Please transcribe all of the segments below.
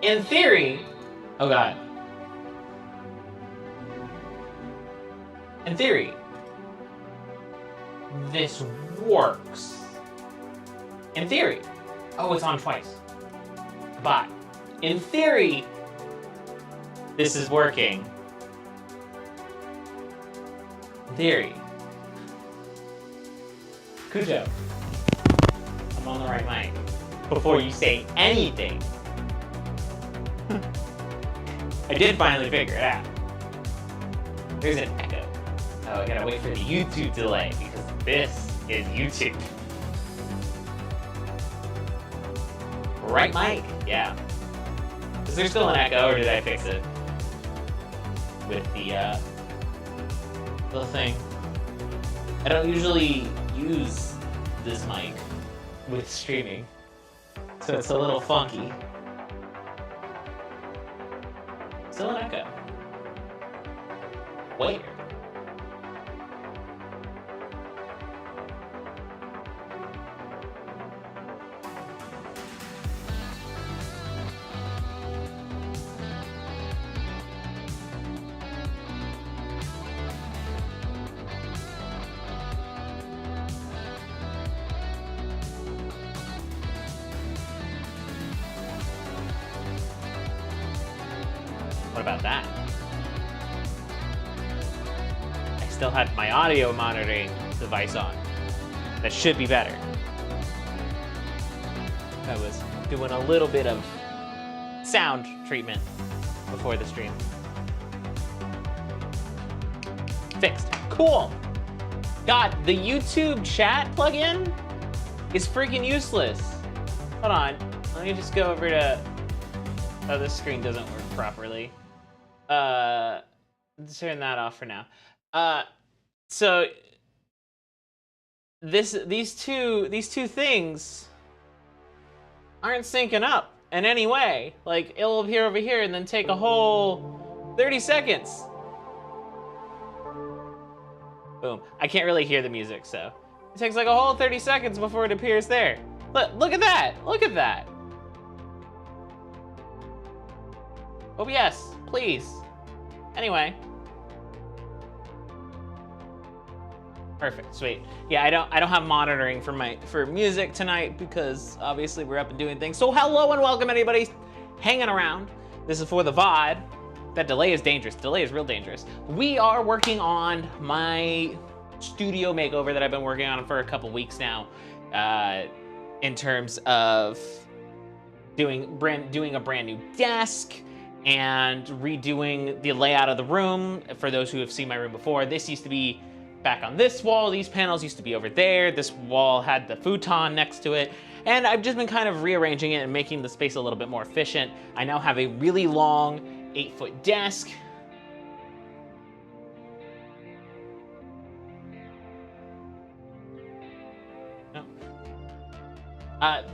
in theory, oh god. In theory, this works. In theory. Oh, it's on twice. But in theory, this is working. In theory. Cujo, I'm on the right mic. Before you say anything. I did finally figure it out. There's an echo. Oh, I gotta wait for the YouTube delay because this is YouTube. Right mic? Yeah. Is there still an echo or did I fix it? With the little thing. I don't usually use this mic with streaming, so it's a little funky. Still an echo. Where? What about that? I still had my audio monitoring device on. That should be better. I was doing a little bit of sound treatment before the stream. Fixed. Cool. God, the YouTube chat plugin is freaking useless. Hold on. Let me just go over to... Oh, this screen doesn't work properly. Turn that off for now. So these two things aren't syncing up in any way. Like, it'll appear over here and then take a whole 30 seconds. Boom. I can't really hear the music, so it takes like a whole 30 seconds before it appears there. Look at that. Look at that. OBS, please. Anyway. Perfect, sweet. Yeah, I don't have monitoring for music tonight because obviously we're up and doing things. So hello and welcome anybody hanging around. This is for the VOD. That delay is dangerous. Delay is real dangerous. We are working on my studio makeover that I've been working on for a couple weeks now, in terms of doing a brand new desk and redoing the layout of the room. For those who have seen my room before, this used to be back on this wall. These panels used to be over there. This wall had the futon next to it. And I've just been kind of rearranging it and making the space a little bit more efficient. I now have a really long 8-foot desk. No.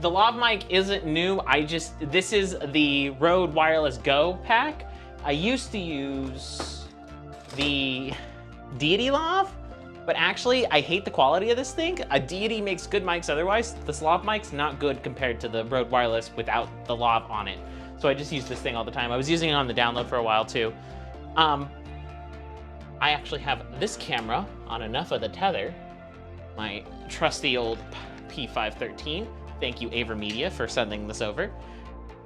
The lav mic isn't new. This is the Rode Wireless Go pack. I used to use the Deity lav, but actually I hate the quality of this thing. A Deity makes good mics otherwise. This lav mic's not good compared to the Rode Wireless without the lav on it. So I just use this thing all the time. I was using it on the download for a while too. I actually have this camera on enough of the tether, my trusty old P513. Thank you, AverMedia, for sending this over.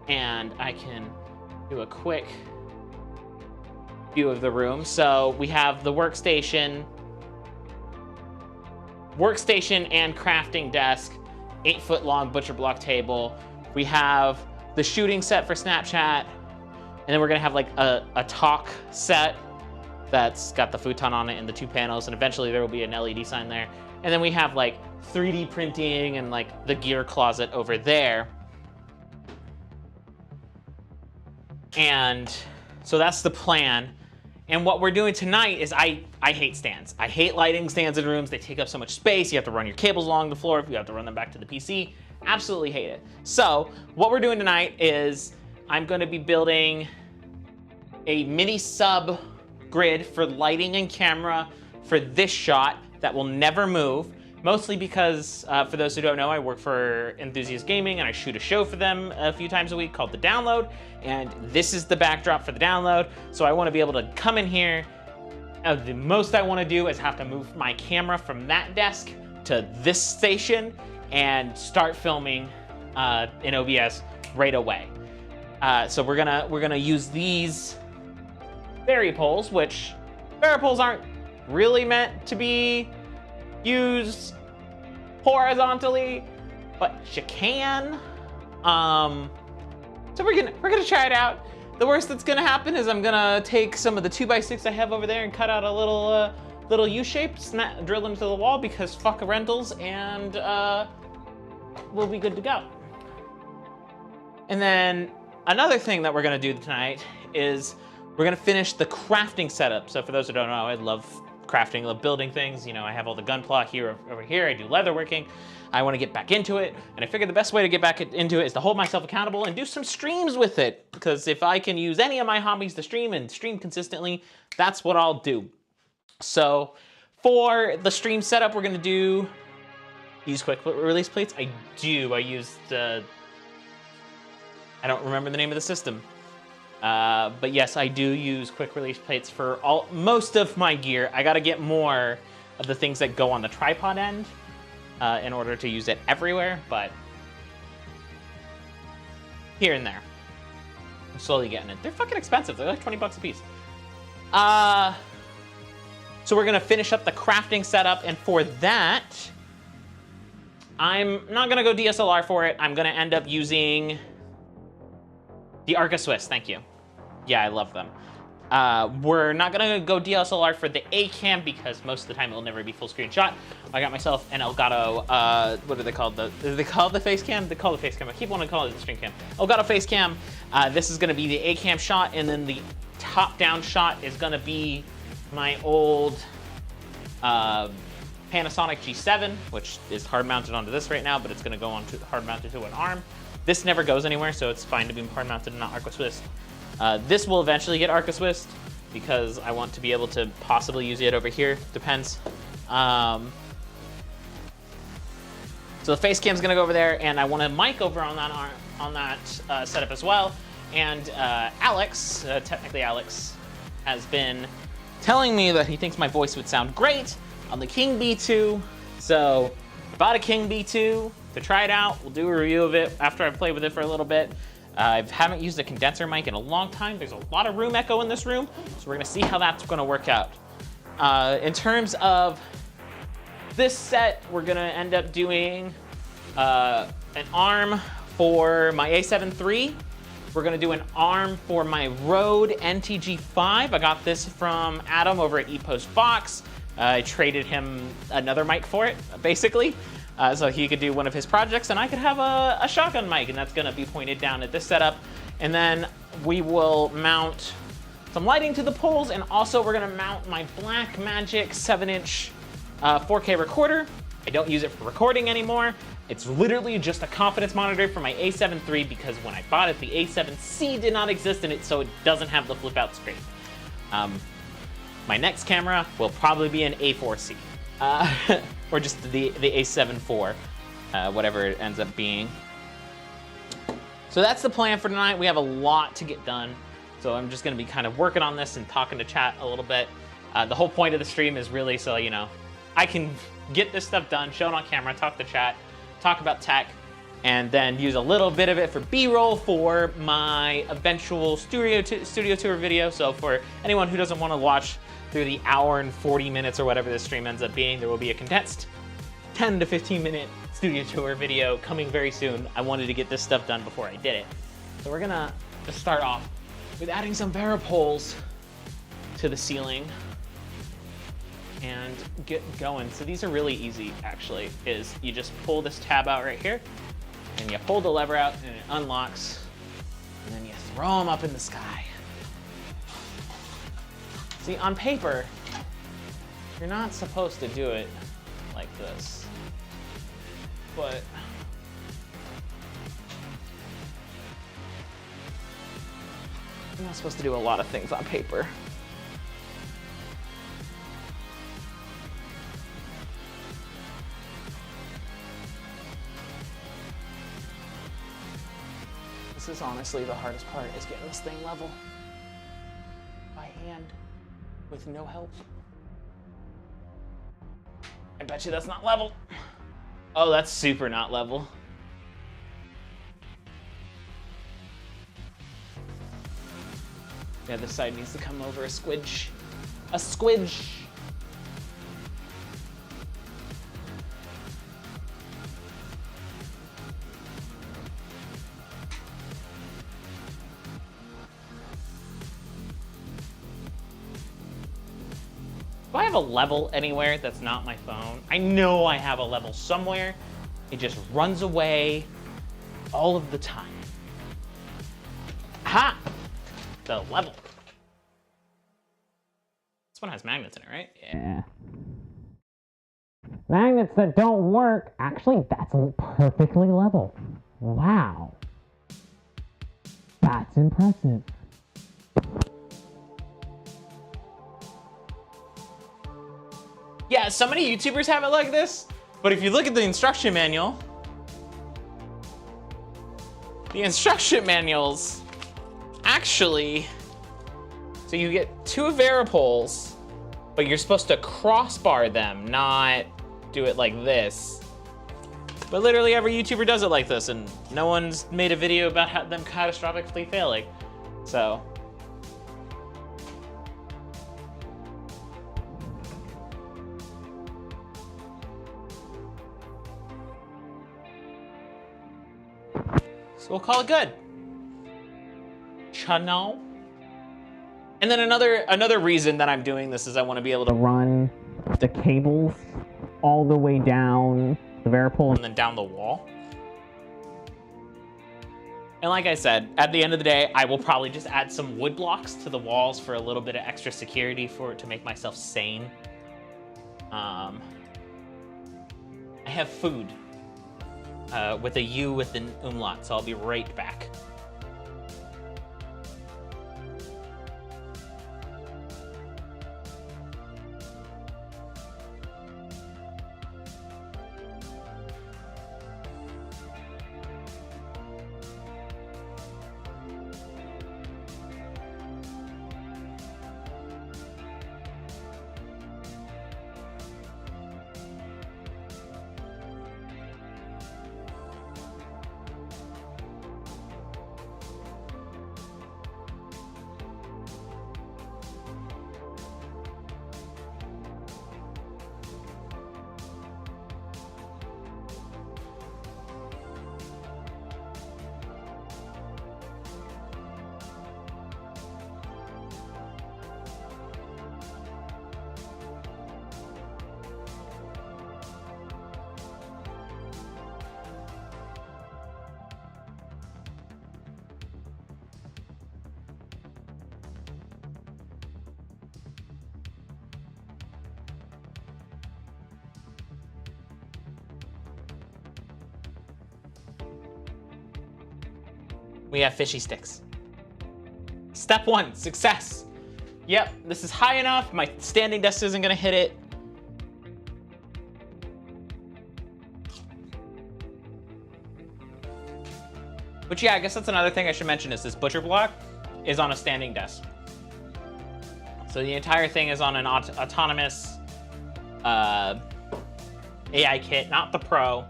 And I can do a quick view of the room. So we have the workstation and crafting desk, 8-foot long butcher block table. We have the shooting set for Snapchat, and then we're gonna have like a talk set that's got the futon on it and the 2 panels, and eventually there will be an LED sign there. And then we have like 3D printing and like the gear closet over there. And so that's the plan. And what we're doing tonight is I hate stands. I hate lighting stands in rooms. They take up so much space. You have to run your cables along the floor. You have to run them back to the PC. Absolutely hate it. So what we're doing tonight is I'm going to be building a mini sub grid for lighting and camera for this shot that will never move. mostly because, for those who don't know, I work for Enthusiast Gaming and I shoot a show for them a few times a week called The Download, and this is the backdrop for The Download, so I want to be able to come in here. The most I want to do is have to move my camera from that desk to this station and start filming in OBS right away. So we're gonna use these ferry poles, which ferry poles aren't really meant to be used horizontally, but you can. So we're gonna try it out. The worst that's gonna happen is I'm gonna take some of the 2x6 I have over there and cut out a little U-shape, drill them to the wall because fuck rentals, and we'll be good to go. And then another thing that we're gonna do tonight is we're gonna finish the crafting setup. So for those who don't know, I love crafting, I love building things. You know, I have all the gunpla here over here. I do leatherworking. I want to get back into it, and I figured the best way to get back into it is to hold myself accountable and do some streams with it. Because if I can use any of my hobbies to stream and stream consistently, that's what I'll do. So for the stream setup, we're gonna use quick release plates. I use the, I don't remember the name of the system. But yes, I do use quick release plates for most of my gear. I gotta get more of the things that go on the tripod end in order to use it everywhere, but here and there. I'm slowly getting it. They're fucking expensive. They're like 20 bucks a piece. So we're gonna finish up the crafting setup, and for that, I'm not gonna go DSLR for it. I'm gonna end up using the Arca Swiss, thank you. Yeah, I love them. We're not gonna go DSLR for the A-cam because most of the time it'll never be full screen shot. I got myself an Elgato, what are they called? Is they called the face cam? They call the face cam. I keep wanting to call it the stream cam. Elgato face cam. This is gonna be the A-cam shot, and then the top-down shot is gonna be my old Panasonic G7, which is hard-mounted onto this right now, but it's gonna go on hard-mounted to an arm. This never goes anywhere, so it's fine to be hard-mounted and not Arca Swiss. This will eventually get Arca Swiss because I want to be able to possibly use it over here. Depends. So the face cam's gonna go over there, and I want a mic over on that setup as well. And Alex, technically Alex, has been telling me that he thinks my voice would sound great on the King B2. So I bought a King B2 to try it out. We'll do a review of it after I've played with it for a little bit. I haven't used a condenser mic in a long time. There's a lot of room echo in this room, so we're gonna see how that's gonna work out. In terms of this set, we're gonna end up doing an arm for my A7 III. We're gonna do an arm for my Rode NTG5. I got this from Adam over at ePost Box. I traded him another mic for it, basically. So he could do one of his projects, and I could have a shotgun mic, and that's gonna be pointed down at this setup. And then we will mount some lighting to the poles, and also we're gonna mount my Blackmagic 7-inch 4K recorder. I don't use it for recording anymore. It's literally just a confidence monitor for my A7 III because when I bought it, the A7C did not exist in it, so it doesn't have the flip out screen. My next camera will probably be an A4C. Or just the A7 IV, whatever it ends up being. So that's the plan for tonight. We have a lot to get done. So I'm just gonna be kind of working on this and talking to chat a little bit. The whole point of the stream is really so, you know, I can get this stuff done, show it on camera, talk to chat, talk about tech, and then use a little bit of it for B-roll for my eventual studio tour video. So for anyone who doesn't want to watch through the hour and 40 minutes or whatever this stream ends up being, there will be a condensed 10 to 15 minute studio tour video coming very soon. I wanted to get this stuff done before I did it. So we're gonna just start off with adding some parapoles to the ceiling and get going. So these are really easy, actually, is you just pull this tab out right here and you pull the lever out and it unlocks, and then you throw them up in the sky. See, on paper, you're not supposed to do it like this, but you're not supposed to do a lot of things on paper. This is honestly the hardest part, is getting this thing level by hand with no help. I bet you that's not level. Oh, that's super not level. Yeah, this side needs to come over a squidge. A squidge. Do I have a level anywhere that's not my phone? I know I have a level somewhere. It just runs away all of the time. Aha! The level. This one has magnets in it, right? Yeah. Magnets that don't work. Actually, that's perfectly level. Wow. That's impressive. Yeah, so many YouTubers have it like this, but if you look at the instruction manual, the instruction manuals actually, so you get two varipoles, but you're supposed to crossbar them, not do it like this. But literally every YouTuber does it like this, and no one's made a video about them catastrophically failing. So. So we'll call it good. Channel. And then another reason that I'm doing this is I want to be able to run the cables all the way down the varipole and then down the wall. And like I said, at the end of the day, I will probably just add some wood blocks to the walls for a little bit of extra security to make myself sane. I have food. With a U with an umlaut, so I'll be right back. We have fishy sticks. Step one, success. Yep, this is high enough. My standing desk isn't gonna hit it. But yeah, I guess that's another thing I should mention is this butcher block is on a standing desk. So the entire thing is on an autonomous AI kit, not the Pro.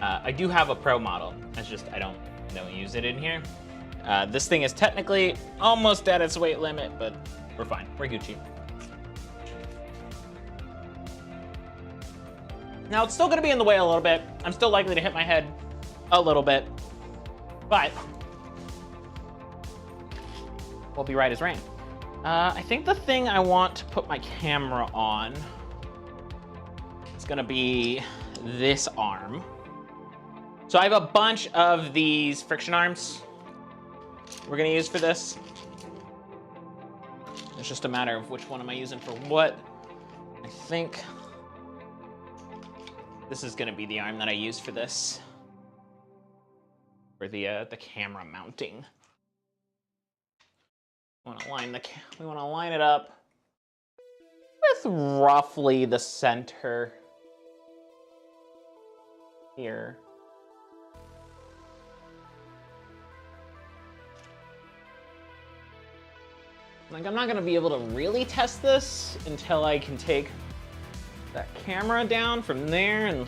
I do have a Pro model. It's just I don't use it in here. This thing is technically almost at its weight limit, but we're fine. We're Gucci. Now it's still gonna be in the way a little bit. I'm still likely to hit my head a little bit, but we'll be right as rain. I think the thing I want to put my camera on is gonna be this arm. So I have a bunch of these friction arms we're gonna use for this. It's just a matter of which one am I using for what. I think this is gonna be the arm that I use for this, for the camera mounting. We want to line it up with roughly the center here. Like, I'm not gonna be able to really test this until I can take that camera down from there and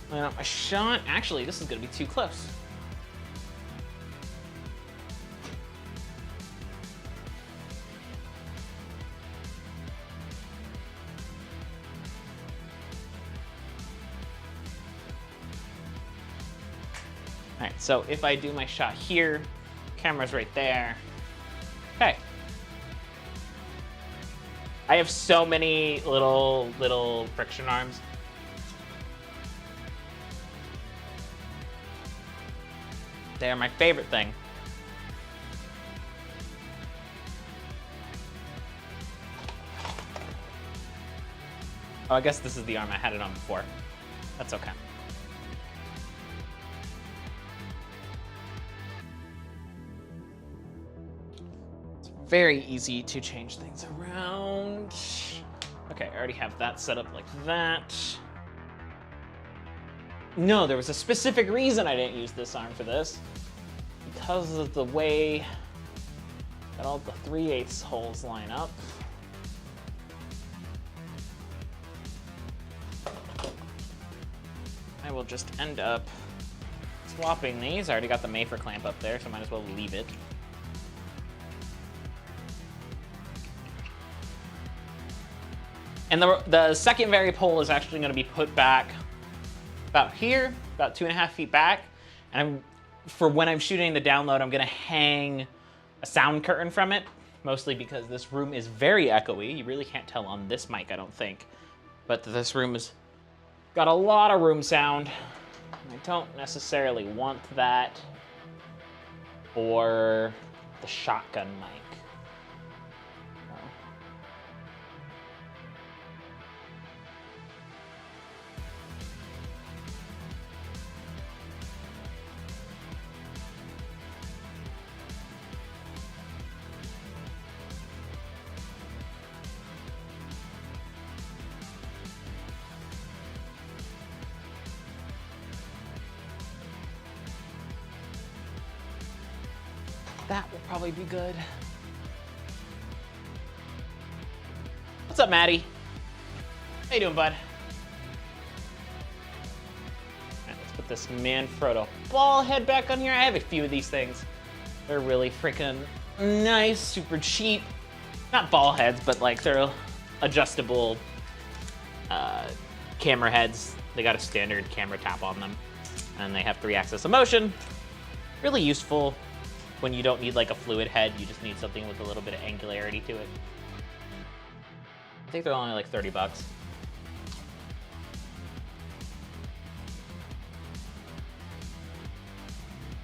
line up my shot. Actually, this is gonna be too close. All right, so if I do my shot here, camera's right there. Okay. I have so many little friction arms. They are my favorite thing. Oh, I guess this is the arm I had it on before. That's okay. Very easy to change things around. Okay, I already have that set up like that. No, there was a specific reason I didn't use this arm for this. Because of the way that all the 3/8 holes line up. I will just end up swapping these. I already got the Makeover clamp up there, so I might as well leave it. And the second pole is actually going to be put back about here, about 2.5 feet back. And for when I'm shooting the download, I'm going to hang a sound curtain from it, mostly because this room is very echoey. You really can't tell on this mic, I don't think. But this room has got a lot of room sound. I don't necessarily want that or the shotgun mic. That will probably be good. What's up, Maddie? How you doing, bud? All right, let's put this Manfrotto ball head back on here. I have a few of these things. They're really freaking nice, super cheap. Not ball heads, but like they're adjustable camera heads. They got a standard camera tap on them, and they have 3-axis of motion. Really useful. When you don't need like a fluid head, you just need something with a little bit of angularity to it. I think they're only like 30 bucks.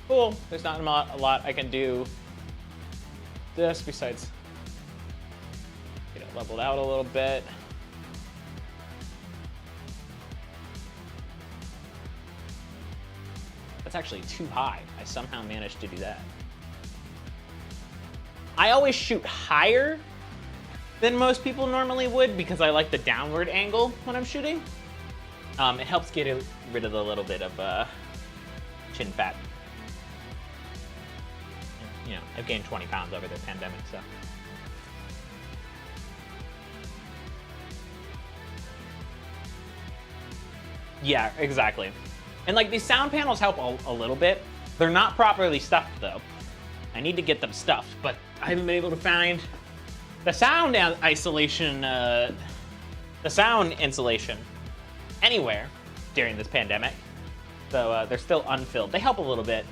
Cool, there's not a lot I can do this besides get it leveled out a little bit. That's actually too high. I somehow managed to do that. I always shoot higher than most people normally would because I like the downward angle when I'm shooting. It helps get rid of a little bit of chin fat. You know, I've gained 20 pounds over the pandemic, so. Yeah, exactly. And like these sound panels help a little bit. They're not properly stuffed though. I need to get them stuffed, but I haven't been able to find the sound isolation, the sound insulation anywhere during this pandemic. So they're still unfilled. They help a little bit.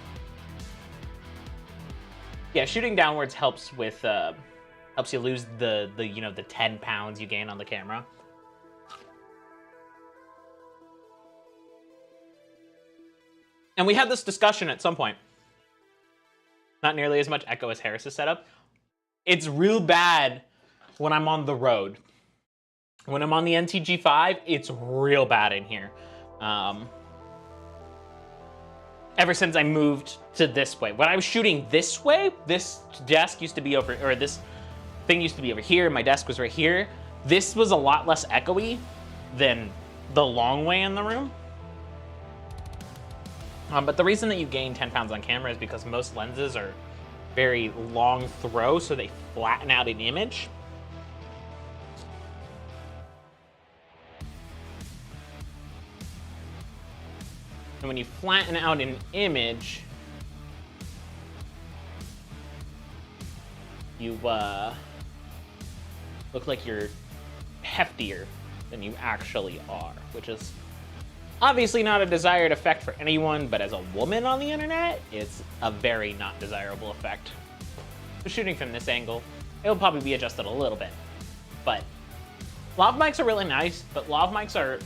Yeah, shooting downwards helps with, helps you lose the 10 pounds you gain on the camera. And we had this discussion at some point. Not nearly as much echo as Harris's setup. It's real bad when I'm on the road. When I'm on the NTG5, it's real bad in here. Ever since I moved to this way. When I was shooting this way, this desk used to be over, or this thing used to be over here, my desk was right here. This was a lot less echoey than the long way in the room. But the reason that you gain 10 pounds on camera is because most lenses are very long throw, so they flatten out an image. And when you flatten out an image, you look like you're heftier than you actually are, which is obviously not a desired effect for anyone, but as a woman on the internet, it's a very not desirable effect. So shooting from this angle, it'll probably be adjusted a little bit. But lav mics are really nice, but lav mics are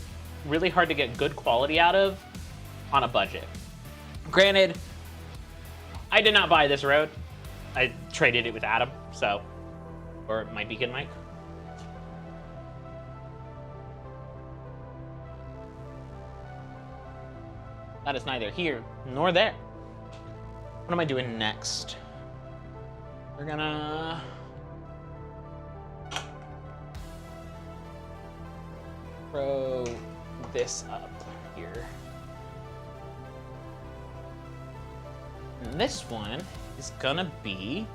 really hard to get good quality out of on a budget. Granted, I did not buy this Rode. I traded it with Adam, so, or my Beacon mic. That is neither here nor there. What am I doing next? We're gonna throw this up here. And this one is gonna be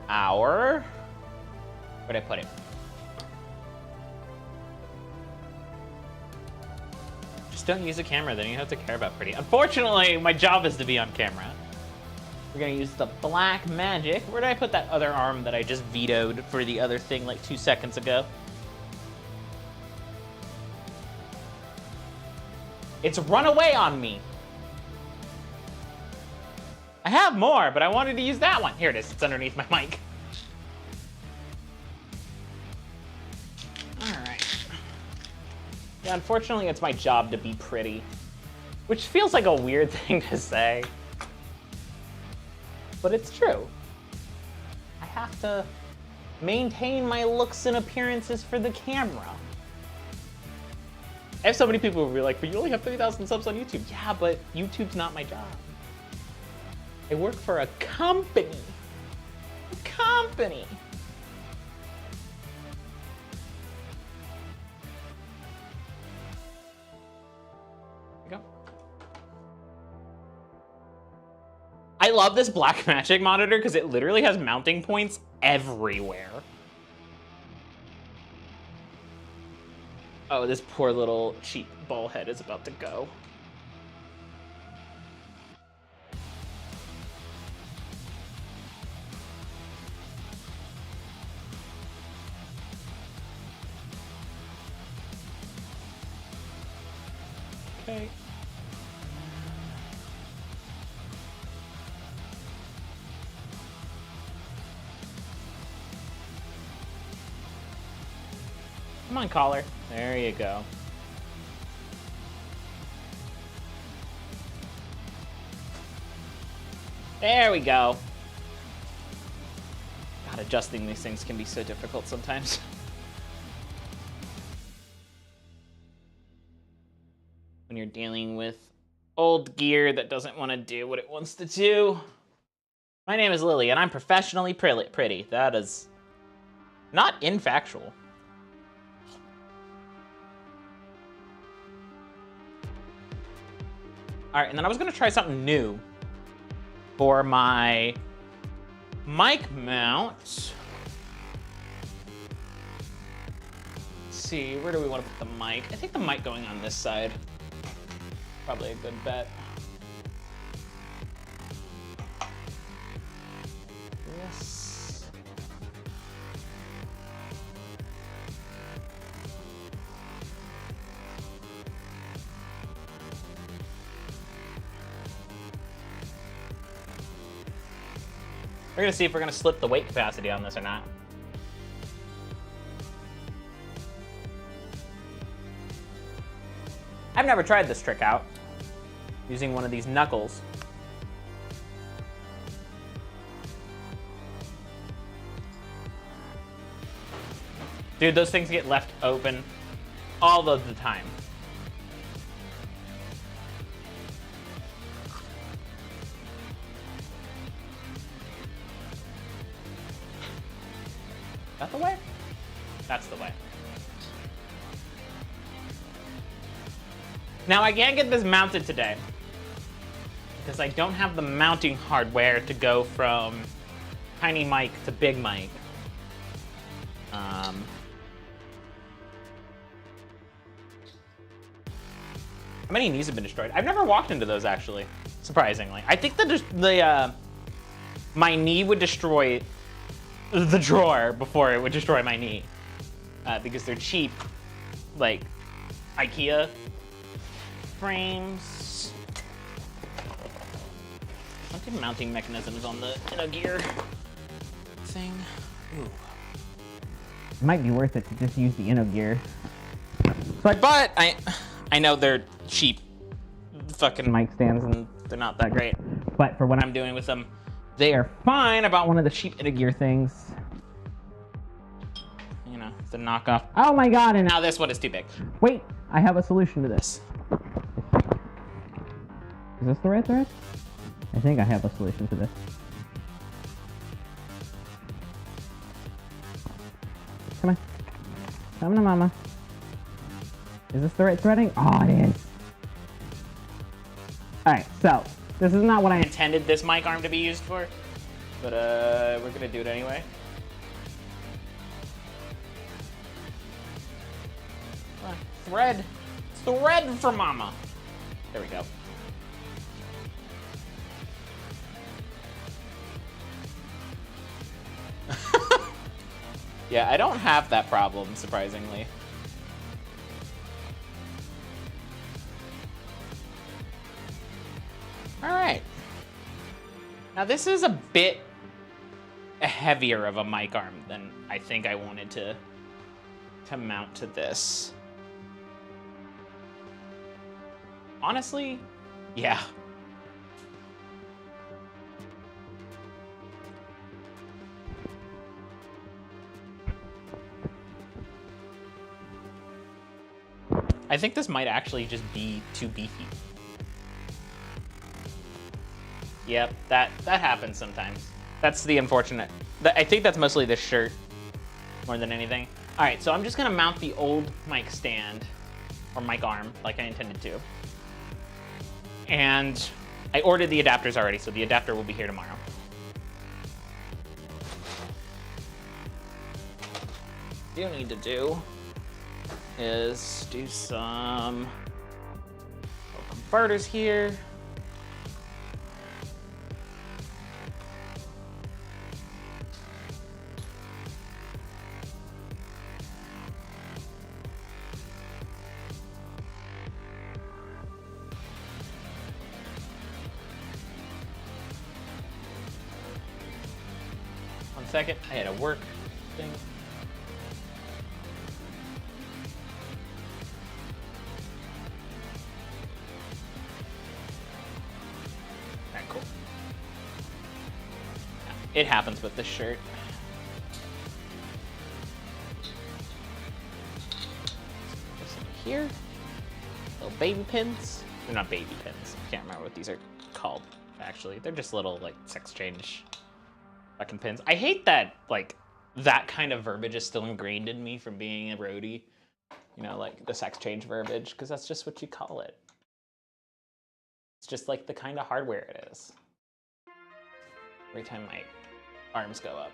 our, where'd I put it? Just don't use a camera, then you have to care about pretty. Unfortunately, my job is to be on camera. We're gonna use the Black Magic. Where did I put that other arm that I just vetoed for the other thing like 2 seconds ago? It's run away on me. I have more, but I wanted to use that one. Here it is, it's underneath my mic. All right. Yeah, unfortunately, it's my job to be pretty, which feels like a weird thing to say, but it's true. I have to maintain my looks and appearances for the camera. I have so many people who be like, but you only have 3,000 subs on YouTube. Yeah, but YouTube's not my job. I work for a company. A company. There we go. I love this Blackmagic monitor because it literally has mounting points everywhere. Oh, this poor little cheap ball head is about to go. Okay. Come on, collar. There you go. There we go. God, adjusting these things can be so difficult sometimes. When you're dealing with old gear that doesn't want to do what it wants to do. My name is Lily, and I'm professionally pretty. That is not infactual. All right, and then I was gonna try something new for my mic mount. Let's see, where do we want to put the mic? I think the mic going on this side. Probably a good bet. Yes. We're gonna see if we're gonna slip the weight capacity on this or not. I've never tried this trick out, using one of these knuckles. Dude, those things get left open all of the time. Is that the way? That's the way. Now I can't get this mounted today because I don't have the mounting hardware to go from tiny Mike to big Mike. How many knees have been destroyed? I've never walked into those, actually, surprisingly. I think my knee would destroy the drawer before it would destroy my knee. Because they're cheap, like, IKEA frames. Look at mounting mechanisms on the gear thing. Ooh. It might be worth it to just use the gear. But I know they're cheap fucking mic stands and they're not that great. But for what I'm doing with them, they are fine. About one of the cheap gear things. You know, the knockoff. Oh my god, and now this one is too big. Wait, I have a solution to this. Is this the right thread? I think I have a solution to this. Come on. Come to mama. Is this the right threading? Oh, it is. Alright, so, this is not what I intended this mic arm to be used for, but we're gonna do it anyway. Thread for mama. There we go. Yeah, I don't have that problem, surprisingly. All right. Now this is a bit heavier of a mic arm than I think I wanted to mount to this. Honestly, yeah. I think this might actually just be too beefy. Yep, that happens sometimes. That's the unfortunate. I think that's mostly this shirt more than anything. All right, so I'm just gonna mount the old mic stand or mic arm like I intended to. And I ordered the adapters already, so the adapter will be here tomorrow. What you need to do is do some converters here. One second, I had a work thing. Alright, cool. It happens with this shirt. This in here. Little baby pins. They're not baby pins. I can't remember what these are called, actually. They're just little, like, sex change fucking pins. I hate that, like, that kind of verbiage is still ingrained in me from being a roadie. You know, like the sex change verbiage, because that's just what you call it. It's just like the kind of hardware it is. Every time my arms go up.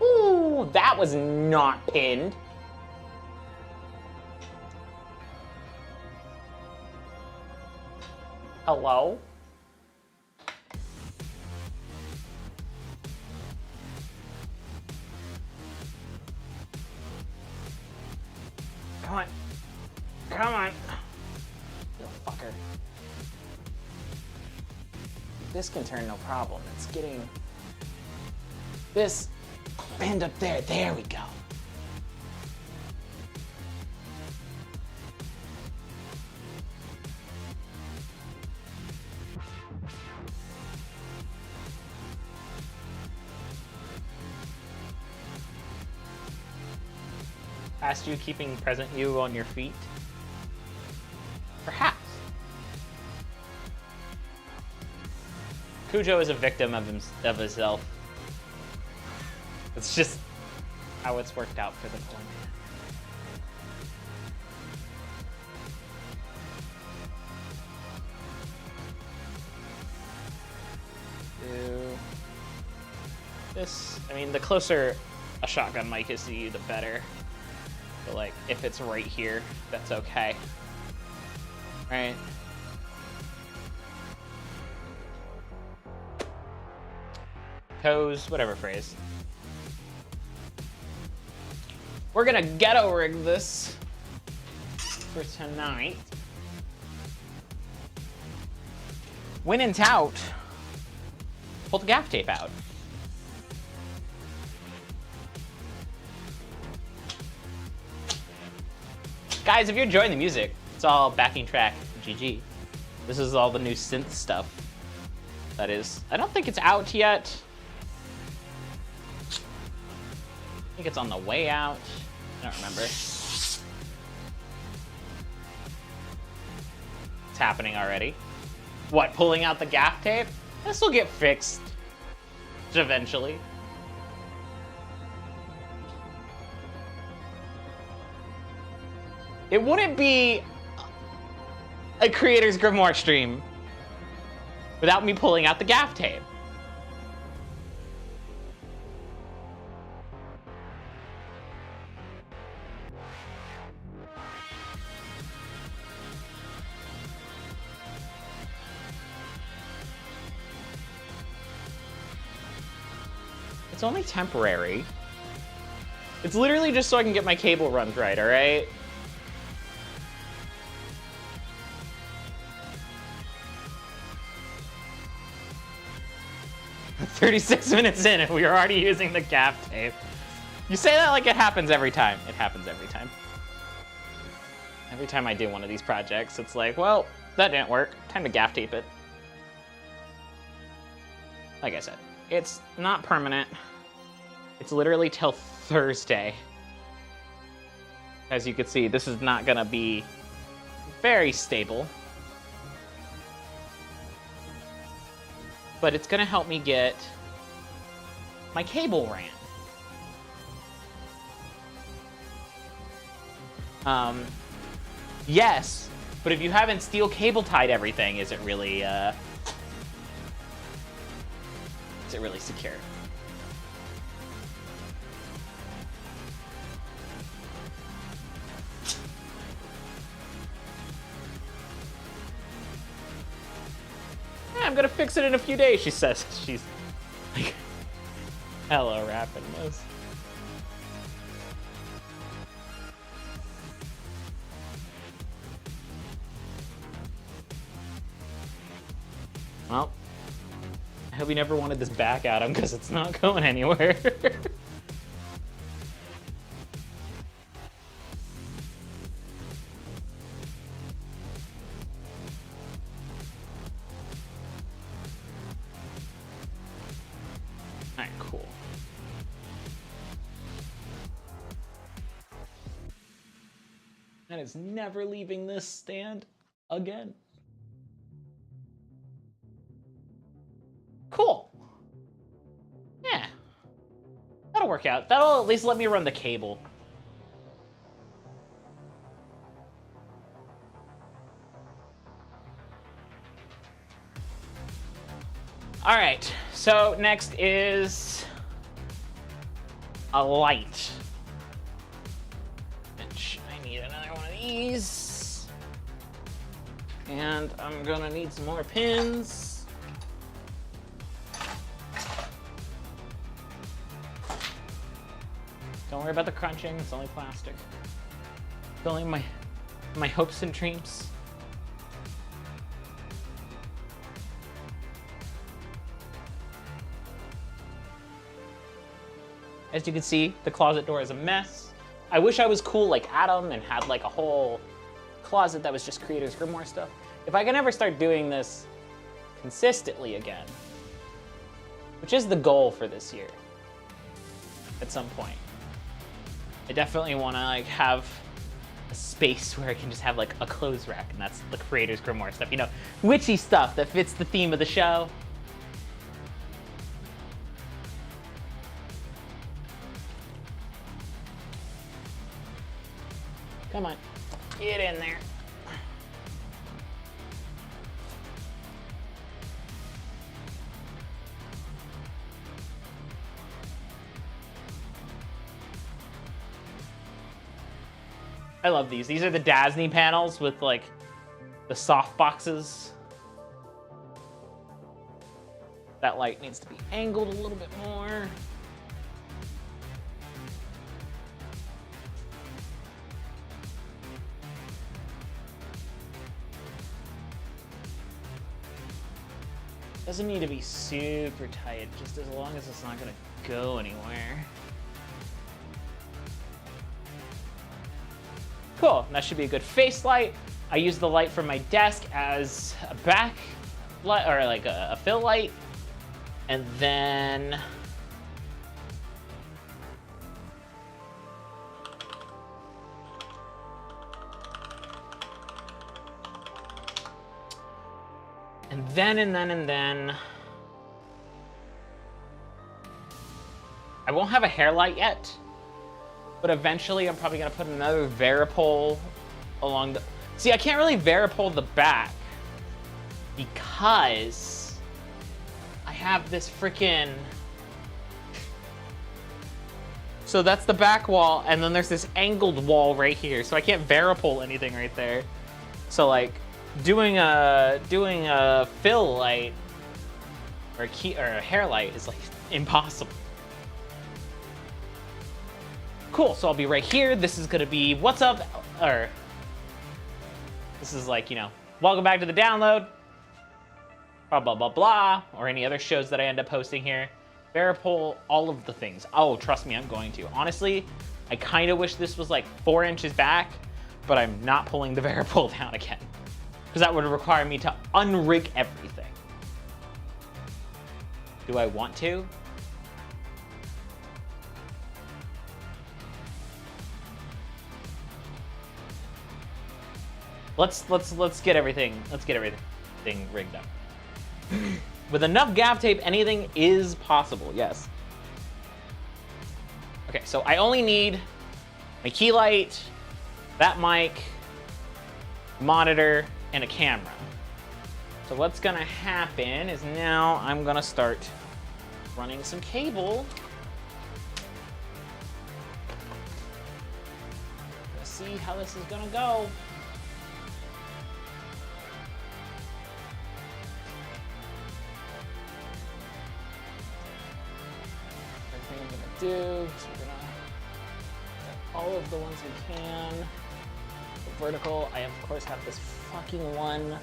Ooh, that was not pinned. Hello? Come on. Come on. You fucker. This can turn no problem. It's getting this pinned up there. There we go. Past you keeping present you on your feet? Perhaps. Cujo is a victim of himself. It's just how it's worked out for the poor man. do this. I mean, the closer a shotgun mic is to you, the better. But like, if it's right here, that's okay. Right? Toes, whatever phrase. We're gonna ghetto rig this for tonight. When in doubt, pull the gaff tape out. Guys, if you're enjoying the music, it's all backing track GG. This is all the new synth stuff. That is, I don't think it's out yet. I think it's on the way out. I don't remember. It's happening already. What, pulling out the gaff tape? This will get fixed eventually. It wouldn't be a Creator's Grimoire stream without me pulling out the gaff tape. It's only temporary. It's literally just so I can get my cable runs right, all right? "36 minutes in and we are already using the gaff tape." You say that like it happens every time. It happens every time. Every time I do one of these projects, it's like, well, that didn't work. Time to gaff tape it. Like I said, it's not permanent. It's literally till Thursday. As you can see, this is not gonna be very stable. But it's gonna help me get my cable ran. Yes, but if you haven't steel cable tied everything, is it really secure? Yeah, I'm gonna fix it in a few days, she says. She's like hella rapping this. Well, I hope you never wanted this back, Adam, because it's not going anywhere. Alright, cool. And it's never leaving this stand again. Cool. Yeah. That'll work out. That'll at least let me run the cable. All right, so next is a light. Which I need another one of these. And I'm gonna need some more pins. Don't worry about the crunching, it's only plastic. It's only my hopes and dreams. As you can see, the closet door is a mess. I wish I was cool like Adam and had like a whole closet that was just Creator's Grimoire stuff. If I can ever start doing this consistently again, which is the goal for this year at some point, I definitely want to like have a space where I can just have like a clothes rack, and that's the Creator's Grimoire stuff, you know, witchy stuff that fits the theme of the show. Come on, get in there. I love these. These are the Dasney panels with like the soft boxes. That light needs to be angled a little bit more. Doesn't need to be super tight, just as long as it's not gonna go anywhere. Cool, that should be a good face light. I use the light from my desk as a back light, or like a fill light. And then and then I won't have a hair light yet, but eventually I'm probably gonna put another varipole along the... See, I can't really varipole the back because I have this freaking... So that's the back wall, and then there's this angled wall right here, so I can't varipole anything right there. So like doing a fill light or a hair light is like impossible. Cool, so I'll be right here. This is gonna be what's up, or this is like, you know, welcome back to the download, blah, blah, blah, blah, or any other shows that I end up posting here. Varipole, all of the things. Oh, trust me, I'm going to. Honestly, I kind of wish this was like 4 inches back, but I'm not pulling the varipole down again, because that would require me to unrig everything. Do I want to? Let's get everything rigged up. With enough gaff tape, anything is possible, yes. Okay, so I only need my key light, that mic, monitor, and a camera. So what's gonna happen is now I'm gonna start running some cable. Let's see how this is gonna go. So we're gonna get all of the ones we can. The vertical, I of course have this fucking one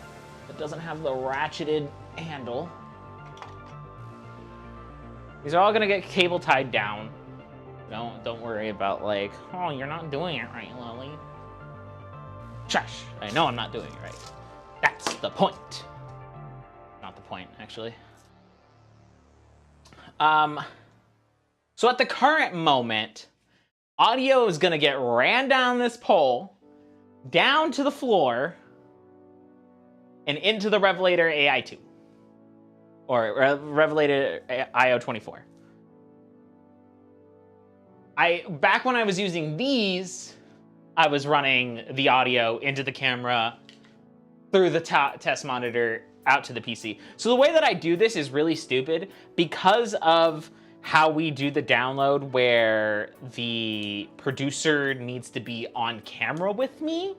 that doesn't have the ratcheted handle. These are all gonna get cable tied down. Don't worry about like, oh, you're not doing it right, Lily. Shush, I know I'm not doing it right. That's the point. Not the point, actually. So at the current moment, audio is gonna get ran down this pole, down to the floor, and into the Revelator AI2. Or Revelator IO24. Back when I was using these, I was running the audio into the camera, through the test monitor, out to the PC. So the way that I do this is really stupid because of how we do the download where the producer needs to be on camera with me.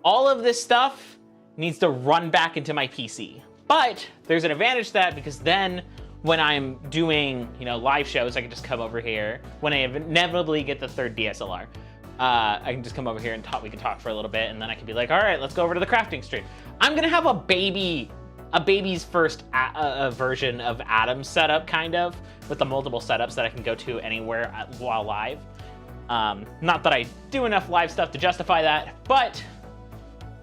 All of this stuff needs to run back into my PC. But there's an advantage to that because then when I'm doing, you know, live shows, I can just come over here. When I inevitably get the third DSLR, I can just come over here and we can talk for a little bit, and then I can be like, all right, let's go over to the crafting stream. I'm gonna have a baby's first version of Adam's setup, kind of, with the multiple setups that I can go to anywhere while live. Not that I do enough live stuff to justify that, but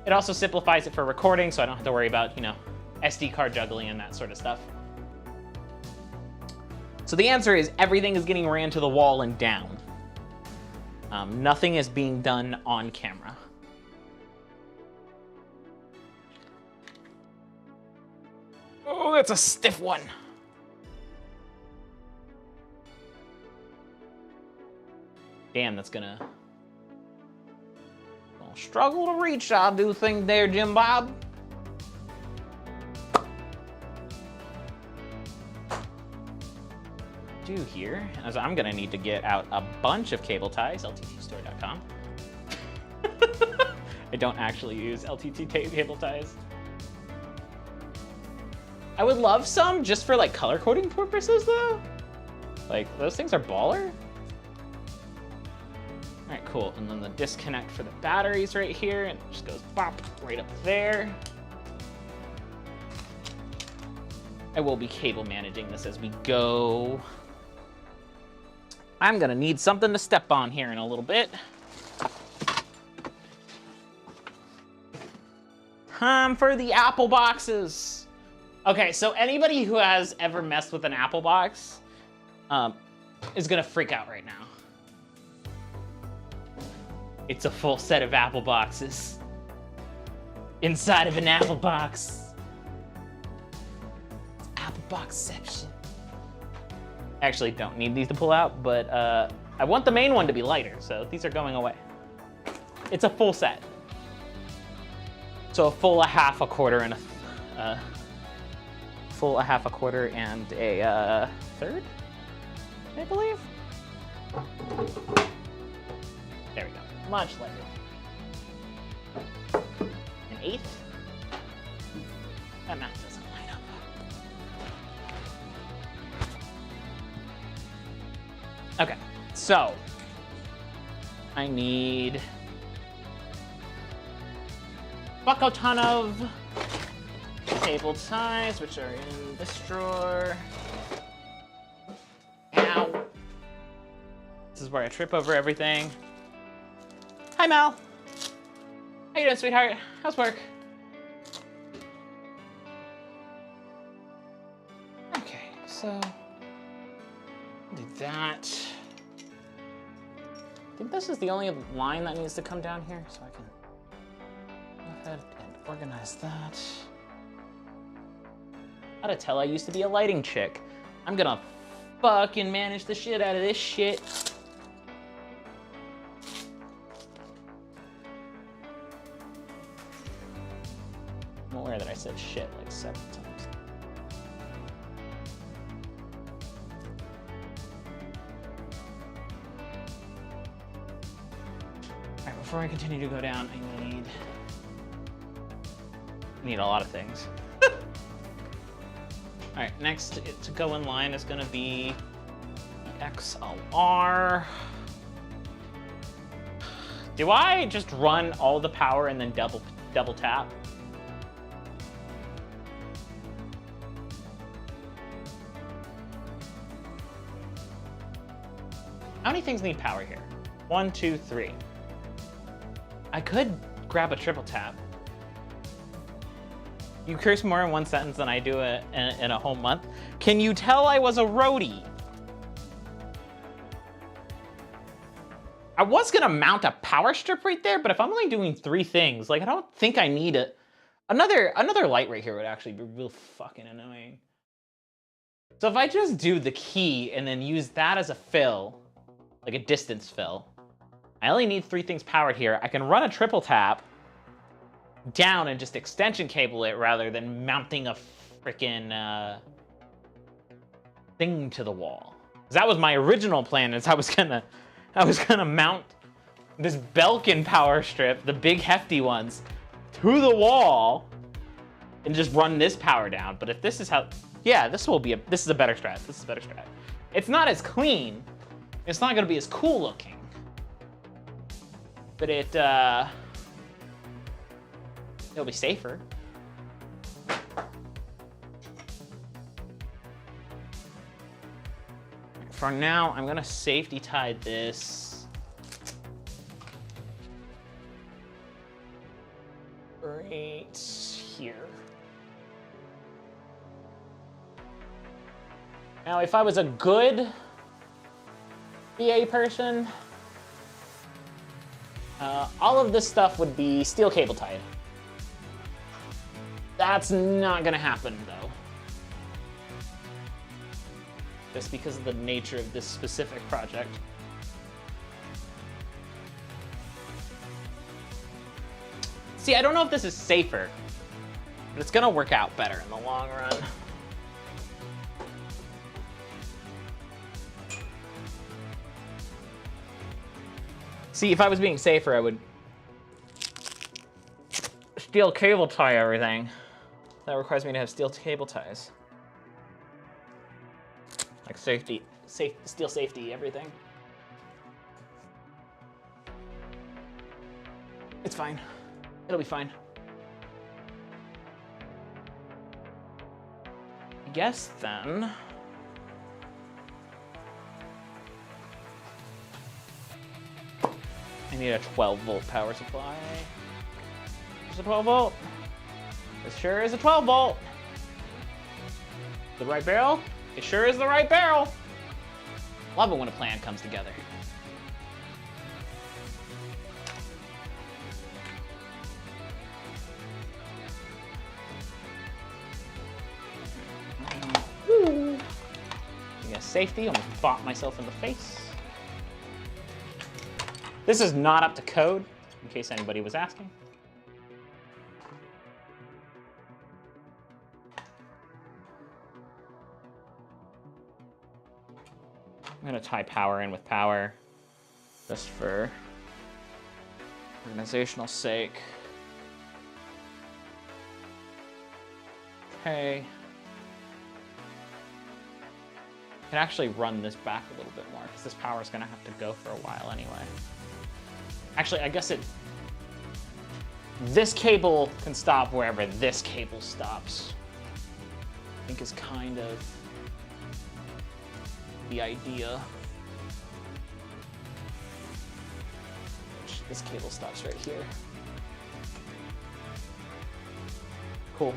it also simplifies it for recording, so I don't have to worry about, you know, SD card juggling and that sort of stuff. So the answer is everything is getting ran to the wall and down. Nothing is being done on camera. Oh, that's a stiff one. Damn, that's gonna struggle to reach, I do think there, Jim Bob. do here, as I'm gonna need to get out a bunch of cable ties, lttstore.com. I don't actually use LTT cable ties. I would love some just for like color coding purposes though. Like those things are baller. All right, cool. And then the disconnect for the batteries right here, and it just goes bop right up there. I will be cable managing this as we go. I'm gonna need something to step on here in a little bit. For the Apple boxes. Okay, so anybody who has ever messed with an Apple box is gonna freak out right now. It's a full set of Apple boxes inside of an Apple box. It's Apple boxception. I actually don't need these to pull out, but I want the main one to be lighter, so these are going away. It's a full set. So a full, a half, a quarter, and a full, a half, a quarter, and a third, I believe. There we go. Much lighter. An eighth. That math doesn't line up. Okay, so I need fuck a ton of cable ties, which are in this drawer. Ow. This is where I trip over everything. Hi, Mel. How you doing, sweetheart? How's work? Okay, so do that. I think this is the only line that needs to come down here, so I can go ahead and organize that. How to tell I used to be a lighting chick. I'm gonna fucking manage the shit out of this shit. I'm aware that I said shit like 7 times. All right, before I continue to go down, I need a lot of things. All right, next to go in line is gonna be the XLR. Do I just run all the power and then double tap? How many things need power here? 1, 2, 3. I could grab a triple tap. You curse more in one sentence than I do in a whole month. Can you tell I was a roadie? I was gonna mount a power strip right there, but if I'm only doing 3 things, like I don't think I need another light right here would actually be real fucking annoying. So if I just do the key and then use that as a fill, like a distance fill, I only need 3 things powered here. I can run a triple tap down and just extension cable it rather than mounting a freaking thing to the wall. 'Cause that was my original plan, is I was gonna mount this Belkin power strip, the big hefty ones, to the wall and just run this power down. But if this is how, yeah, this is a better strat. This is a better strat. It's not as clean. It's not gonna be as cool looking. But it'll be safer. For now, I'm gonna safety tie this right here. Now, if I was a good VA person, all of this stuff would be steel cable tied. That's not gonna happen though. Just because of the nature of this specific project. See, I don't know if this is safer, but it's gonna work out better in the long run. See, if I was being safer, I would steel cable tie everything. That requires me to have steel cable ties. Like safety, steel safety, everything. It's fine. It'll be fine. I guess then. I need a 12-volt power supply. There's a 12-volt. This sure is a 12-volt. The right barrel? It sure is the right barrel. Love it when a plan comes together. Woo. I guess safety, almost bopped myself in the face. This is not up to code, in case anybody was asking. I'm gonna tie power in with power, just for organizational sake. Okay. I can actually run this back a little bit more, because this power is gonna have to go for a while anyway. Actually, I guess this cable can stop wherever this cable stops. I think is kind of the idea. This cable stops right here. Cool.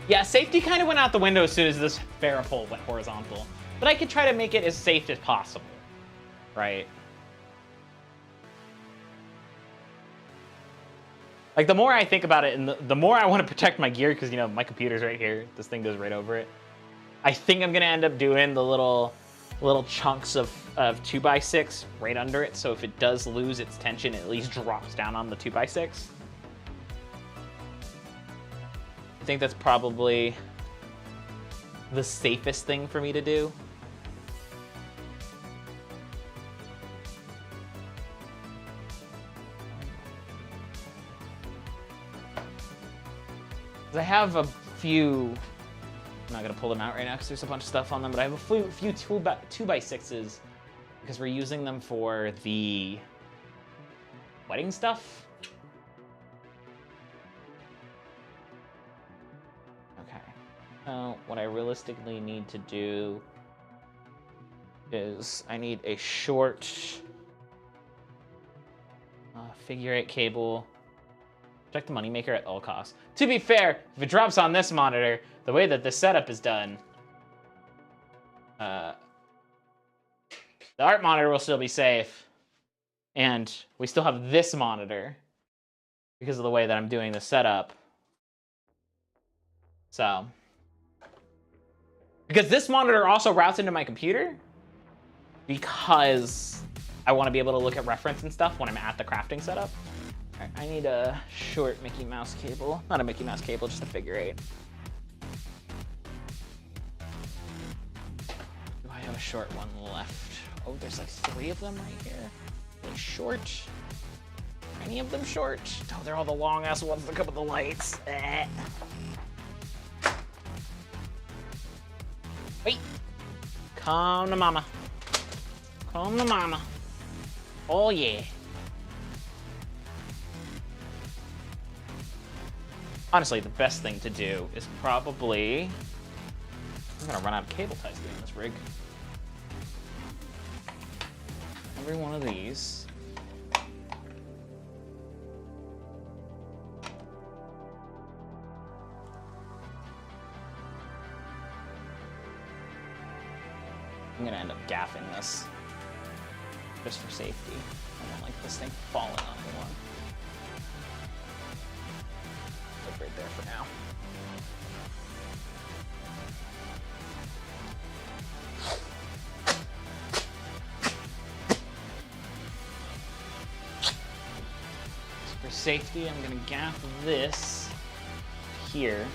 Yeah, safety kind of went out the window as soon as this barrel pole went horizontal. But I could try to make it as safe as possible, right? Like, the more I think about it, and the more I want to protect my gear, because, you know, my computer's right here. This thing goes right over it. I think I'm going to end up doing the little chunks of 2x6 right under it, so if it does lose its tension, it at least drops down on the 2x6. I think that's probably the safest thing for me to do. I have a few, I'm not gonna pull them out right now because there's a bunch of stuff on them, but I have a few 2x6s because we're using them for the wedding stuff. Okay, so what I realistically need to do is I need a short figure 8 cable. Protect the moneymaker at all costs. To be fair, if it drops on this monitor, the way that this setup is done, the art monitor will still be safe, and we still have this monitor because of the way that I'm doing the setup. So, because this monitor also routes into my computer, because I want to be able to look at reference and stuff when I'm at the crafting setup. All right, I need a short Mickey Mouse cable. Not a Mickey Mouse cable, just a figure 8. Do I have a short one left? Oh, there's like 3 of them right here. Are they short? Are any of them short? Oh, they're all the long ass ones that come with the lights. Wait. Come to mama. Come to mama. Oh yeah. Honestly, the best thing to do is probably... I'm gonna run out of cable ties doing this rig. Every one of these. I'm gonna end up gaffing this just for safety. I don't like this thing falling on the one. Right there for now. So for safety, I'm gonna gaff this here.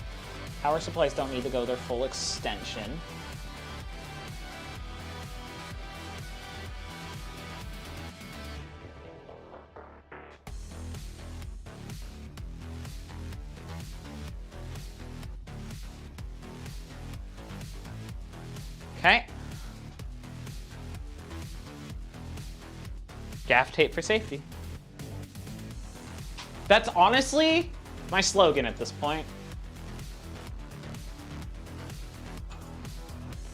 Power supplies don't need to go their full extension. Okay. Gaff tape for safety. That's honestly my slogan at this point.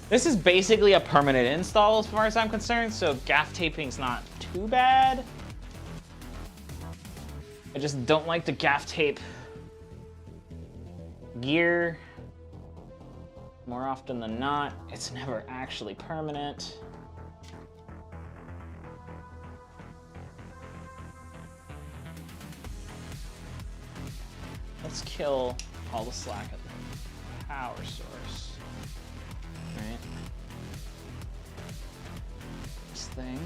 This is basically a permanent install as far as I'm concerned, so gaff taping's not too bad. I just don't like to gaff tape gear. More often than not, it's never actually permanent. Let's kill all the slack at the power source. Right. This thing.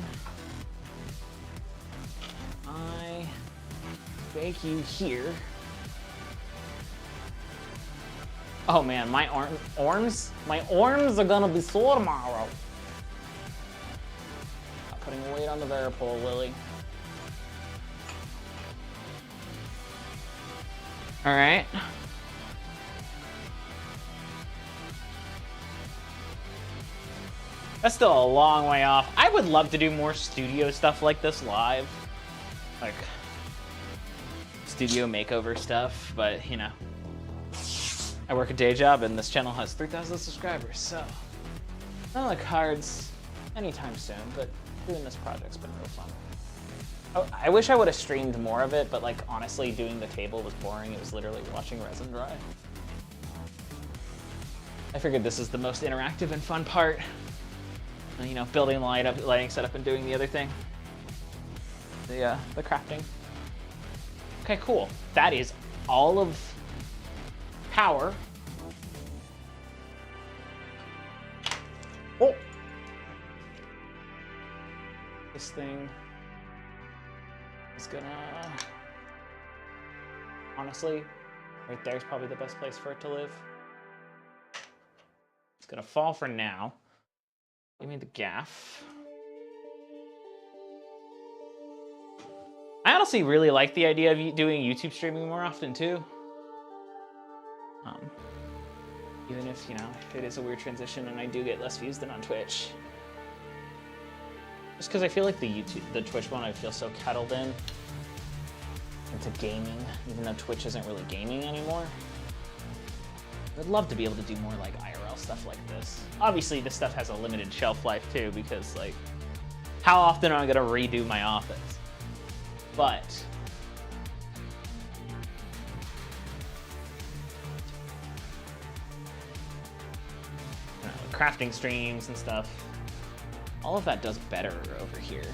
I bake you here. Oh man, my arms are gonna be sore tomorrow. Not putting weight on the varipole, Lily. All right. That's still a long way off. I would love to do more studio stuff like this live. Like studio makeover stuff, but you know. I work a day job and this channel has 3,000 subscribers, so not on the cards anytime soon, but doing this project's been real fun. Oh, I wish I would have streamed more of it, but like honestly, doing the table was boring. It was literally watching resin dry. I figured this is the most interactive and fun part. You know, building the lighting setup and doing the other thing. The crafting. Okay, cool. That is all of power. Oh! This thing is gonna... Honestly, right there's probably the best place for it to live. It's gonna fall for now. Give me the gaff. I honestly really like the idea of doing YouTube streaming more often too. Even if, you know, it is a weird transition and I do get less views than on Twitch. Just because I feel like the Twitch one, I feel so kettled in into gaming, even though Twitch isn't really gaming anymore. I'd love to be able to do more like IRL stuff like this. Obviously, this stuff has a limited shelf life too, because like, how often am I gonna redo my office? But crafting streams and stuff, all of that does better over here.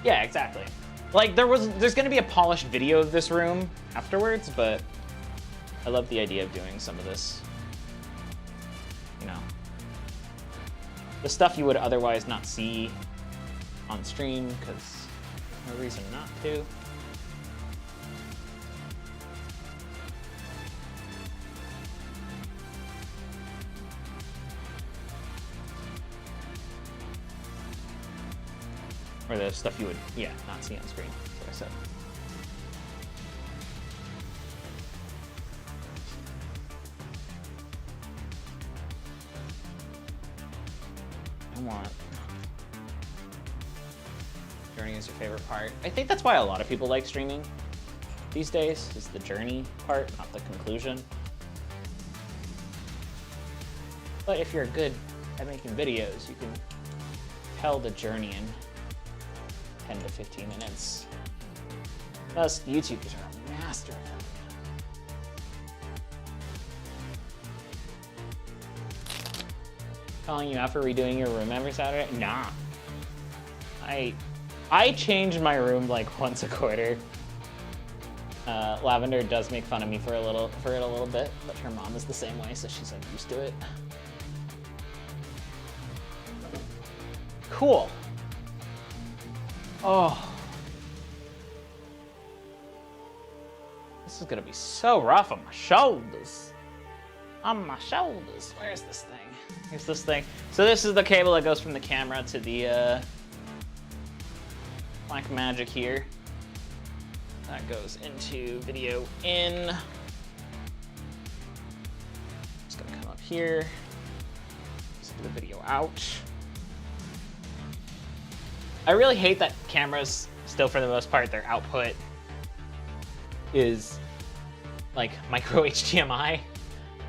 Yeah, exactly. Like there's gonna be a polished video of this room afterwards, but I love the idea of doing some of this, you know, the stuff you would otherwise not see on stream, because there's no reason not to. Or the stuff you would, yeah, not see on screen, that's what I said. I want journey is your favorite part. I think that's why a lot of people like streaming these days, is the journey part, not the conclusion. But if you're good at making videos, you can tell the journey in 10 to 15 minutes. Us YouTubers are a master of that. Calling you out for redoing your room every Saturday? Nah. I change my room like once a quarter. Lavender does make fun of me for it a little bit, but her mom is the same way, so she's like used to it. Cool. Oh. This is gonna be so rough on my shoulders. On my shoulders. Where's this thing? Here's this thing. So this is the cable that goes from the camera to the black magic here. That goes into video in. Just gonna come up here. Just do the video out. I really hate that cameras still, for the most part, their output is like micro HDMI.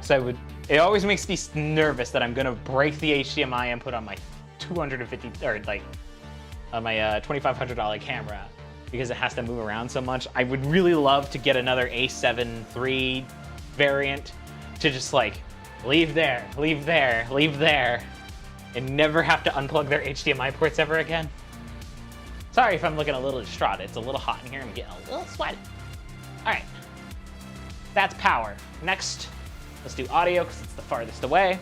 So it always makes me nervous that I'm gonna break the HDMI input on my $250 or like on my $2,500 camera because it has to move around so much. I would really love to get another A7 III variant to just like leave there, leave there, leave there, and never have to unplug their HDMI ports ever again. Sorry if I'm looking a little distraught. It's a little hot in here. I'm getting a little sweaty. All right, that's power. Next, let's do audio because it's the farthest away.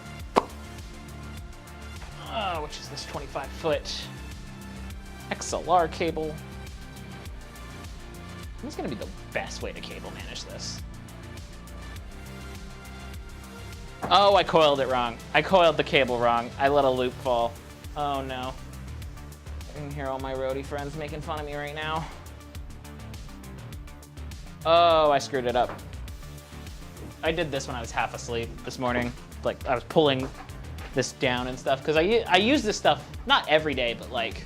Which is this 25-foot XLR cable. What's gonna be the best way to cable manage this? Oh, I coiled it wrong. I coiled the cable wrong. I let a loop fall. Oh no. I can hear all my roadie friends making fun of me right now. Oh, I screwed it up. I did this when I was half asleep this morning. Like, I was pulling this down and stuff, because I use this stuff, not every day, but like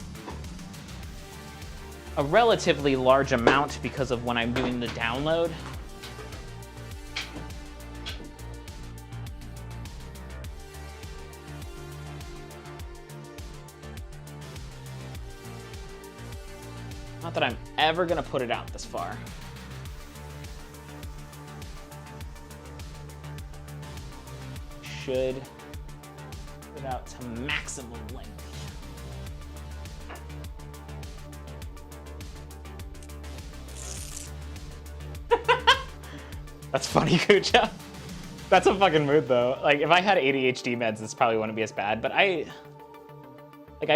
a relatively large amount because of when I'm doing the download. Not that I'm ever gonna put it out this far. Should put it out to maximum length. That's funny, Kucha. That's a fucking mood though. Like if I had ADHD meds, this probably wouldn't be as bad, but I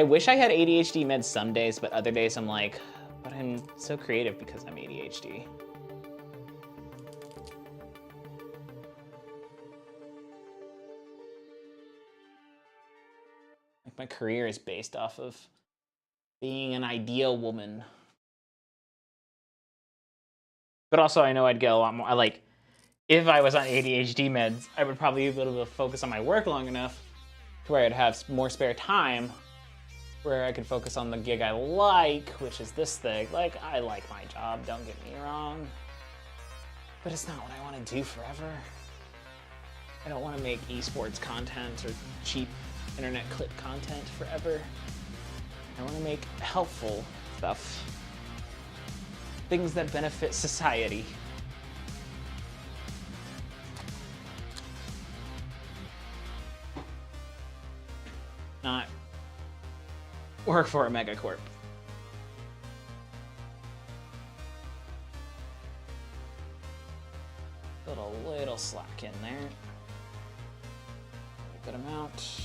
wish I had ADHD meds some days, but other days I'm like, but I'm so creative because I'm ADHD. Like my career is based off of being an ideal woman. But also I know I'd get a lot more, like, if I was on ADHD meds, I would probably be able to focus on my work long enough to where I'd have more spare time where I could focus on the gig I like, which is this thing. Like, I like my job, don't get me wrong. But it's not what I want to do forever. I don't want to make esports content or cheap internet clip content forever. I want to make helpful stuff. Things that benefit society. Not work for a megacorp. Put a little slack in there. A good amount.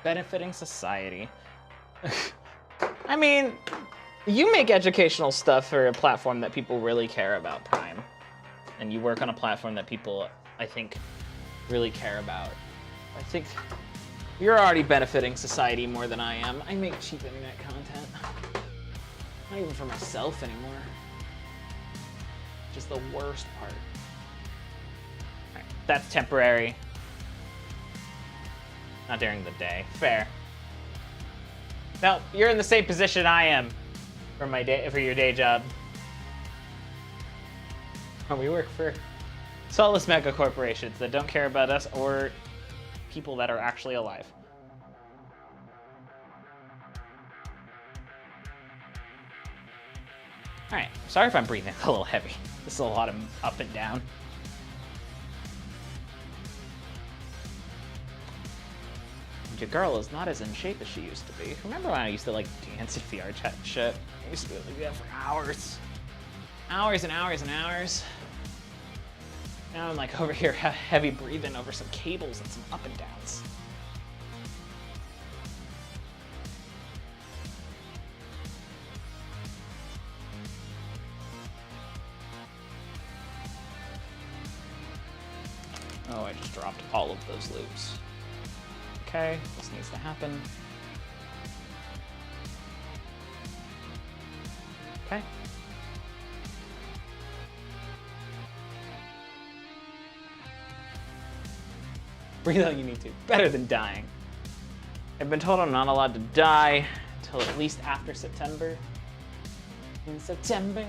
Benefiting society. I mean, you make educational stuff for a platform that people really care about, Prime. And you work on a platform that people, I think, really care about. I think you're already benefiting society more than I am. I make cheap internet content. Not even for myself anymore. Just the worst part. All right, that's temporary. Not during the day. Fair. No, you're in the same position I am for your day job. Oh, we work for soulless mega corporations that don't care about us or people that are actually alive. All right, sorry if I'm breathing a little heavy. This is a lot of up and down. Your girl is not as in shape as she used to be. Remember when I used to like dance at VR chat and shit? I used to be able to do that for hours. Hours and hours and hours. Now I'm like over here heavy breathing over some cables and some up and downs. all of those loops. Okay, this needs to happen. Okay. Breathe out, you need to. Better than dying. I've been told I'm not allowed to die until at least after September. In September.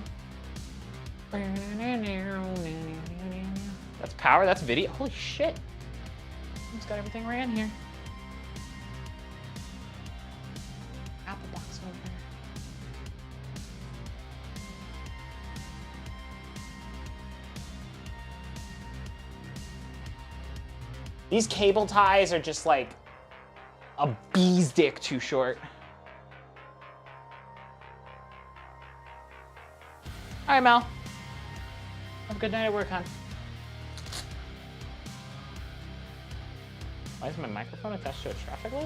That's power, that's video. Holy shit. It's got everything right in here. Apple box over here. These cable ties are just like a bee's dick too short. All right, Mel. Have a good night at work, hon. Why is my microphone attached to a traffic light?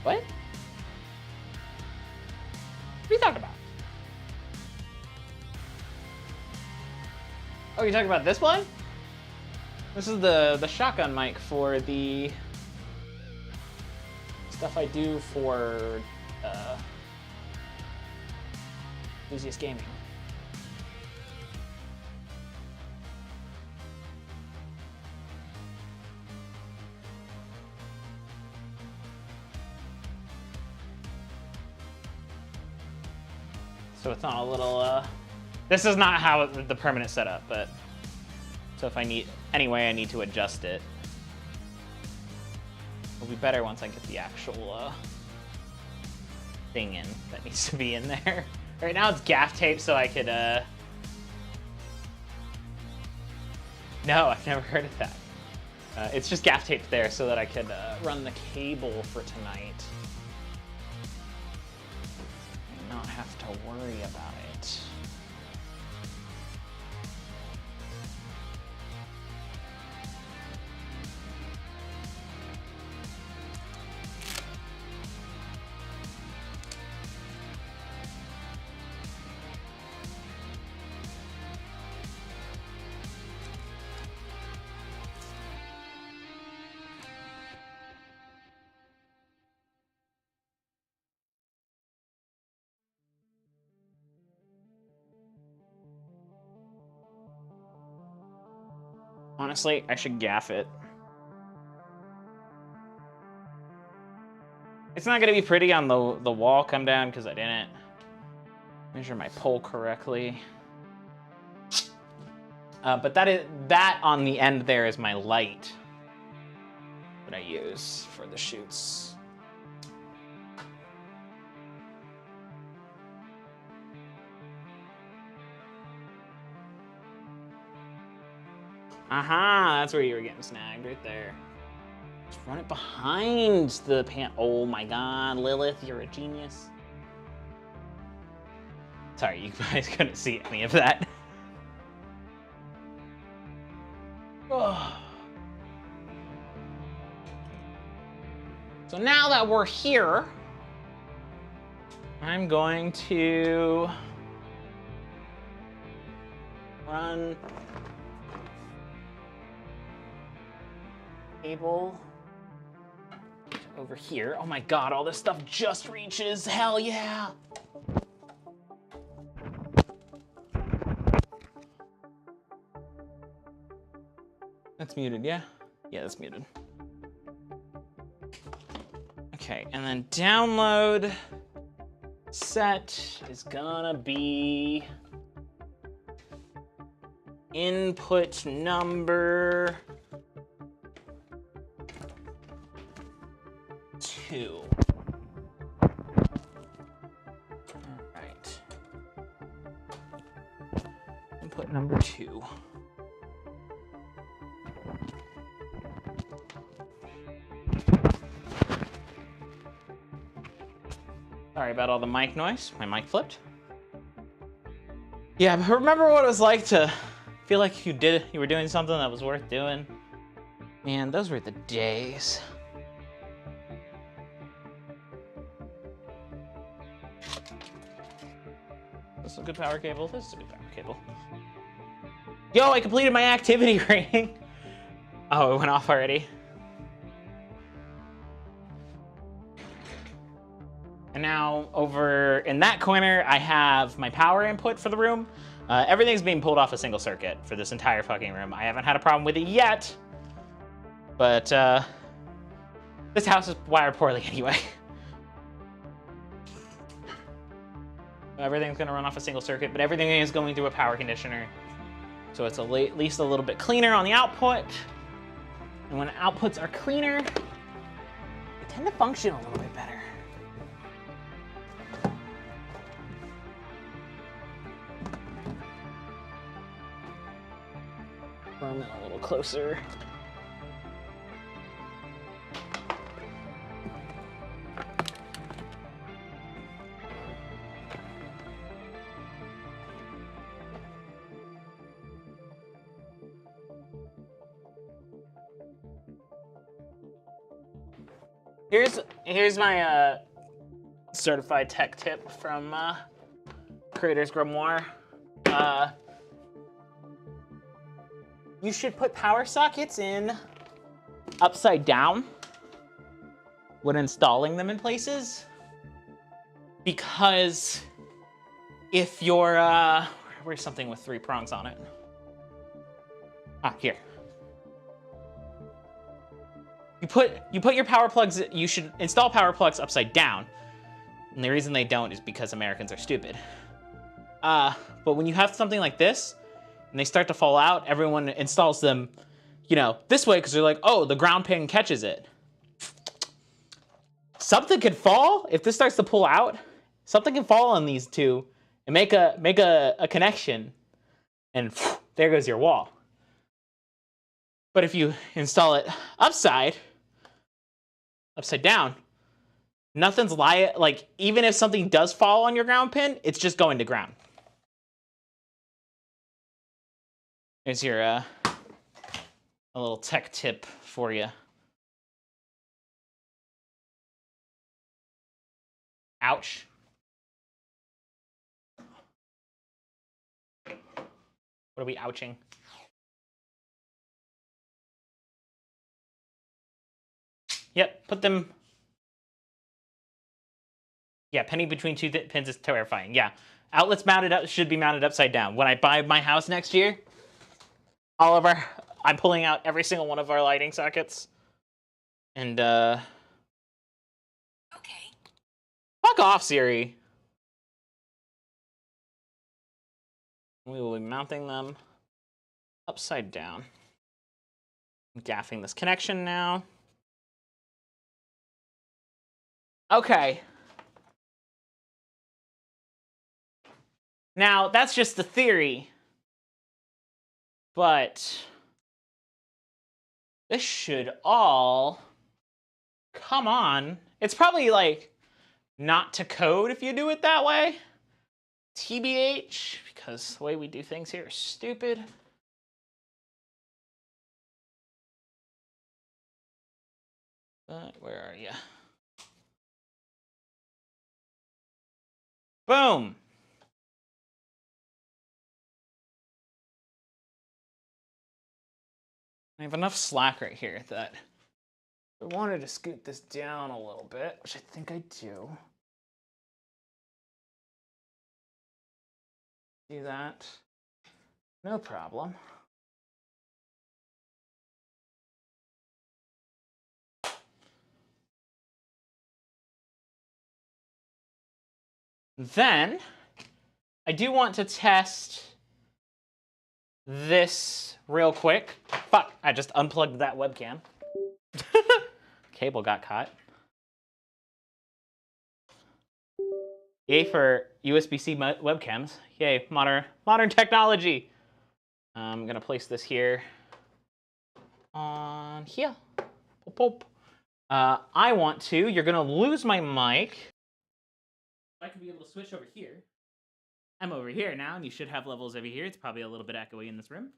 What? What are you talking about? Oh, you're talking about this one? This is the shotgun mic for the stuff I do for Enthusiast Gaming. So it's on a little, this is not how the permanent setup, but, so if I need, anyway, I need to adjust it. It'll be better once I get the actual thing in that needs to be in there. Right now it's gaff tape so I could, no, I've never heard of that. It's just gaff taped there so that I could run the cable for tonight. Not have to worry about it. Honestly, I should gaff it. It's not gonna be pretty on the wall come down because I didn't measure my pole correctly. But that on the end there is my light that I use for the shoots. Aha, that's where you were getting snagged, right there. Just run it behind the pant. Oh my god, Lilith, you're a genius. Sorry, you guys couldn't see any of that. Oh. So now that we're here, I'm going to run cable over here. Oh my god, all this stuff just reaches. Hell yeah. That's muted, yeah? Yeah, that's muted. Okay, and then download set is gonna be input number 2. All right. Input number 2. Sorry about all the mic noise. My mic flipped. Yeah, but remember what it was like to feel like you were doing something that was worth doing? Man, those were the days. This is a good power cable. This is a good power cable. Yo, I completed my activity rating. Oh, it went off already. And now over in that corner, I have my power input for the room. Everything's being pulled off a single circuit for this entire fucking room. I haven't had a problem with it yet, but this house is wired poorly anyway. Everything's gonna run off a single circuit, but everything is going through a power conditioner. So it's at least a little bit cleaner on the output. And when outputs are cleaner, they tend to function a little bit better. Bring it a little closer. Here's my certified tech tip from Creator's Grimoire. You should put power sockets in upside down when installing them in places, because if you're where's something with 3 prongs on it? Ah, here. You put your power plugs, you should install power plugs upside down. And the reason they don't is because Americans are stupid. But when you have something like this, and they start to fall out, everyone installs them, you know, this way, because they're like, oh, the ground pin catches it. Something could fall, if this starts to pull out, something can fall on these two and make a connection, and there goes your wall. But if you install it upside down, nothing's like, even if something does fall on your ground pin, it's just going to ground. Here's your a little tech tip for you. Ouch. What are we ouching? Yep, put them. Yeah, penny between 2 pins is terrifying. Yeah, outlets mounted up should be mounted upside down. When I buy my house next year, I'm pulling out every single one of our lighting sockets. And okay. Fuck off, Siri. We will be mounting them upside down. I'm gaffing this connection now. Okay. Now, that's just the theory. But this should all come on. It's probably like not to code if you do it that way. TBH, because the way we do things here is stupid. But where are you? Boom. I have enough slack right here that I wanted to scoot this down a little bit, which I think I do. Do that. No problem. Then, I do want to test this real quick. Fuck, I just unplugged that webcam. Cable got caught. Yay for USB-C webcams. Yay, modern technology. I'm gonna place this here on here. Pop, pop. You're gonna lose my mic. I could be able to switch over here. I'm over here now, and you should have levels over here. It's probably a little bit echoey in this room.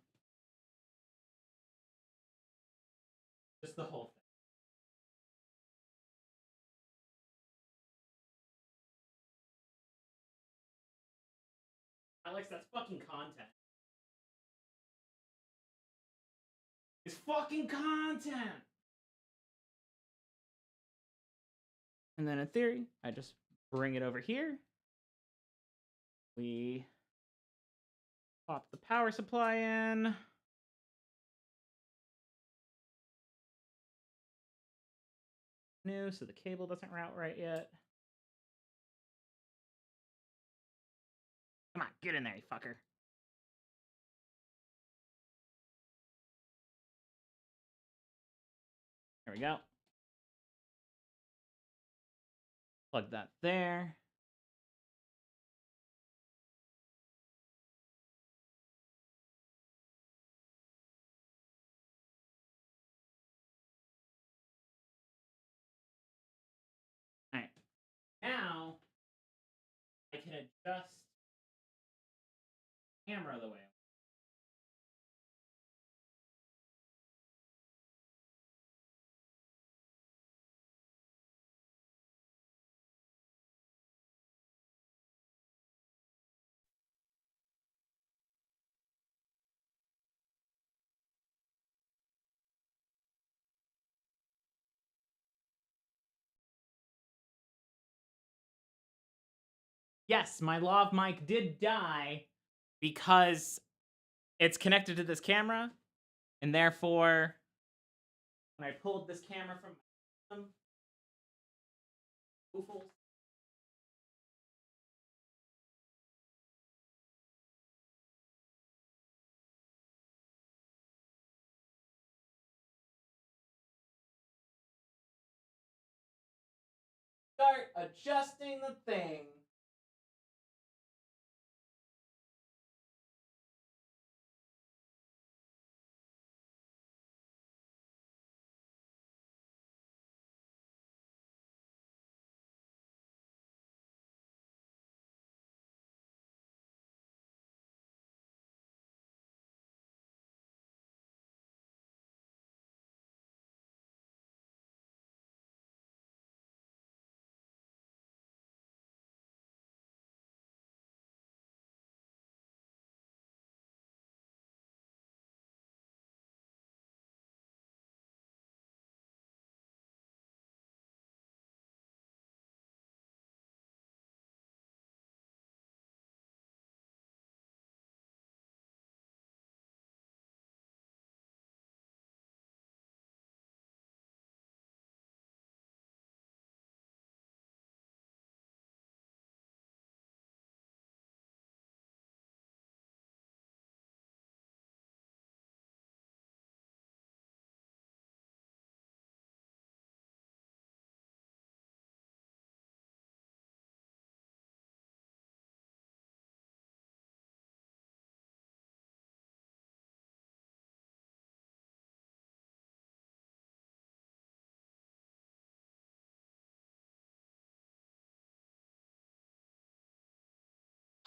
Just the whole thing. Alex, that's fucking content. It's fucking content. And then in theory, I just bring it over here. We pop the power supply in. New, so the cable doesn't route right yet. Come on, get in there, you fucker. There we go. Plug that there. All right. Now I can adjust the camera the way I want. Yes, my lav mic did die because it's connected to this camera, and therefore, when I pulled this camera from my system, oofles. Start adjusting the thing.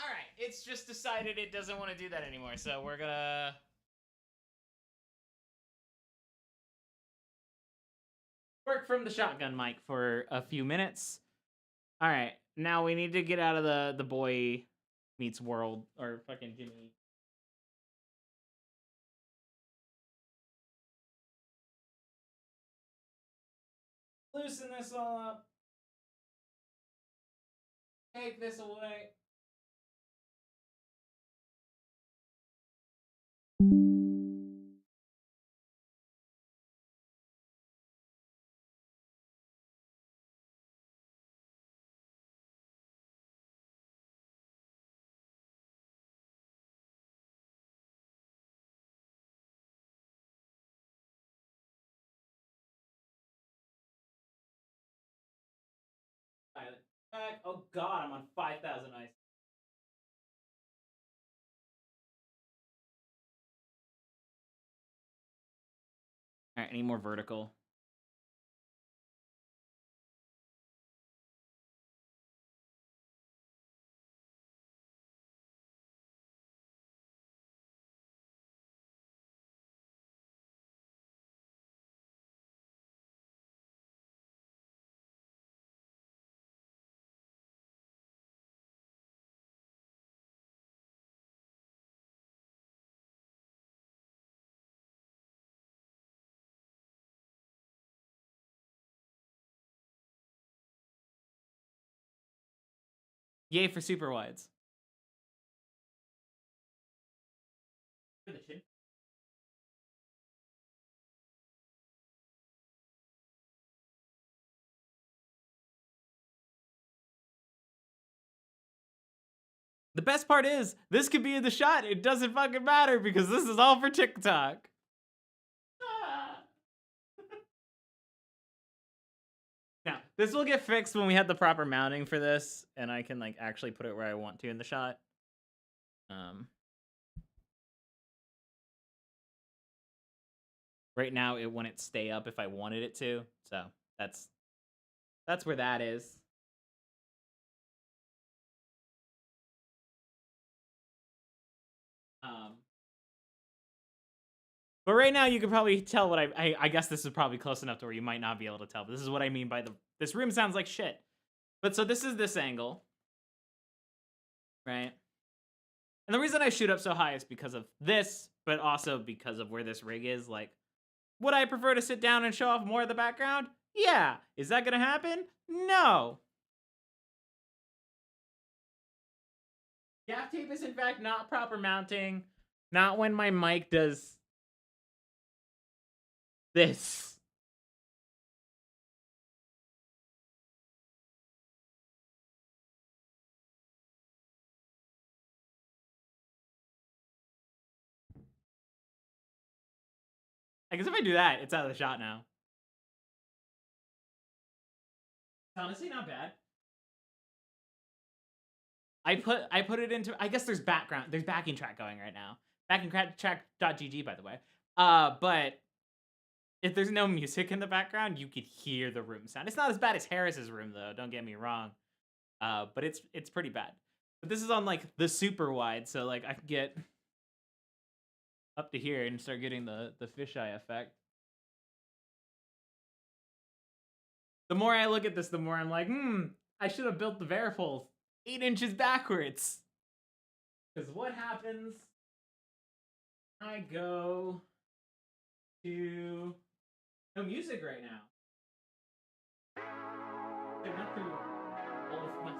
All right, it's just decided it doesn't want to do that anymore, so we're gonna work from the shotgun mic for a few minutes. All right, now we need to get out of the boy meets world or fucking Jimmy. Loosen this all up. Take this away. Back. Oh god, I'm on 5,000 ice. All right, I need more vertical. Yay for super wides. The best part is, this could be in the shot. It doesn't fucking matter because this is all for TikTok. Now, this will get fixed when we have the proper mounting for this, and I can like actually put it where I want to in the shot. Right now, it wouldn't stay up if I wanted it to, so that's where that is. But right now, you can probably tell what I guess this is probably close enough to where you might not be able to tell. But this is what I mean by this room sounds like shit. But so this is this angle, right? And the reason I shoot up so high is because of this, but also because of where this rig is. Like, would I prefer to sit down and show off more of the background? Yeah. Is that gonna happen? No. Gaff tape is in fact not proper mounting. Not when my mic does this. I guess if I do that, it's out of the shot now. Honestly, not bad. I put it into, I guess there's backing track going right now. Backing track.gg, by the way. But if there's no music in the background, you could hear the room sound. It's not as bad as Harris's room, though. Don't get me wrong. But it's pretty bad. But this is on like the super wide, so like I can get up to here and start getting the fisheye effect. The more I look at this, the more I'm like, I should have built the variables 8 inches backwards. Because what happens? I go to no music right now. I went through all of my.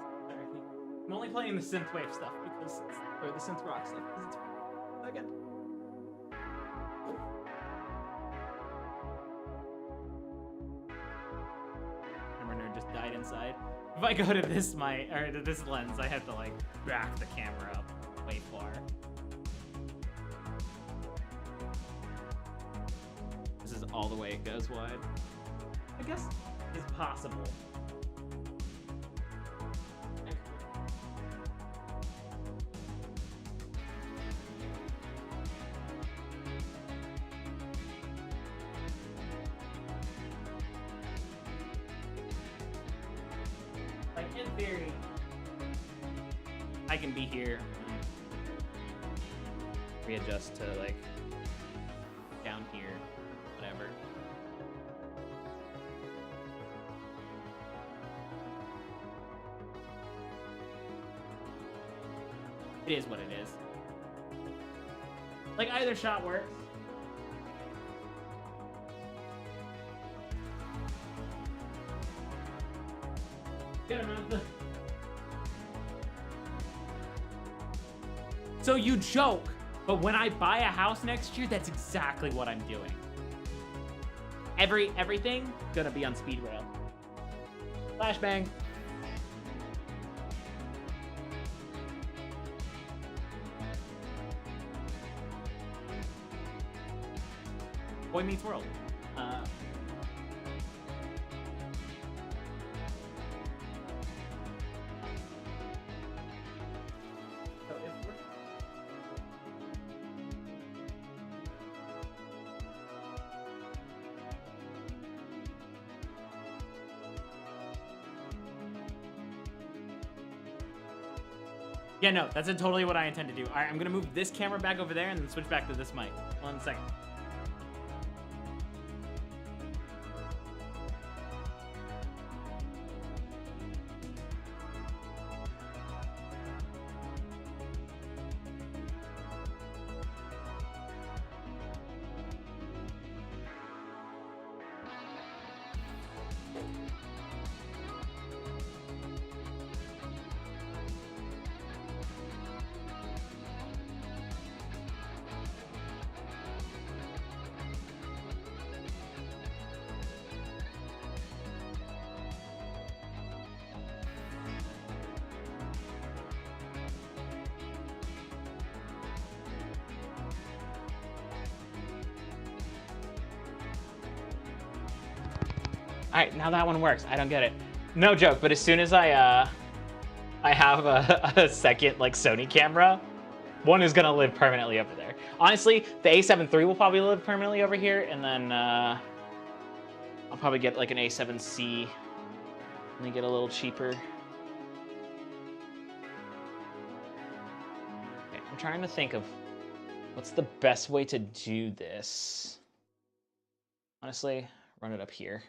I'm only playing the synthwave stuff because or the synth rock stuff because it's again. Camera nerd just died inside. If I go to this to this lens, I have to like back the camera up way far. This is all the way it goes wide. I guess it's possible. Like in theory, I can be here and readjust to like down here, whatever. It is what it is. Like either shot works. Get him out the. So you joke, but when I buy a house next year, that's exactly what I'm doing. Everything gonna be on speed rail. Flashbang. Boy Meets World. Yeah, no, that's totally what I intend to do. All right, I'm gonna move this camera back over there and then switch back to this mic. 1 second. right, now that one works. I don't get it. No joke, but as soon as I have a second like Sony camera, one is gonna live permanently over there. Honestly, the A7 III will probably live permanently over here, and then I'll probably get like an A7C and then get a little cheaper. Okay, I'm trying to think of what's the best way to do this. Honestly, run it up here.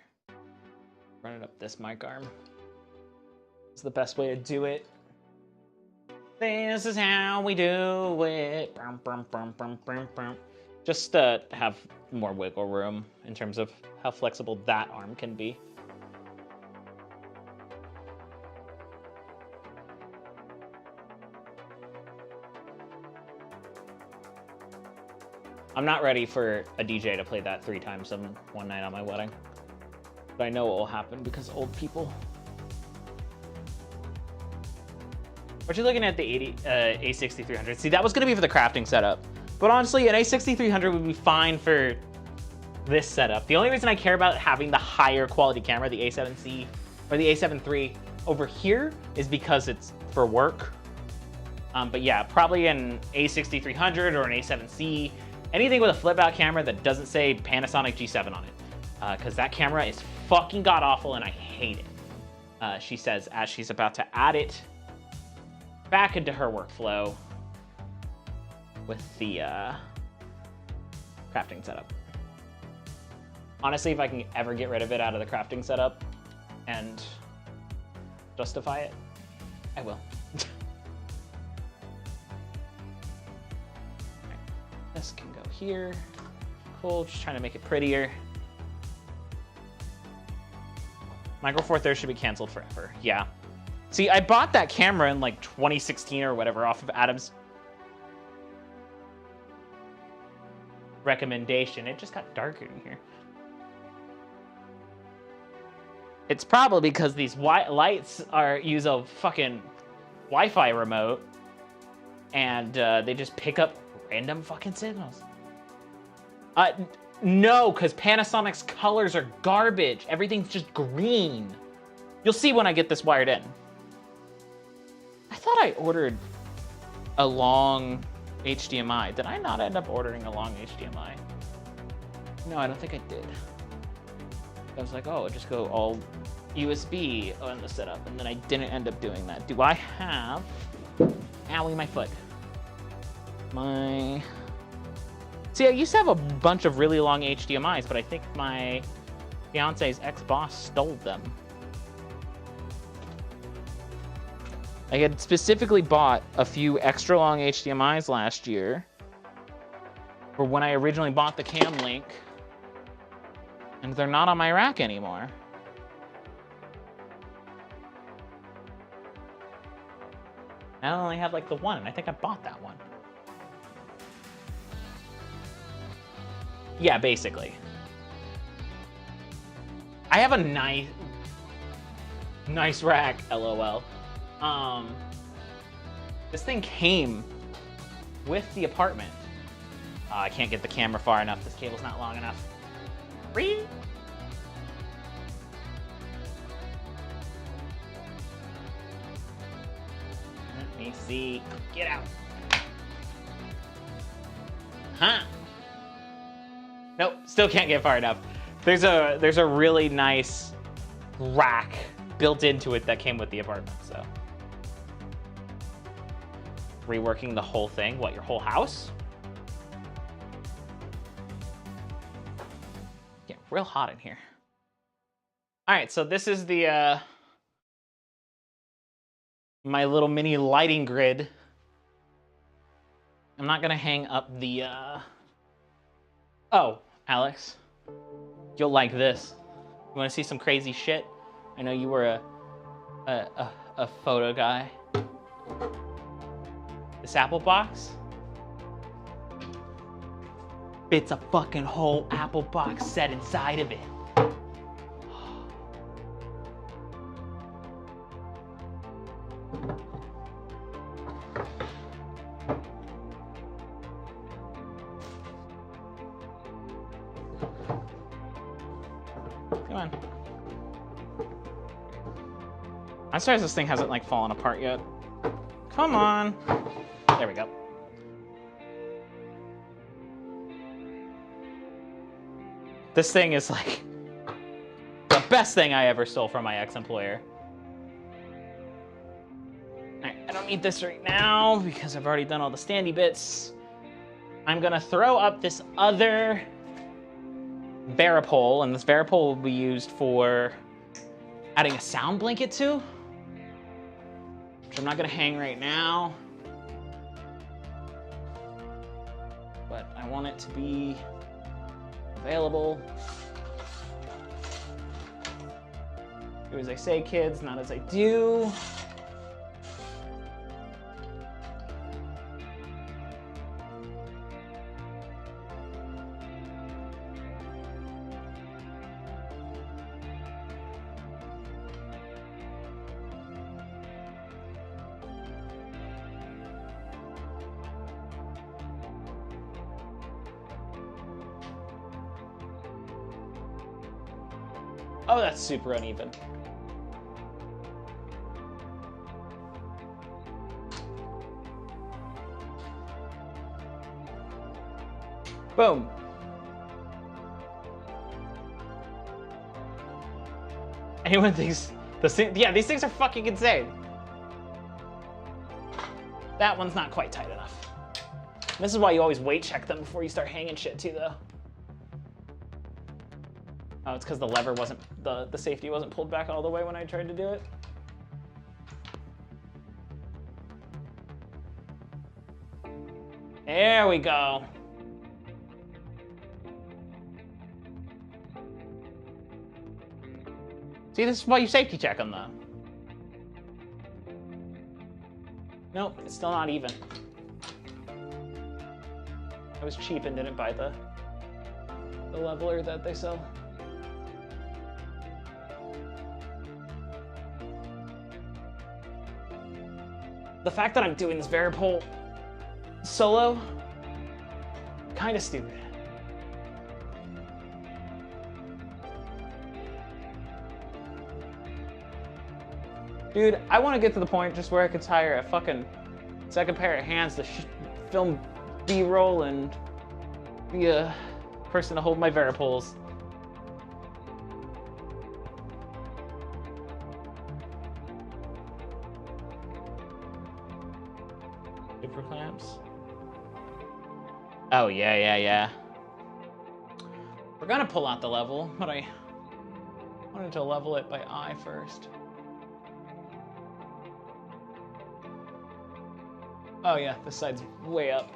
Run it up this mic arm. It's the best way to do it. This is how we do it. Just to have more wiggle room in terms of how flexible that arm can be. I'm not ready for a DJ to play that 3 times in one night on my wedding. But I know what will happen because old people. Aren't you looking at the A6300? See, that was gonna be for the crafting setup. But honestly, an A6300 would be fine for this setup. The only reason I care about having the higher quality camera, the A7C or the A7 III over here, is because it's for work. But yeah, probably an A6300 or an A7C, anything with a flip out camera that doesn't say Panasonic G7 on it. Because that camera is fucking god awful and I hate it. She says as she's about to add it back into her workflow with the crafting setup. Honestly, if I can ever get rid of it out of the crafting setup and justify it, I will. Right. This can go here. Cool, just trying to make it prettier. Micro Four Thirds should be canceled forever. Yeah. See, I bought that camera in like 2016 or whatever off of Adam's recommendation. It just got darker in here. It's probably because these white lights use a fucking Wi-Fi remote and they just pick up random fucking signals. No, because Panasonic's colors are garbage. Everything's just green. You'll see when I get this wired in. I thought I ordered a long HDMI. Did I not end up ordering a long HDMI? No, I don't think I did. I was like, oh, just go all USB on the setup, and then I didn't end up doing that. Do I have... Owie, my foot. See, I used to have a bunch of really long HDMIs, but I think my fiance's ex-boss stole them. I had specifically bought a few extra long HDMIs last year for when I originally bought the Cam Link, and they're not on my rack anymore. I only have like the one, and I think I bought that one. Yeah, basically. I have a nice rack, LOL. This thing came with the apartment. I can't get the camera far enough. This cable's not long enough. Let me see. Get out. Huh? Nope, still can't get far enough. There's a really nice rack built into it that came with the apartment, so. Reworking the whole thing? What, your whole house? Get real hot in here. All right, so this is the my little mini lighting grid. I'm not gonna hang up the Oh, Alex, you'll like this. You wanna see some crazy shit? I know you were a photo guy. This Apple box fits a fucking whole Apple box set inside of it. Come on. I'm surprised this thing hasn't like fallen apart yet. Come on. There we go. This thing is like the best thing I ever stole from my ex-employer. Alright, I don't need this right now because I've already done all the standy bits. I'm gonna throw up this other varipole, and this varipole will be used for adding a sound blanket to, which I'm not gonna hang right now, but I want it to be available. Do as I say, kids, not as I do. Oh, that's super uneven. Boom. Anyone thinks yeah, these things are fucking insane. That one's not quite tight enough. This is why you always weight check them before you start hanging shit too, though. Oh, it's because the lever wasn't, the safety wasn't pulled back all the way when I tried to do it. There we go. See, this is why you safety check them, though. Nope, it's still not even. I was cheap and didn't buy the leveler that they sell. The fact that I'm doing this varipole solo, kind of stupid. Dude, I want to get to the point just where I could hire a fucking second pair of hands to film B-roll and be a person to hold my varipoles. Super clamps. Oh, yeah. We're gonna pull out the level, but I wanted to level it by eye first. Oh yeah, this side's way up.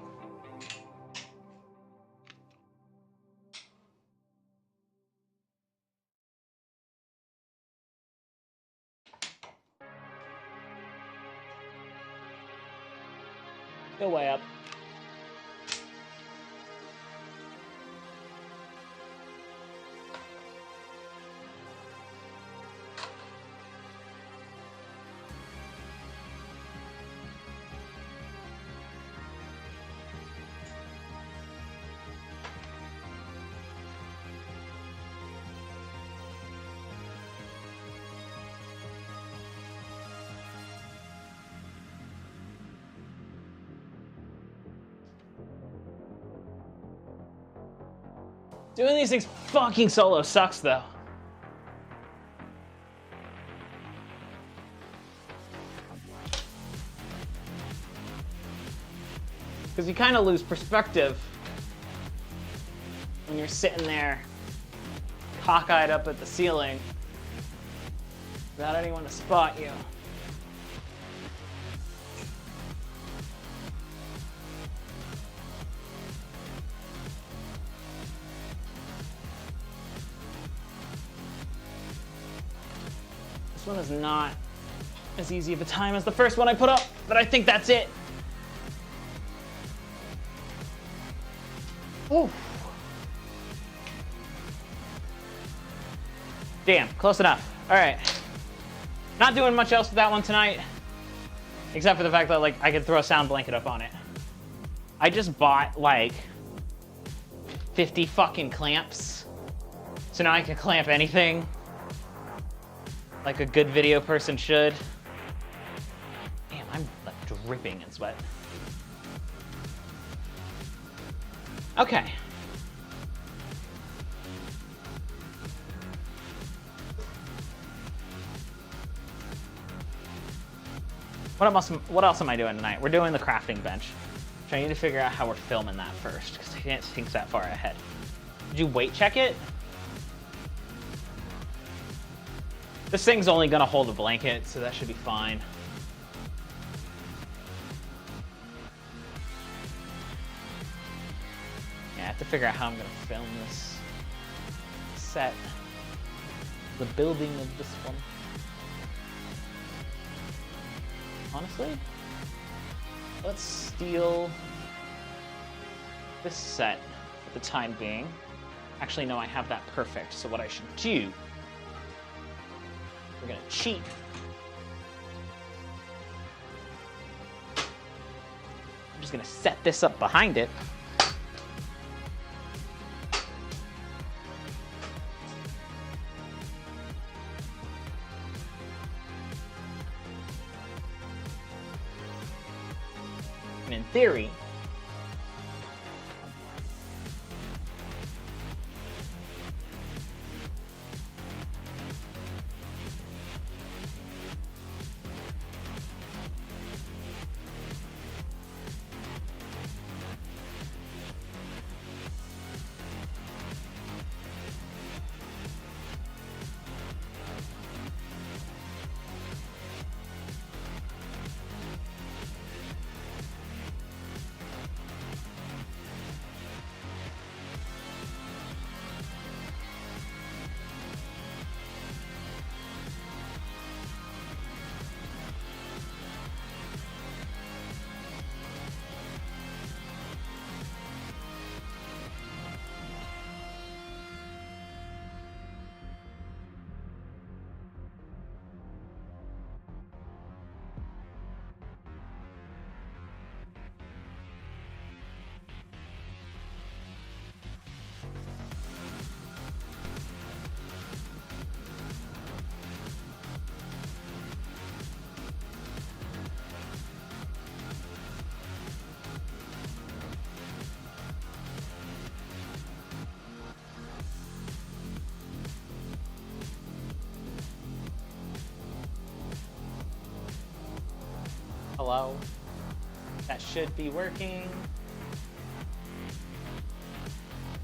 Still way up. Doing these things fucking solo sucks, though. Because you kind of lose perspective when you're sitting there cockeyed up at the ceiling without anyone to spot you. This one is not as easy of a time as the first one I put up, but I think that's it. Oof. Damn, close enough. All right. Not doing much else with that one tonight, except for the fact that like I could throw a sound blanket up on it. I just bought like 50 fucking clamps So now I can clamp anything like a good video person should. Damn, I'm like dripping in sweat. Okay. What else am I doing tonight? We're doing the crafting bench. So I need to figure out how we're filming that first, because I can't think that far ahead. Did you weight check it? This thing's only gonna hold a blanket, so that should be fine. Yeah, I have to figure out how I'm gonna film this set. The building of this one. Honestly, let's steal this set for the time being. Actually, no, I have that perfect, so what I should do, we're gonna cheat. I'm just gonna set this up behind it. And in theory, hello, that should be working.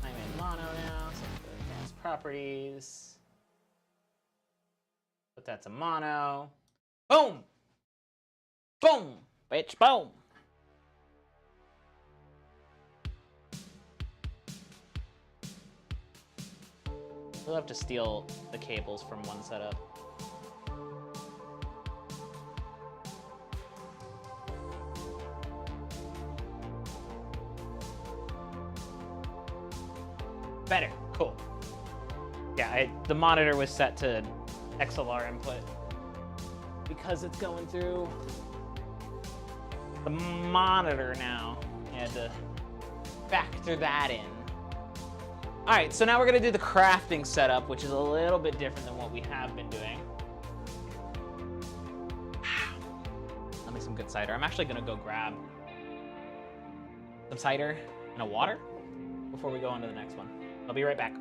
I'm in mono now, so advanced properties. But that's a mono. Boom! Boom! Bitch, boom! We'll have to steal the cables from one setup. Better. Cool. Yeah, the monitor was set to XLR input because it's going through the monitor now. I had to factor that in. All right, so now we're gonna do the crafting setup, which is a little bit different than what we have been doing. Let me some good cider. I'm actually gonna go grab some cider and a water before we go on to the next one. I'll be right back.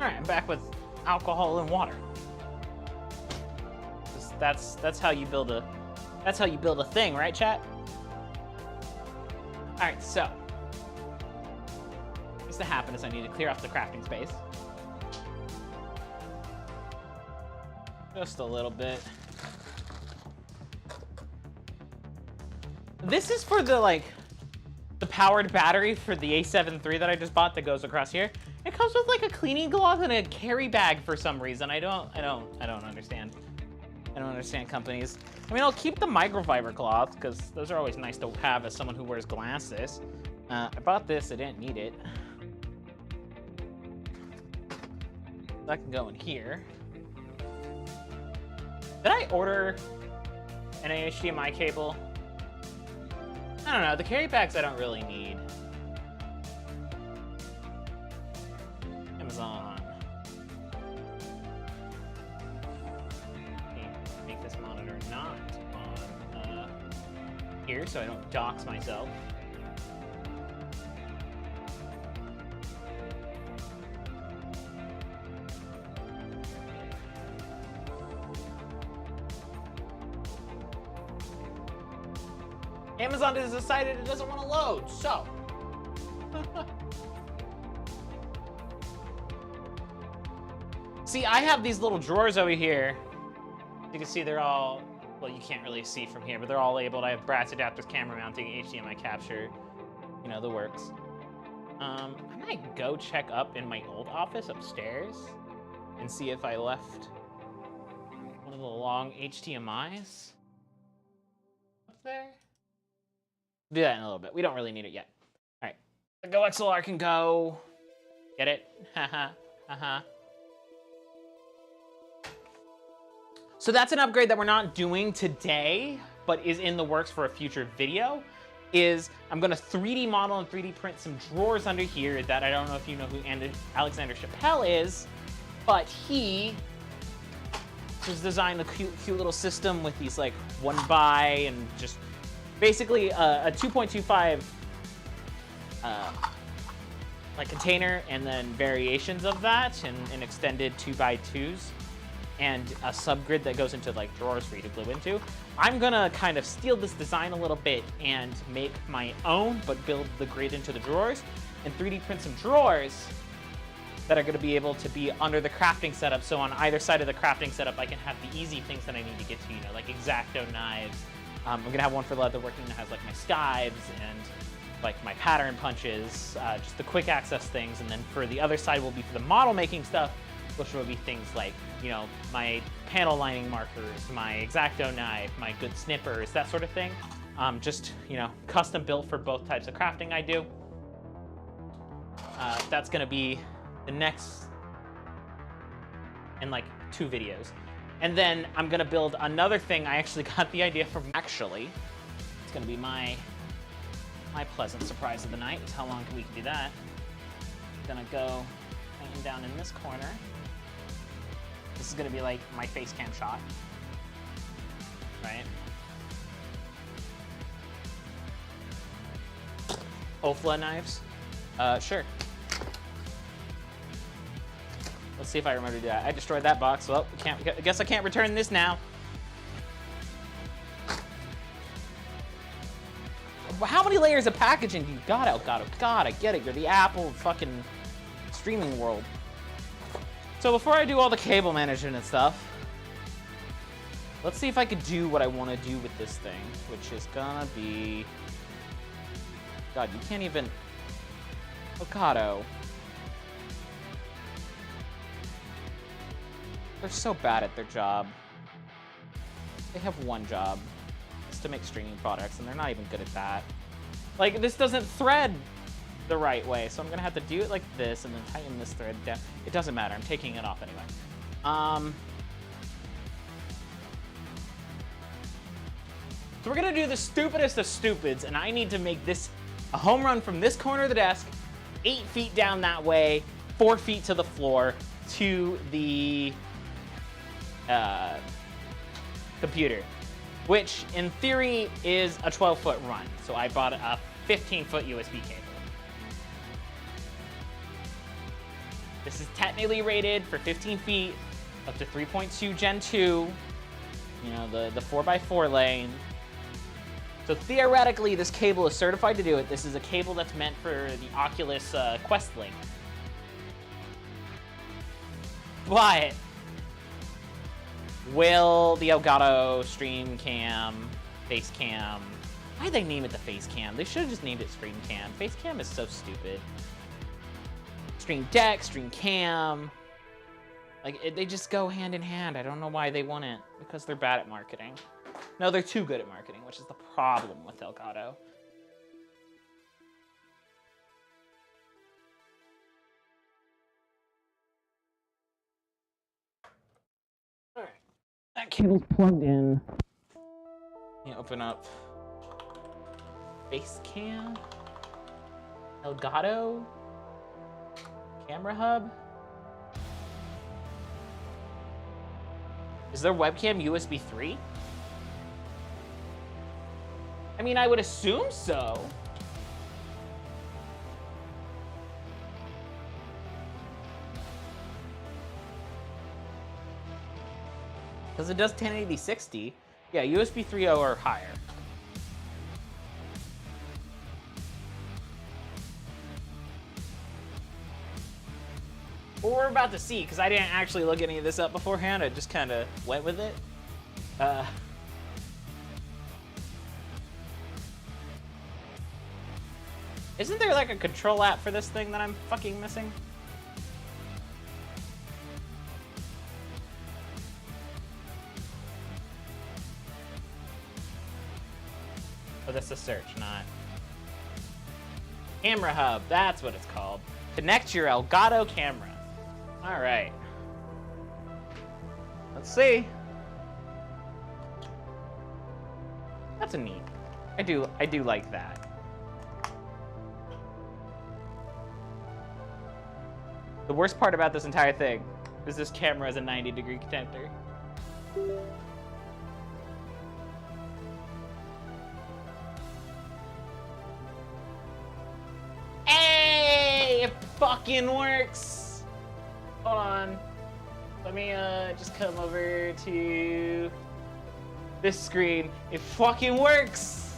All right, I'm back with alcohol and water. That's how you build a thing, right, chat? All right, so what needs to happen is I need to clear off the crafting space. Just a little bit. This is for the powered battery for the A7 III that I just bought that goes across here. It comes with like a cleaning cloth and a carry bag for some reason. I don't understand. I don't understand companies. I mean, I'll keep the microfiber cloth because those are always nice to have as someone who wears glasses. I bought this, I didn't need it. That can go in here. Did I order an HDMI cable? I don't know, the carry bags I don't really need. Amazon. Okay, make this monitor not on here so I don't dox myself. Amazon has decided it doesn't want to load, so. See, I have these little drawers over here. You can see they're all, well, you can't really see from here, but they're all labeled. I have brass adapters, camera mounting, HDMI capture, you know, the works. I might go check up in my old office upstairs and see if I left one of the long HDMIs up there. Do that in a little bit. We don't really need it yet. All right. The Go XLR can go. Get it? Haha. Haha. So that's an upgrade that we're not doing today, but is in the works for a future video. I'm going to 3D model and 3D print some drawers under here that I don't know if you know who Alexander Chappelle is, but he just designed a cute little system with these like 1x and just basically a 2.25 like container and then variations of that and an extended 2x2s and a subgrid that goes into like drawers for you to glue into. I'm gonna kind of steal this design a little bit and make my own, but build the grid into the drawers and 3D print some drawers that are gonna be able to be under the crafting setup. So on either side of the crafting setup, I can have the easy things that I need to get to, you know, like X-Acto knives. I'm gonna have one for leatherworking that has like my skives and like my pattern punches, just the quick access things. And then for the other side will be for the model making stuff, which will be things like, you know, my panel lining markers, my X-Acto knife, my good snippers, that sort of thing. Just, you know, custom built for both types of crafting I do. That's gonna be the next in like 2 videos. And then I'm gonna build another thing I actually got the idea from. Actually, it's gonna be my pleasant surprise of the night. Is how long we can do that. I'm gonna go hanging down in this corner. This is gonna be like my face cam shot, right? Ofla knives, sure. Let's see if I remember to do that. I destroyed that box. Well, I guess I can't return this now. How many layers of packaging do you got? Oh God, I get it. You're the Apple fucking streaming world. So before I do all the cable management and stuff, let's see if I could do what I want to do with this thing, which is gonna be... God, you can't even... Ocado. They're so bad at their job. They have one job. It's to make streaming products, and they're not even good at that. Like, this doesn't thread the right way, so I'm gonna have to do it like this and then tighten this thread down. It doesn't matter, I'm taking it off anyway. So we're gonna do the stupidest of stupids, and I need to make this a home run from this corner of the desk, 8 feet down that way, 4 feet to the floor, to the computer, which in theory is a 12-foot run. So I bought a 15-foot USB cable. This is technically rated for 15 feet, up to 3.2 Gen 2. You know, the 4x4 lane. So theoretically, this cable is certified to do it. This is a cable that's meant for the Oculus Quest Link. But will the Elgato Stream Cam, Face Cam, why'd they name it the Face Cam? They should have just named it Stream Cam. Face Cam is so stupid. Stream Deck, Stream Cam. Like, they just go hand in hand. I don't know why they wouldn't, because they're bad at marketing. No, they're too good at marketing, which is the problem with Elgato. All right, that cable's plugged in. You open up Face Cam, Elgato, Camera Hub. Is their webcam USB 3? I mean, I would assume so. Because it does 1080 60. Yeah, USB 3.0 or higher. What we're about to see, because I didn't actually look any of this up beforehand, I just kind of went with it. Isn't there like a control app for this thing that I'm fucking missing? Oh, that's a search, not. Camera Hub, that's what it's called. Connect your Elgato camera. All right. Let's see. That's a neat. I do like that. The worst part about this entire thing is this camera is a 90-degree connector. Hey, it fucking works. Hold on. Let me just come over to this screen. It fucking works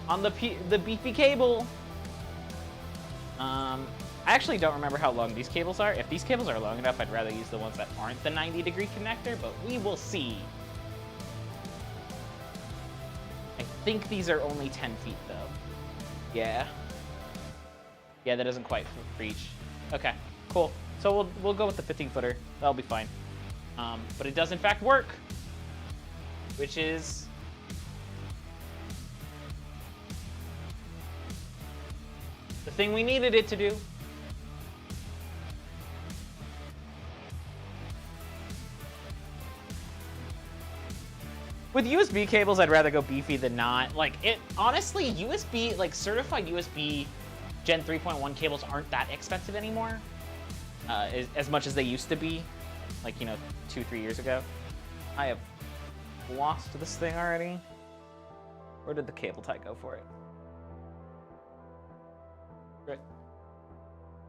on the beefy cable. I actually don't remember how long these cables are. If these cables are long enough, I'd rather use the ones that aren't the 90-degree connector, but we will see. I think these are only 10 feet, though. Yeah. Yeah, that doesn't quite reach. Okay, cool. So we'll go with the 15-footer. That'll be fine. But it does, in fact, work, which is the thing we needed it to do. With USB cables, I'd rather go beefy than not. Like, it honestly, USB, like certified USB Gen 3.1 cables aren't that expensive anymore, as much as they used to be, like, you know, 2-3 years ago. I have lost this thing already. Where did the cable tie go for it? Right.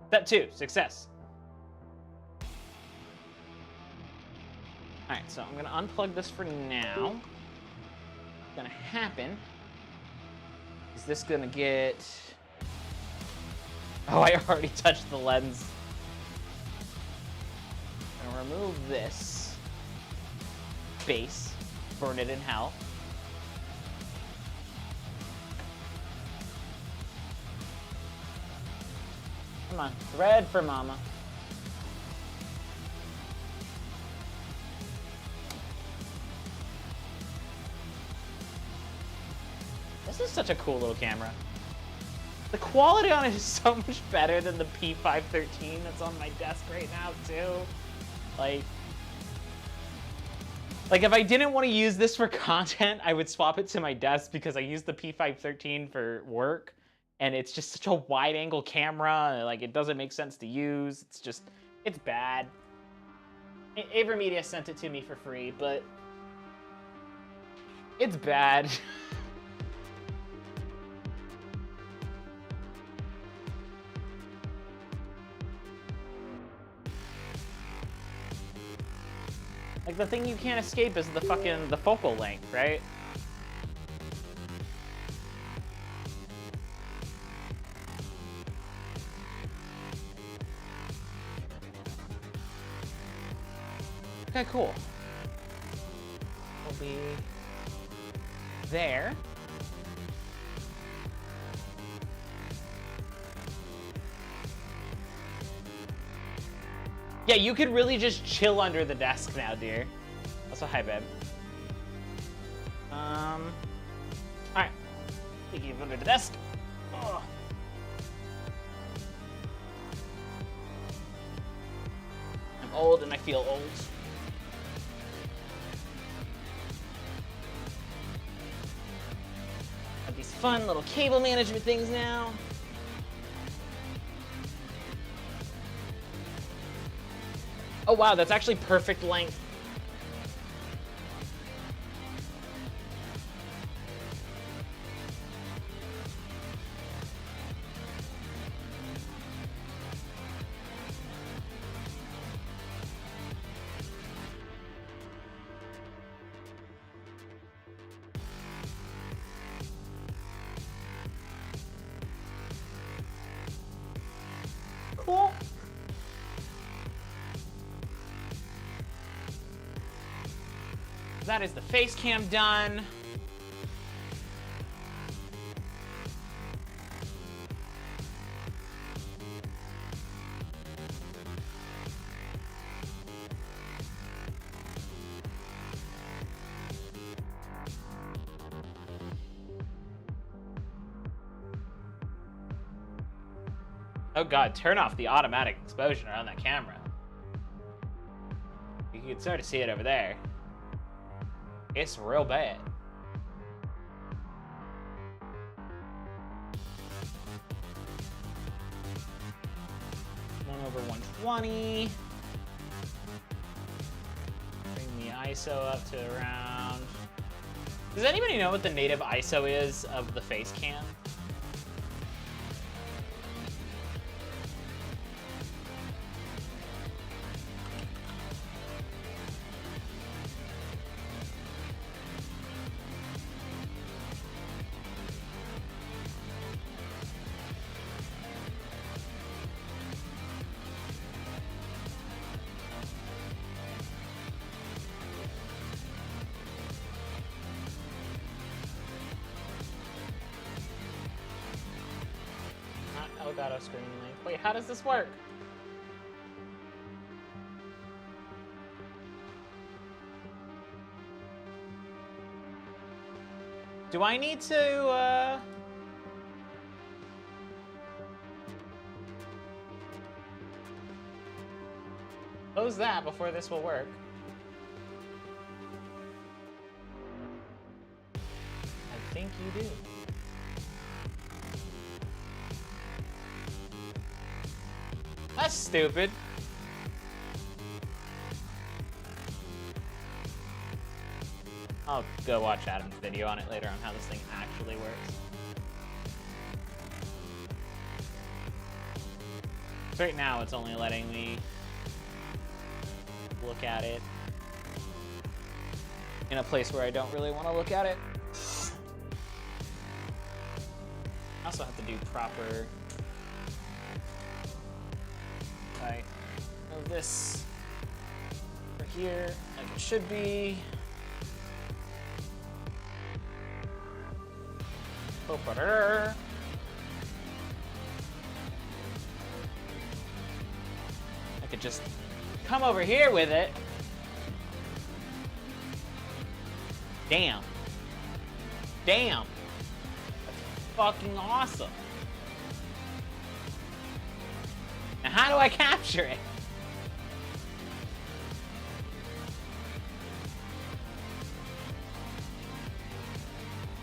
Step 2, success. All right, so I'm gonna unplug this for now. What's gonna happen is this gonna get... Oh, I already touched the lens. I'm gonna remove this base, burn it in hell. Come on, thread for mama. This is such a cool little camera. The quality on it is so much better than the P513 that's on my desk right now, too. Like if I didn't want to use this for content, I would swap it to my desk because I use the P513 for work, and it's just such a wide-angle camera. Like, it doesn't make sense to use. It's bad. AverMedia sent it to me for free, but it's bad. Like, the thing you can't escape is the focal length, right? Okay, cool. We'll be there. Yeah, you could really just chill under the desk now, dear. Also, hi, babe. Alright. Take you under the desk. Ugh. I'm old and I feel old. Have these fun little cable management things now. Oh wow, that's actually perfect length. Cool. That is the face cam done. Oh god, turn off the automatic exposure on that camera. You can sort of see it over there. It's real bad. One over 120. Bring the ISO up to around... Does anybody know what the native ISO is of the face cam? Elgato screen length. Wait, how does this work? Do I need to, close that before this will work? I think you do. That's stupid. I'll go watch Adam's video on it later on how this thing actually works. Right now, it's only letting me look at it in a place where I don't really want to look at it. I also have to do proper... I move this over here like it should be. I could just come over here with it. Damn. Damn. That's fucking awesome. Now, how do I capture it?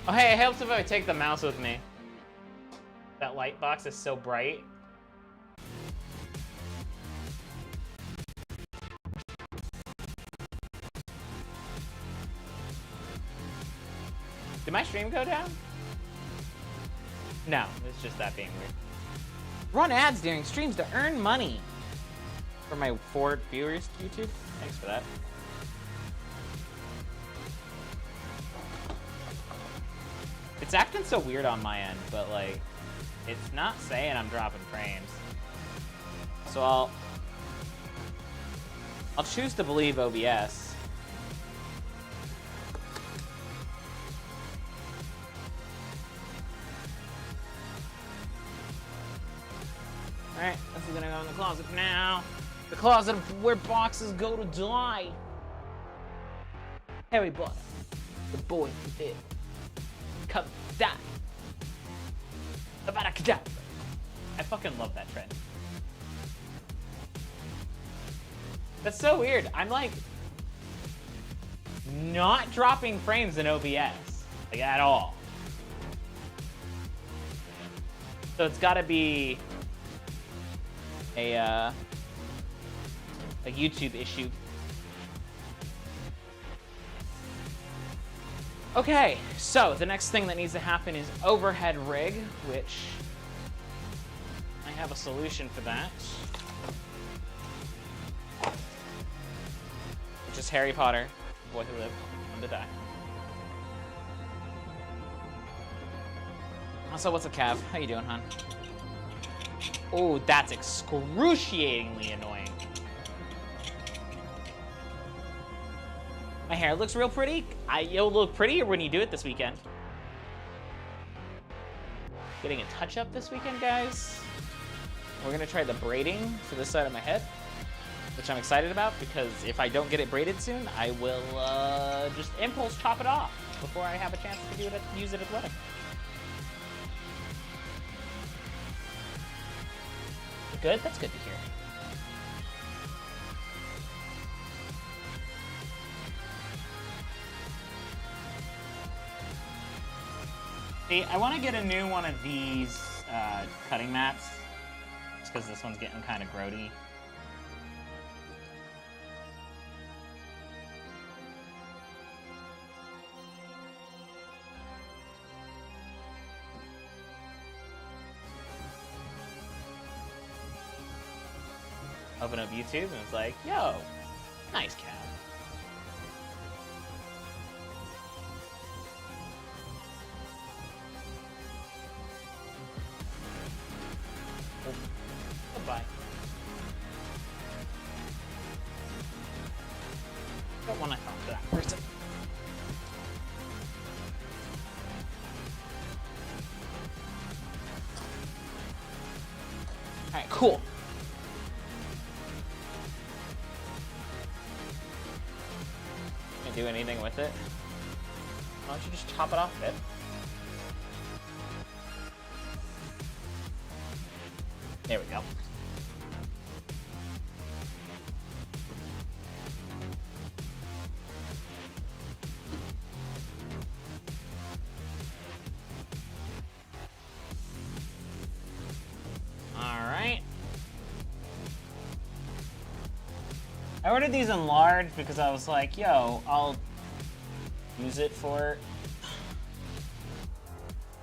Oh, hey, it helps if I take the mouse with me. That light box is so bright. Did my stream go down? No, it's just that being weird. Run ads during streams to earn money. For my 4 viewers, YouTube. Thanks for that. It's acting so weird on my end, but like, it's not saying I'm dropping frames. So I'll choose to believe OBS. Alright, this is gonna go in the closet for now. The closet where boxes go to die. Harry Potter, the boy who did come die. Avada-kedavra. I fucking love that trend. That's so weird. I'm like not dropping frames in OBS, like at all. So it's gotta be a YouTube issue. Okay, so the next thing that needs to happen is overhead rig, which I have a solution for that. Which is Harry Potter, the boy who lived, come to die. Also, what's up, Cav? How you doing, hon? Oh, that's excruciatingly annoying. My hair looks real pretty. It'll look prettier when you do it this weekend. Getting a touch-up this weekend, guys. We're gonna try the braiding for this side of my head, which I'm excited about because if I don't get it braided soon, I will just impulse chop it off before I have a chance to use it at the wedding. Good? That's good to hear. See, I want to get a new one of these cutting mats, just because this one's getting kind of grody. Open up YouTube and it's like, yo, nice cat. Oh, goodbye. Don't want to talk to that person. All right, cool. Do anything with it? Why don't you just chop it off a bit? There we go. All right. I ordered these in large because I was like, yo, I'll use it for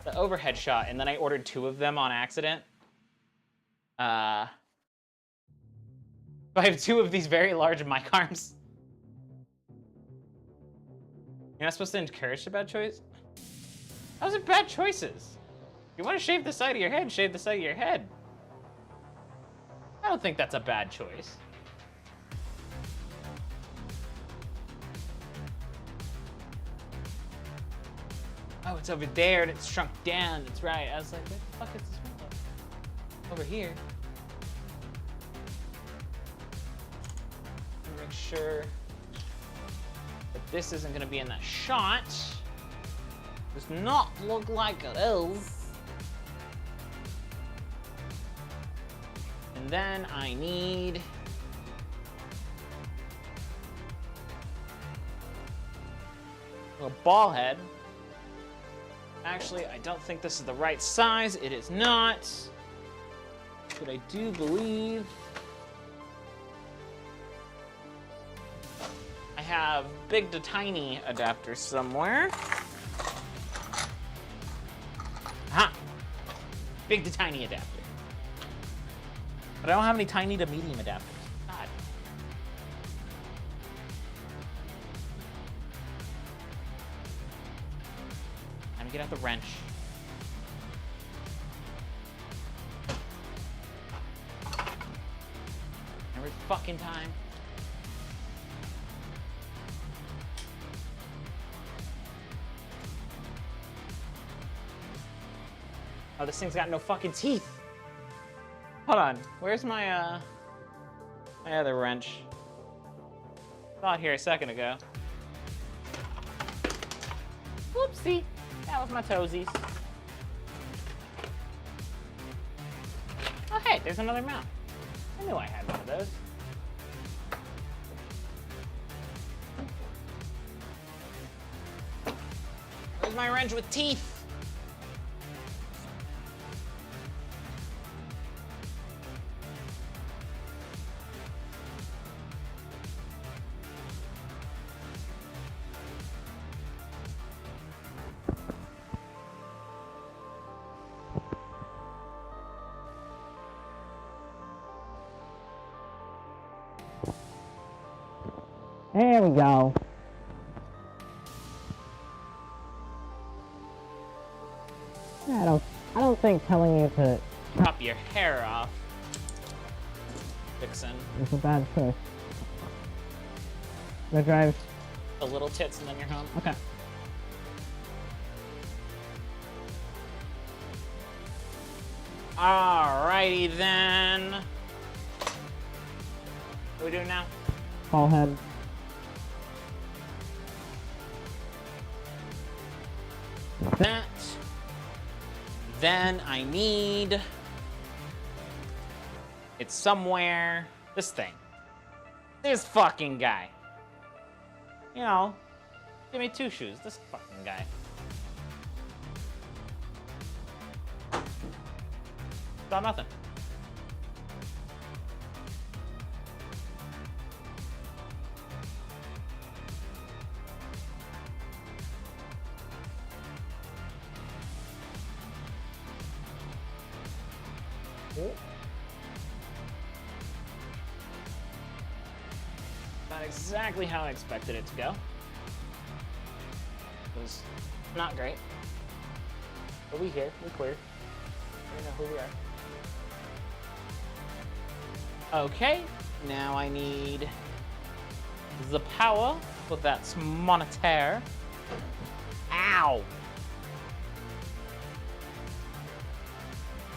the overhead shot, and then I ordered 2 of them on accident. So I have 2 of these very large mic arms. You're not supposed to encourage a bad choice? How's it bad choices? If you want to shave the side of your head, shave the side of your head. I don't think that's a bad choice. Oh, it's over there and it's shrunk down. That's right. I was like, where the fuck is this window? Over here. Make sure that this isn't going to be in that shot. Does not look like it is. And then I need a ball head. Actually, I don't think this is the right size. It is not. But I do believe I have big to tiny adapters somewhere. Aha! Big to tiny adapter. But I don't have any tiny to medium adapters. God. I me get out the wrench. Every fucking time. Oh, this thing's got no fucking teeth. Hold on. Where's my my other wrench? Saw it here a second ago. Whoopsie. That was my toesies. Oh, hey, there's another mount. I knew I had one of those. Where's my wrench with teeth? There we go. I don't think telling you to Chop your hair off, Vixen. is a bad choice. The drive. The little tits and then you're home. Okay. Alrighty then. What are we doing now? Ball head. That. Then I need... It's somewhere... This thing. This fucking guy. You know, give me two shoes. This fucking guy. Got nothing. Not exactly how I expected it to go. It was not great. But we here, we clear. We know who we are. Okay, now I need the power for that monitor. Ow!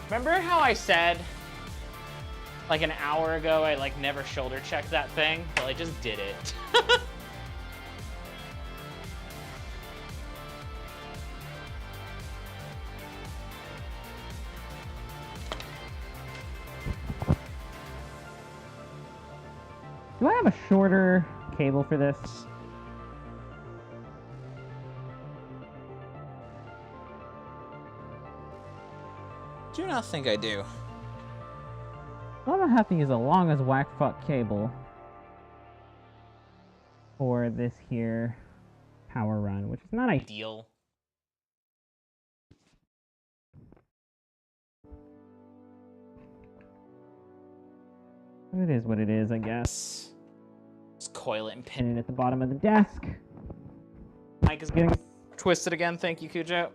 Remember how I said, like an hour ago, I like never shoulder checked that thing? Well, I just did it. Do I have a shorter cable for this? Do not think I do. I'm gonna have to use a long as whack fuck cable for this here power run, which is not ideal. It is what it is, I guess. Just coil it and pin Pin it at the bottom of the desk. Mike is getting twisted again. Thank you, Cujo.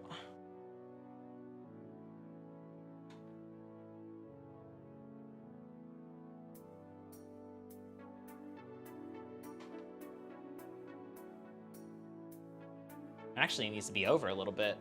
Actually, it needs to be over a little bit.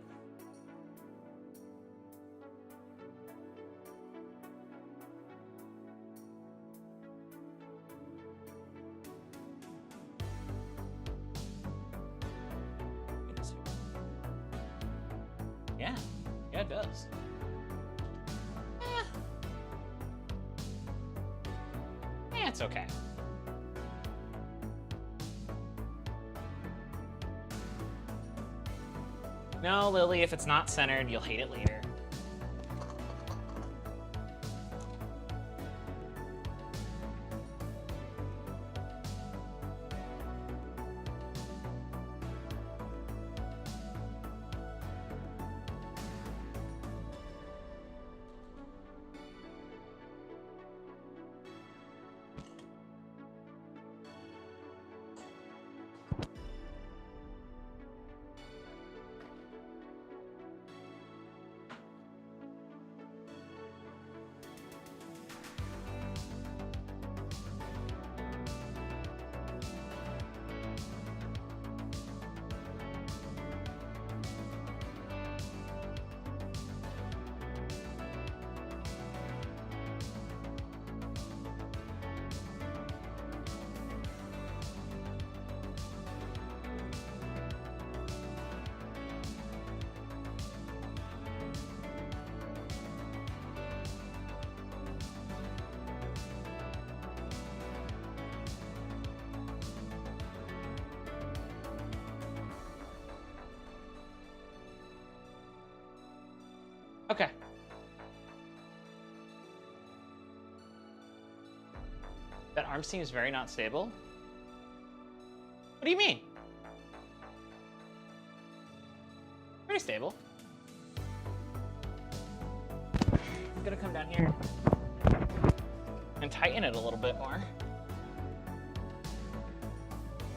Yeah, it does. Yeah, it's okay. No, Lily, if it's not centered, you'll hate it later. That arm seems very not stable. What do you mean? Pretty stable. I'm gonna come down here and tighten it a little bit more.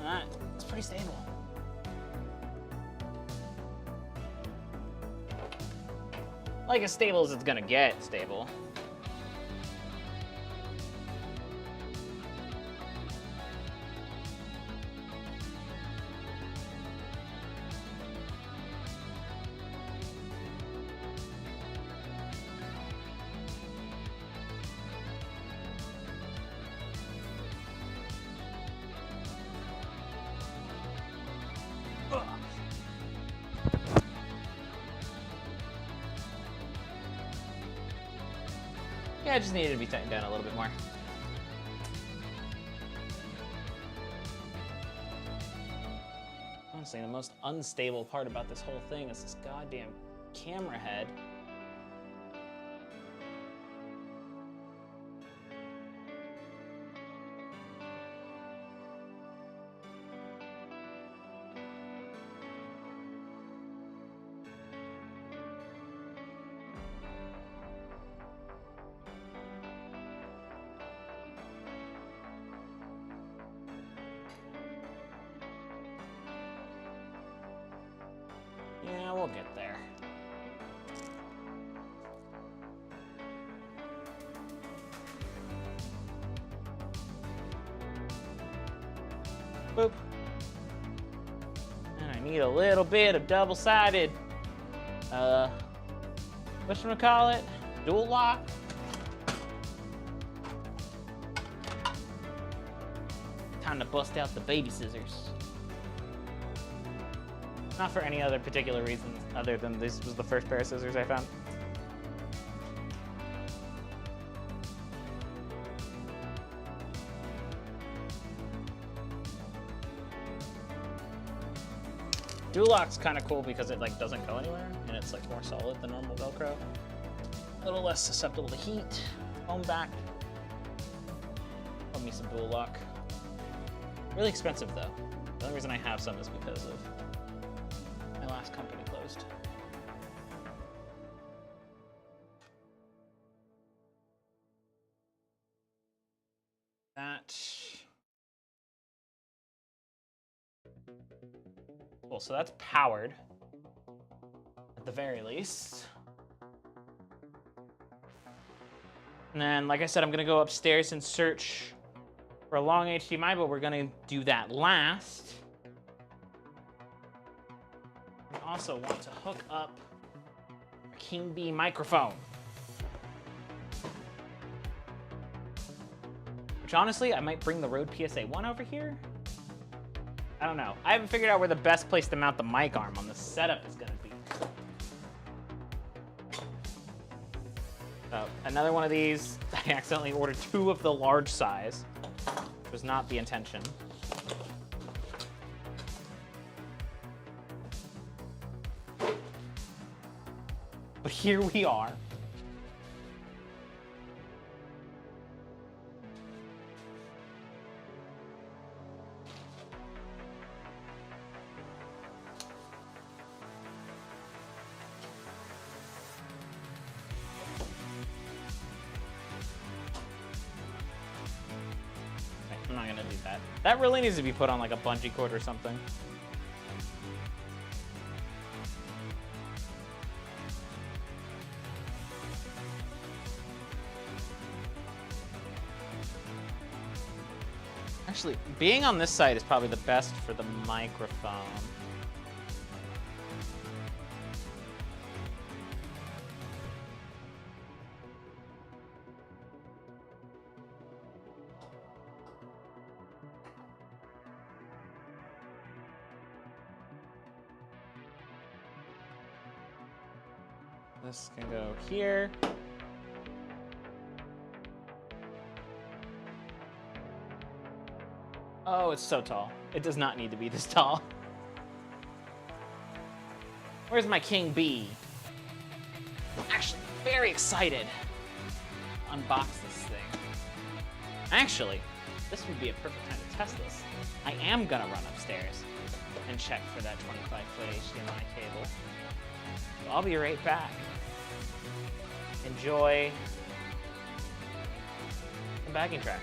Alright, it's pretty stable. Like as stable as it's gonna get stable. Yeah, I just needed to be tightened down a little bit more. Honestly, the most unstable part about this whole thing is this goddamn camera head. Yeah, we'll get there. Boop. And I need a little bit of double-sided, whatchamacallit, dual lock. Time to bust out the baby scissors. Not for any other particular reason other than this was the first pair of scissors I found. Dual lock's kind of cool because it like doesn't go anywhere and it's like more solid than normal Velcro. A little less susceptible to heat, foam back. Love me some dual lock. Really expensive though. The only reason I have some is because of my last company closed. That. Cool, so that's powered at the very least. And then, like I said, I'm gonna go upstairs and search for a long HDMI, but we're gonna do that last. I also want to hook up a King Bee microphone. Which honestly, I might bring the Rode PSA 1 over here. I don't know. I haven't figured out where the best place to mount the mic arm on the setup is gonna be. So, another one of these. I accidentally ordered 2 of the large size. Which was not the intention. But here we are. I'm not gonna do that. That really needs to be put on like a bungee cord or something. Actually, being on this side is probably the best for the microphone. This can go here. Oh, it's so tall. It does not need to be this tall. Where's my King Bee? I'm actually very excited to unbox this thing. Actually, this would be a perfect time to test this. I am gonna run upstairs and check for that 25-foot HDMI cable. So I'll be right back. Enjoy the backing track.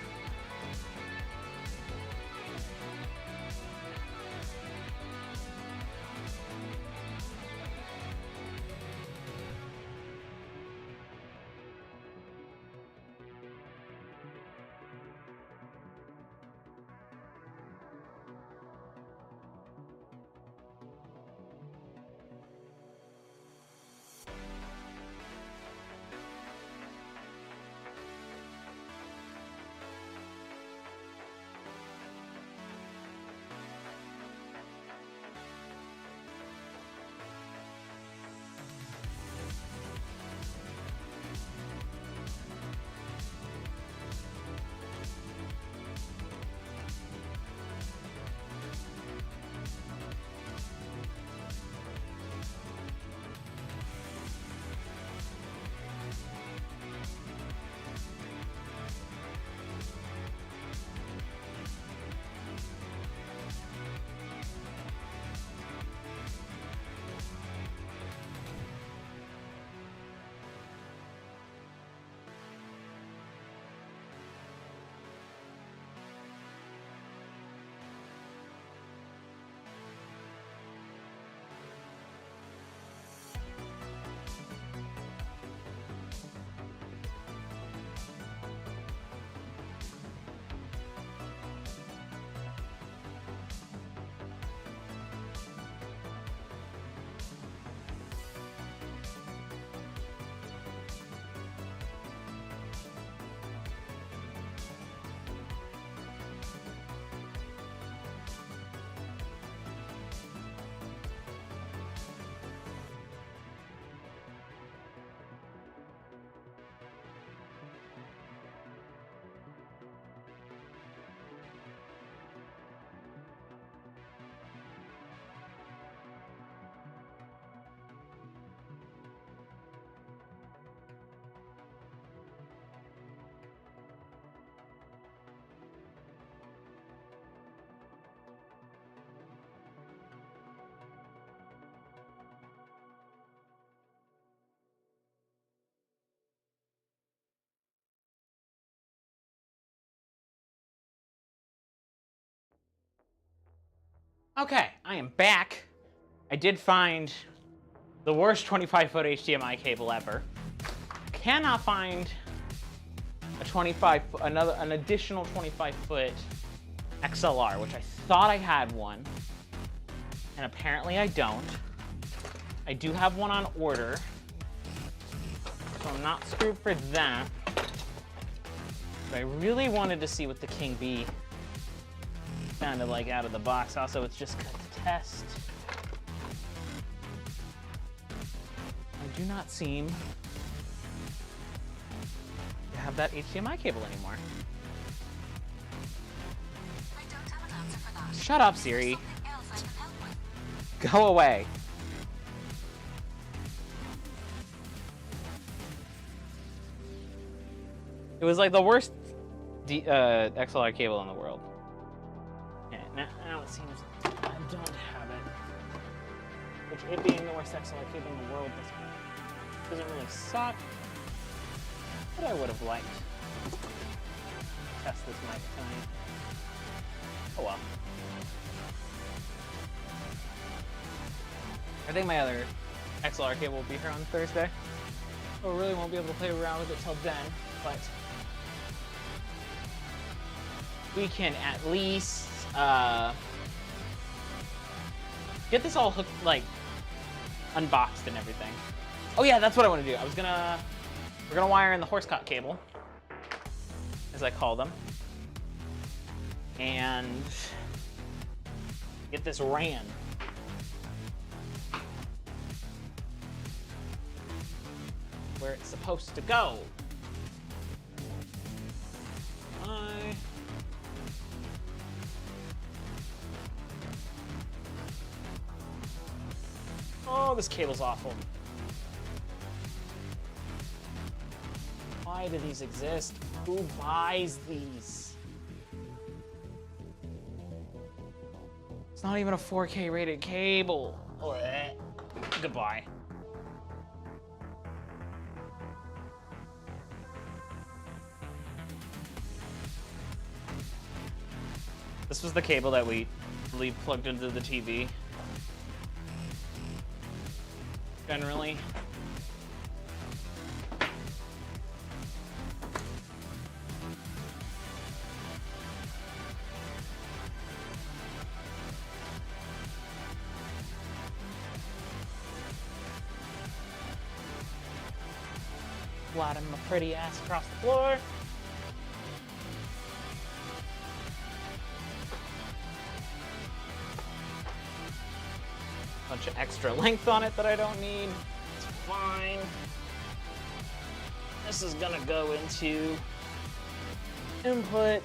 Okay, I am back. I did find the worst 25-foot HDMI cable ever. Cannot find an additional 25-foot XLR, which I thought I had one, and apparently I don't. I do have one on order, so I'm not screwed for that. But I really wanted to see what the King Bee sounded like out of the box. Also, it's just cut to test. I do not seem to have that HDMI cable anymore. I don't have an answer for that. Shut up, Siri. Something else I can help with. Go away. It was like the worst XLR cable in the world. Yeah, now it seems I don't have it. Which, it being the worst XLR cable in the world doesn't really suck. But I would have liked to test this mic tonight. Oh well. I think my other XLR cable will be here on Thursday. So I really won't be able to play around with it till then, but we can at least get this all hooked, like, unboxed and everything. Oh yeah, that's what I want to do. We're gonna wire in the horsecock cable, as I call them, and get this ran. Where it's supposed to go. Oh, this cable's awful. Why Why do these exist? Who buys these? It's not even a 4K rated cable. Goodbye. This was the cable that we plugged into the TV. Generally. Sliding my pretty ass across the floor. Bunch of extra length on it that I don't need. It's fine. This is gonna go into input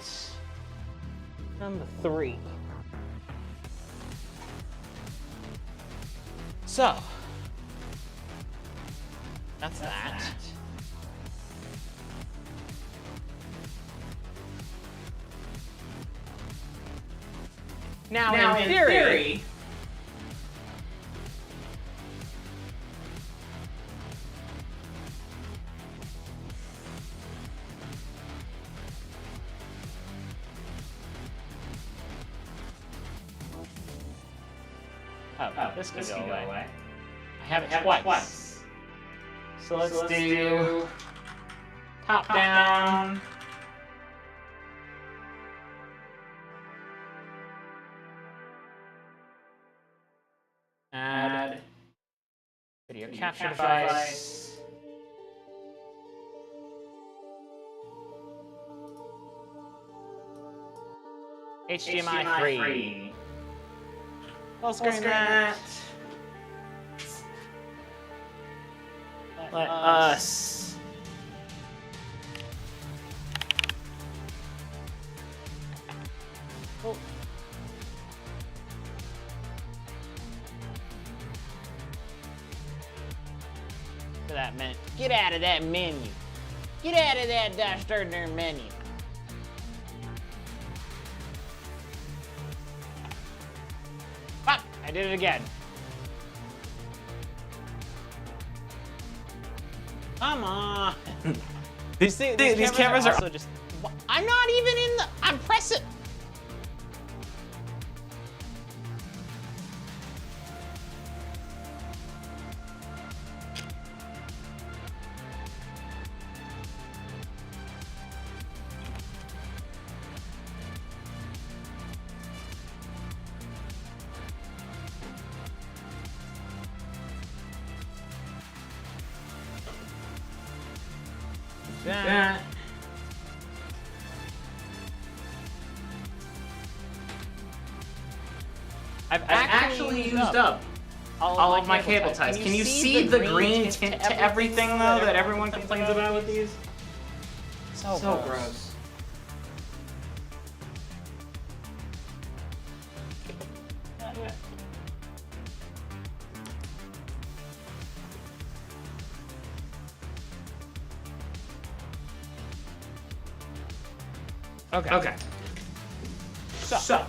number 3. So, that's that. Now in theory, this can go away. I have it twice. So let's do top down. Add video capture device. HDMI 3. Full screen that. Let us that menu. Get out of that menu. Get out of that dash there menu. Fuck! I did it again. Come on. These cameras are also just. I'm not even in the. I'm pressing. That. I've actually used up all of my cable ties. Can you see the green tint to everything, though, that everyone complains about with these? So gross. Okay. So.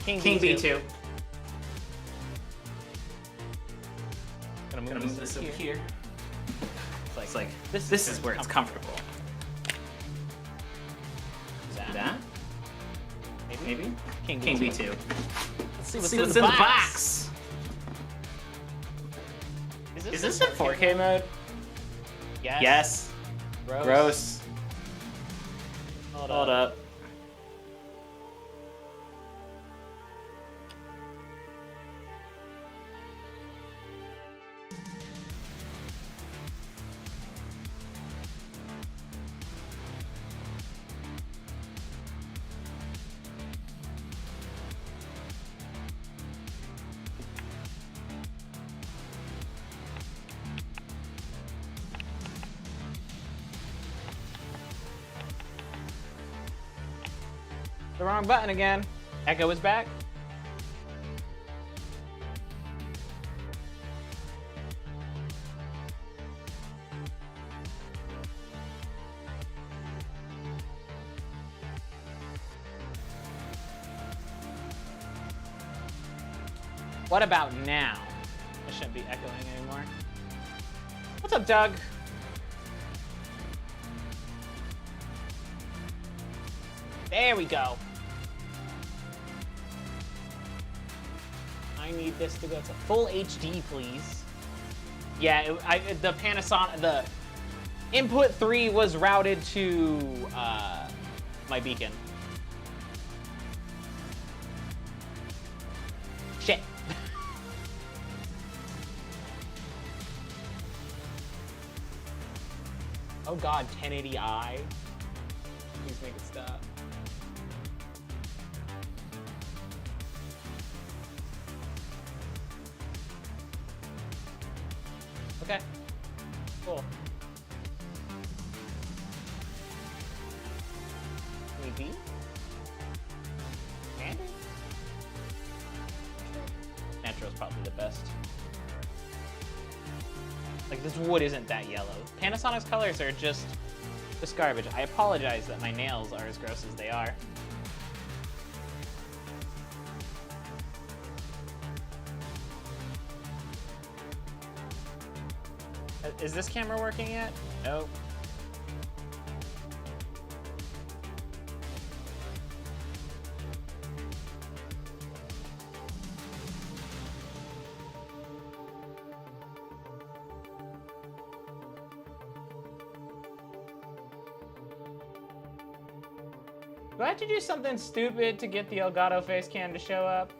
King B2. Gonna move this up here. It's like this is where it's comfortable. That? Maybe? King B2. Let's see what's in the box. Is this in 4K mode? Yes. Gross. Hold up. The wrong button again. Echo is back. What about now? I shouldn't be echoing anymore. What's up, Doug? There we go. I need this to go to full HD, please. Yeah, the Panasonic, the input 3 was routed to my beacon. Shit. Oh god, 1080i. Please make it stop. Okay. Cool. Maybe? Standard? Natural's probably the best. Like, this wood isn't that yellow. Panasonic's colors are just garbage. I apologize that my nails are as gross as they are. Is this camera working yet? Nope. Do I have to do something stupid to get the Elgato face cam to show up?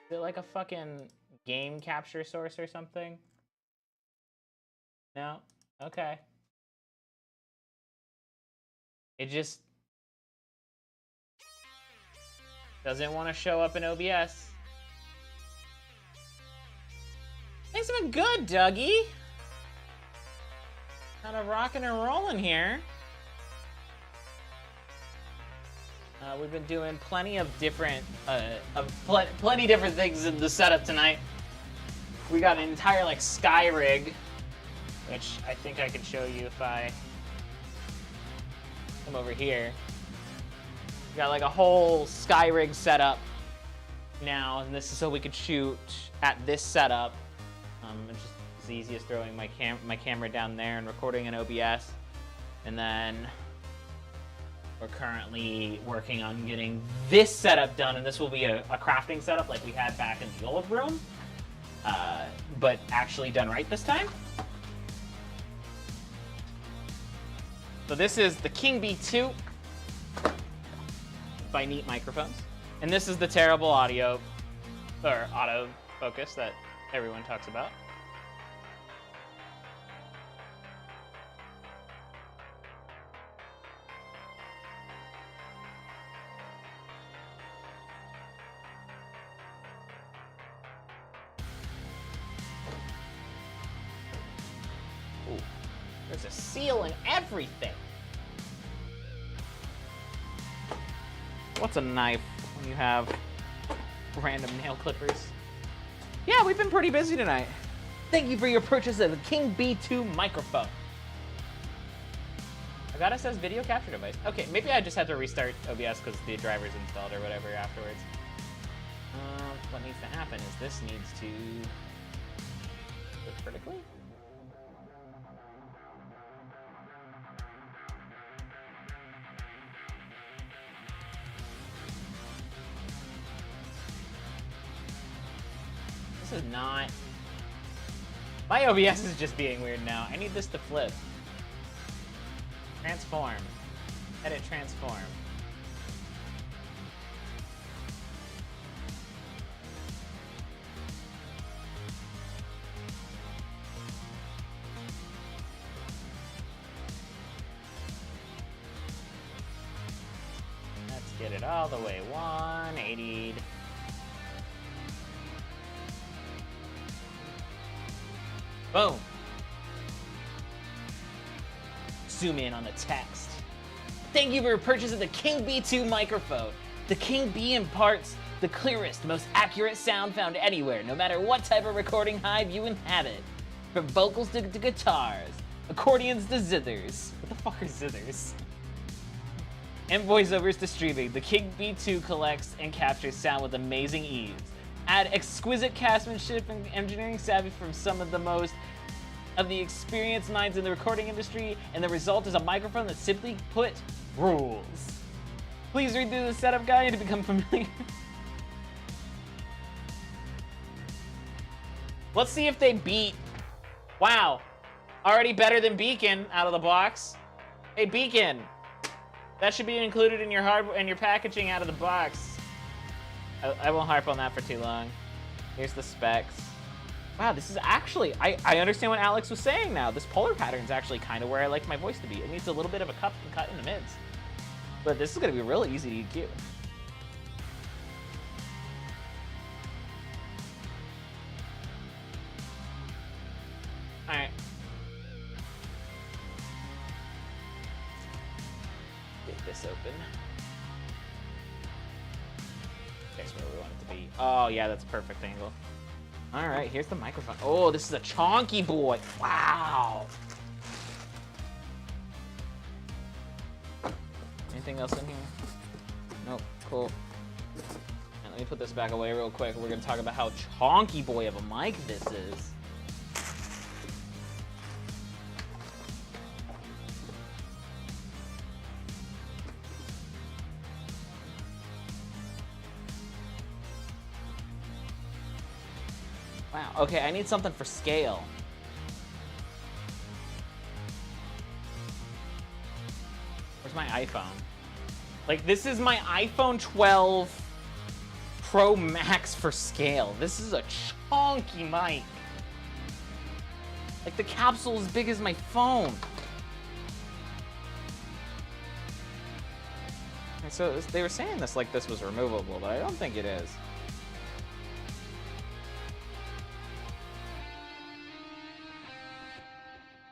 Is it like a fucking game capture source or something? No? Okay. It just doesn't want to show up in OBS. Things have been good, Dougie. Kind of rocking and rolling here. We've been doing plenty of different, plenty different things in the setup tonight. We got an entire like sky rig, which I think I can show you if I come over here. We got like a whole sky rig setup now, and this is so we could shoot at this setup. It's just as easy as throwing my camera down there and recording in OBS, and then we're currently working on getting this setup done, and this will be a crafting setup like we had back in the old room, but actually done right this time. So this is the King B2 by Neat Microphones, and this is the terrible audio, or auto focus that everyone talks about. There's a seal in everything. What's a knife when you have random nail clippers? Yeah, we've been pretty busy tonight. Thank you for your purchase of the King B2 microphone. I got it says video capture device. Okay, maybe I just have to restart OBS because the driver's installed or whatever afterwards. What needs to happen is this needs to go vertically. This is not... My OBS is just being weird now. I need this to flip. Transform. Edit transform. Let's get it all the way 180'd. Boom. zoom in on the text. Thank you for your purchase of the King B2 microphone. The King B imparts the clearest, most accurate sound found anywhere, no matter what type of recording hive you inhabit. From vocals to guitars, accordions to zithers. What the fuck are zithers? And voiceovers to streaming, the King B2 collects and captures sound with amazing ease. Add exquisite craftsmanship and engineering savvy from some of the most of the experienced minds in the recording industry, and the result is a microphone that, simply put, rules. Please read through the setup guide to become familiar. Let's see if they beat. Wow, already better than Beacon out of the box. Hey Beacon, that should be included in your hardware and your packaging out of the box. I won't harp on that for too long. Here's the specs. Wow, this is actually, I understand what Alex was saying now. This polar pattern is actually kind of where I like my voice to be. It needs a little bit of a cut in the mids. But this is gonna be real easy to EQ. All right. Get this open. That's where we want it to be. Oh yeah, that's a perfect angle. All right, here's the microphone. Oh, this is a chonky boy. Wow. Anything else in here? Nope, cool. And let me put this back away real quick. We're gonna talk about how chonky boy of a mic this is. Wow, okay, I need something for scale. Where's my iPhone? Like, this is my iPhone 12 Pro Max for scale. This is a chunky mic. Like, the capsule as big as my phone. And so they were saying this like this was removable, but I don't think it is.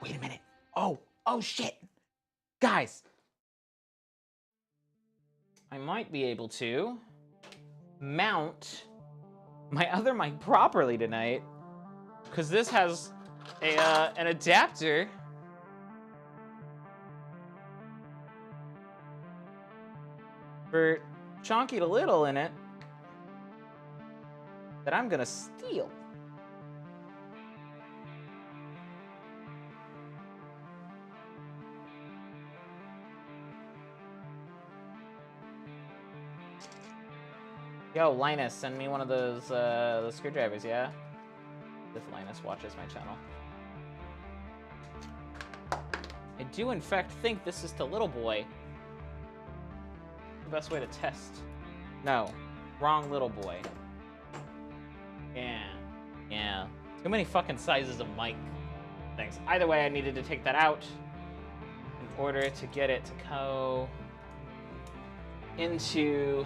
Wait a minute. Oh shit. Guys. I might be able to mount my other mic properly tonight, because this has an adapter for chonky to little in it that I'm gonna steal. Yo, Linus, send me one of those screwdrivers, yeah? If Linus watches my channel. I do, in fact, think this is to little boy. The best way to test. No, wrong little boy. Yeah. Too many fucking sizes of mic things. Either way, I needed to take that out in order to get it to go into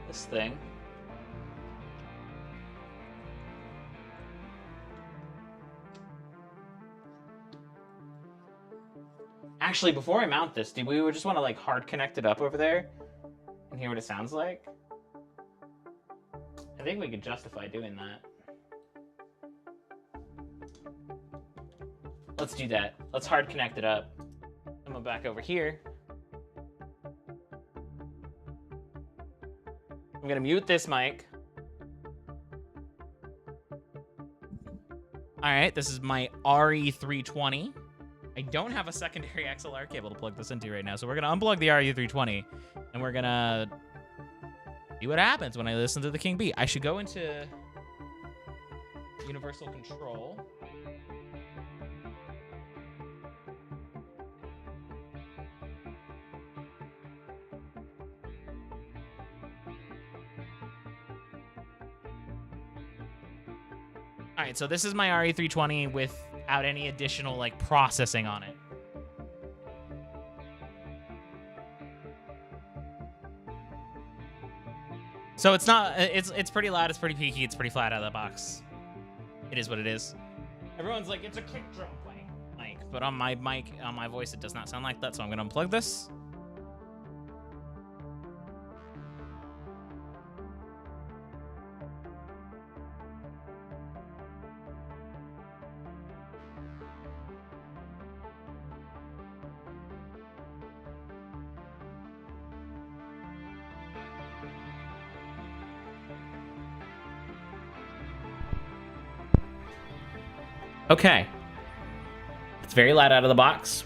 this thing. Actually, before I mount this, do we just want to like hard connect it up over there and hear what it sounds like? I think we could justify doing that. Let's do that. Let's hard connect it up. I'm back over here. I'm gonna mute this mic. All right, this is my RE320. I don't have a secondary XLR cable to plug this into right now, so we're gonna unplug the RE320, and we're gonna see what happens when I listen to the King B. I should go into Universal Control. All right, so this is my RE320 without any additional like processing on it. So it's not, it's pretty loud, it's pretty peaky, it's pretty flat out of the box. It is what it is. Everyone's like, it's a kick drum mic. but on my mic, on my voice, it does not sound like that, so I'm gonna unplug this. Okay. It's very loud out of the box.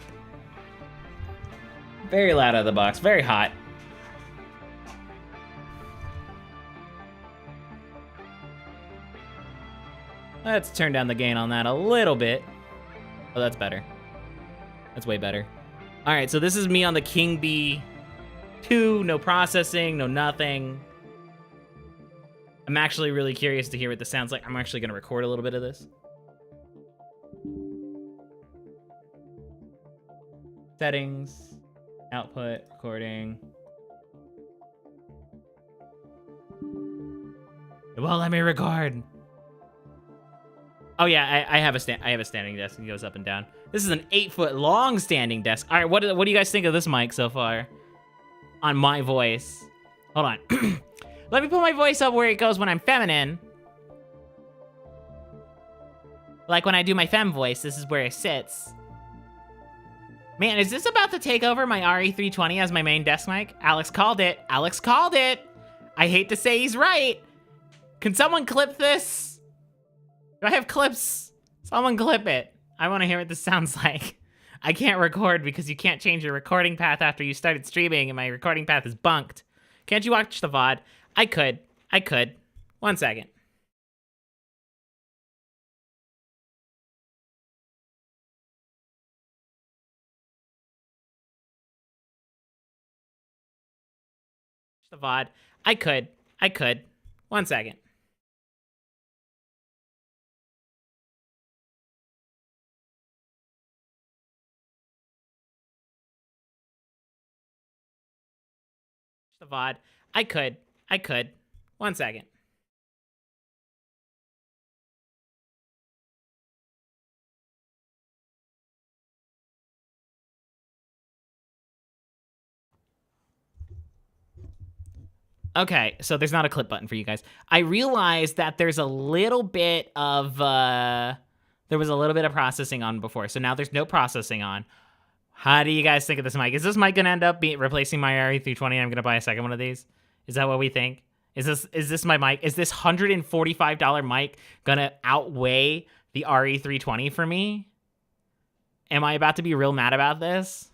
Very loud out of the box. Very hot. Let's turn down the gain on that a little bit. Oh, that's better. That's way better. All right, so this is me on the King Bee 2. No processing, no nothing. I'm actually really curious to hear what this sounds like. I'm actually going to record a little bit of this. Settings, output, recording. It won't let me record. Oh yeah, I have a standing desk. It goes up and down. This is an 8-foot long standing desk. All right, what do you guys think of this mic so far? On my voice. Hold on. Let me put my voice up where it goes when I'm feminine. Like when I do my femme voice, this is where it sits. Man, is this about to take over my RE320 as my main desk mic? Alex called it. Alex called it. I hate to say he's right. Can someone clip this? Do I have clips? Someone clip it. I want to hear what this sounds like. I can't record because you can't change your recording path after you started streaming and my recording path is bunked. Can't you watch the VOD? I could. 1 second. The VOD. I could. 1 second. The VOD. I could. 1 second. Okay, so there's not a clip button for you guys. I realized that there's a little bit of, there was a little bit of processing on before, so now there's no processing on. How do you guys think of this mic? Is this mic gonna end up replacing my RE320? I'm gonna buy a second one of these? Is that what we think? Is this my mic? Is this $145 mic gonna outweigh the RE320 for me? Am I about to be real mad about this?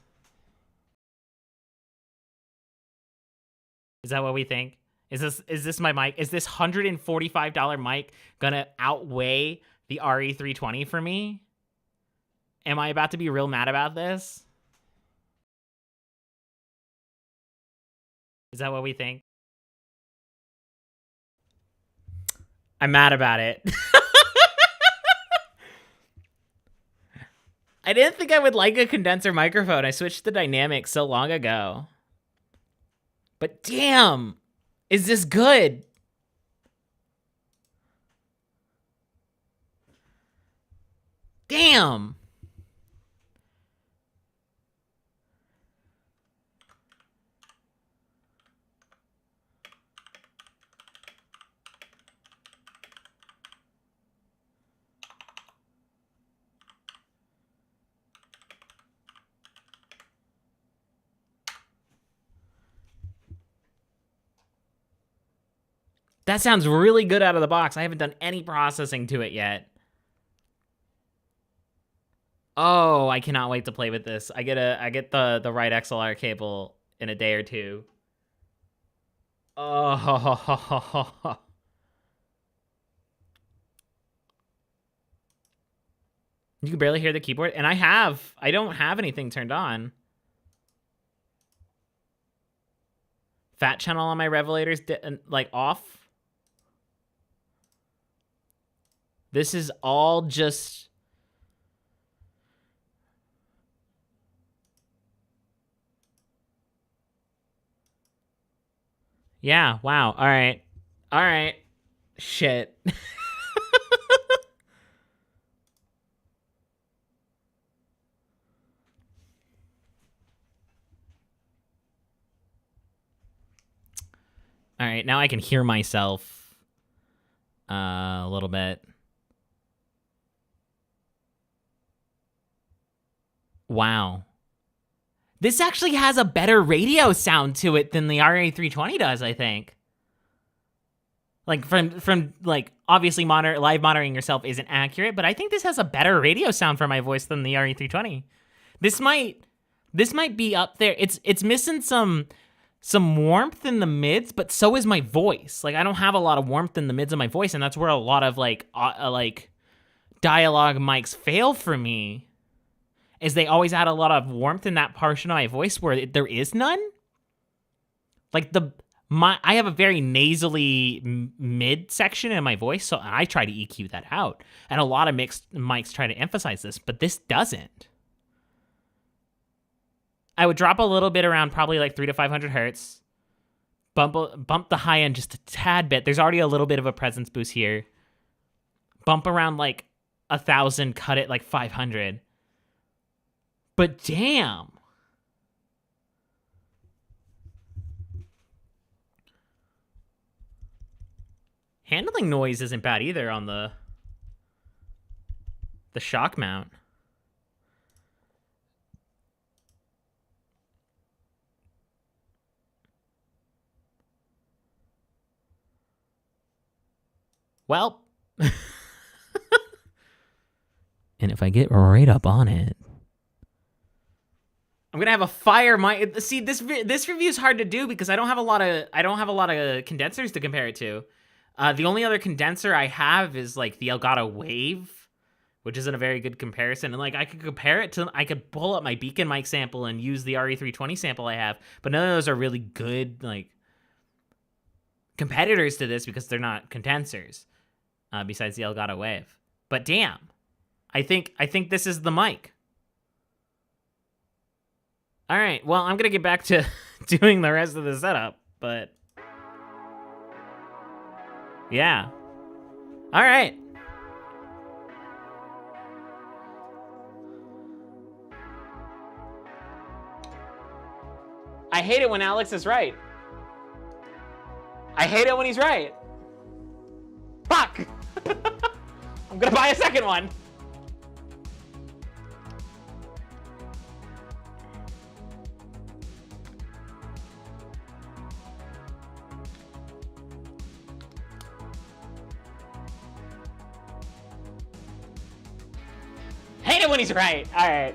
Is that what we think? Is this my mic? Is this $145 mic gonna outweigh the RE320 for me? Am I about to be real mad about this? Is that what we think? I'm mad about it. I didn't think I would like a condenser microphone. I switched the dynamics so long ago. But damn, is this good? Damn. That sounds really good out of the box. I haven't done any processing to it yet. Oh, I cannot wait to play with this. I get the right XLR cable in a day or two. Oh. You can barely hear the keyboard, and I don't have anything turned on. Fat channel on my revelators like off. This is all just... Yeah, wow. All right. Shit. All right, now I can hear myself a little bit. Wow. This actually has a better radio sound to it than the RA320 does, I think. Like from like obviously live monitoring yourself isn't accurate, but I think this has a better radio sound for my voice than the RE320. This might be up there. It's missing some warmth in the mids, but so is my voice. Like I don't have a lot of warmth in the mids of my voice, and that's where a lot of like dialogue mics fail for me. Is they always add a lot of warmth in that portion of my voice where there is none. Like I have a very nasally mid section in my voice, so I try to EQ that out. And a lot of mixed mics try to emphasize this, but this doesn't. I would drop a little bit around probably like 300 to 500 hertz. Bump the high end just a tad bit. There's already a little bit of a presence boost here. Bump around like 1,000, cut it like 500. But damn. Handling noise isn't bad either on the shock mount. Well. And if I get right up on it, I'm gonna have a fire mic. See, this review is hard to do because I don't have a lot of condensers to compare it to. The only other condenser I have is like the Elgato Wave, which isn't a very good comparison. And like I could pull up my Beacon mic sample and use the RE320 sample I have, but none of those are really good like competitors to this because they're not condensers. Besides the Elgato Wave, but damn, I think this is the mic. All right, well, I'm gonna get back to doing the rest of the setup, but yeah. All right. I hate it when Alex is right. I hate it when he's right. Fuck! I'm gonna buy a second one. Hate it when he's right. All right.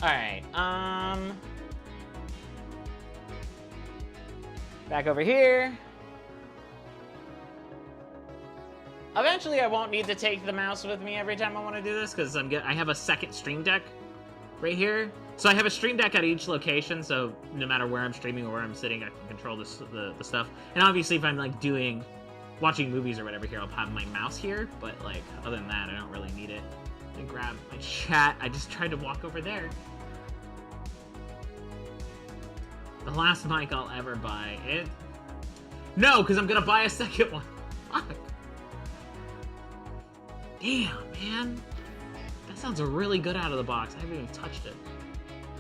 All right. Back over here. Eventually, I won't need to take the mouse with me every time I want to do this because I have a second Stream Deck right here. So I have a Stream Deck at each location, so no matter where I'm streaming or where I'm sitting, I can control the stuff. And obviously, if I'm like watching movies or whatever here, I'll have my mouse here. But like other than that, I don't really need it. Let me grab my chat. I just tried to walk over there. The last mic I'll ever buy. No, because I'm gonna buy a second one. Fuck. Damn, man. That sounds really good out of the box. I haven't even touched it.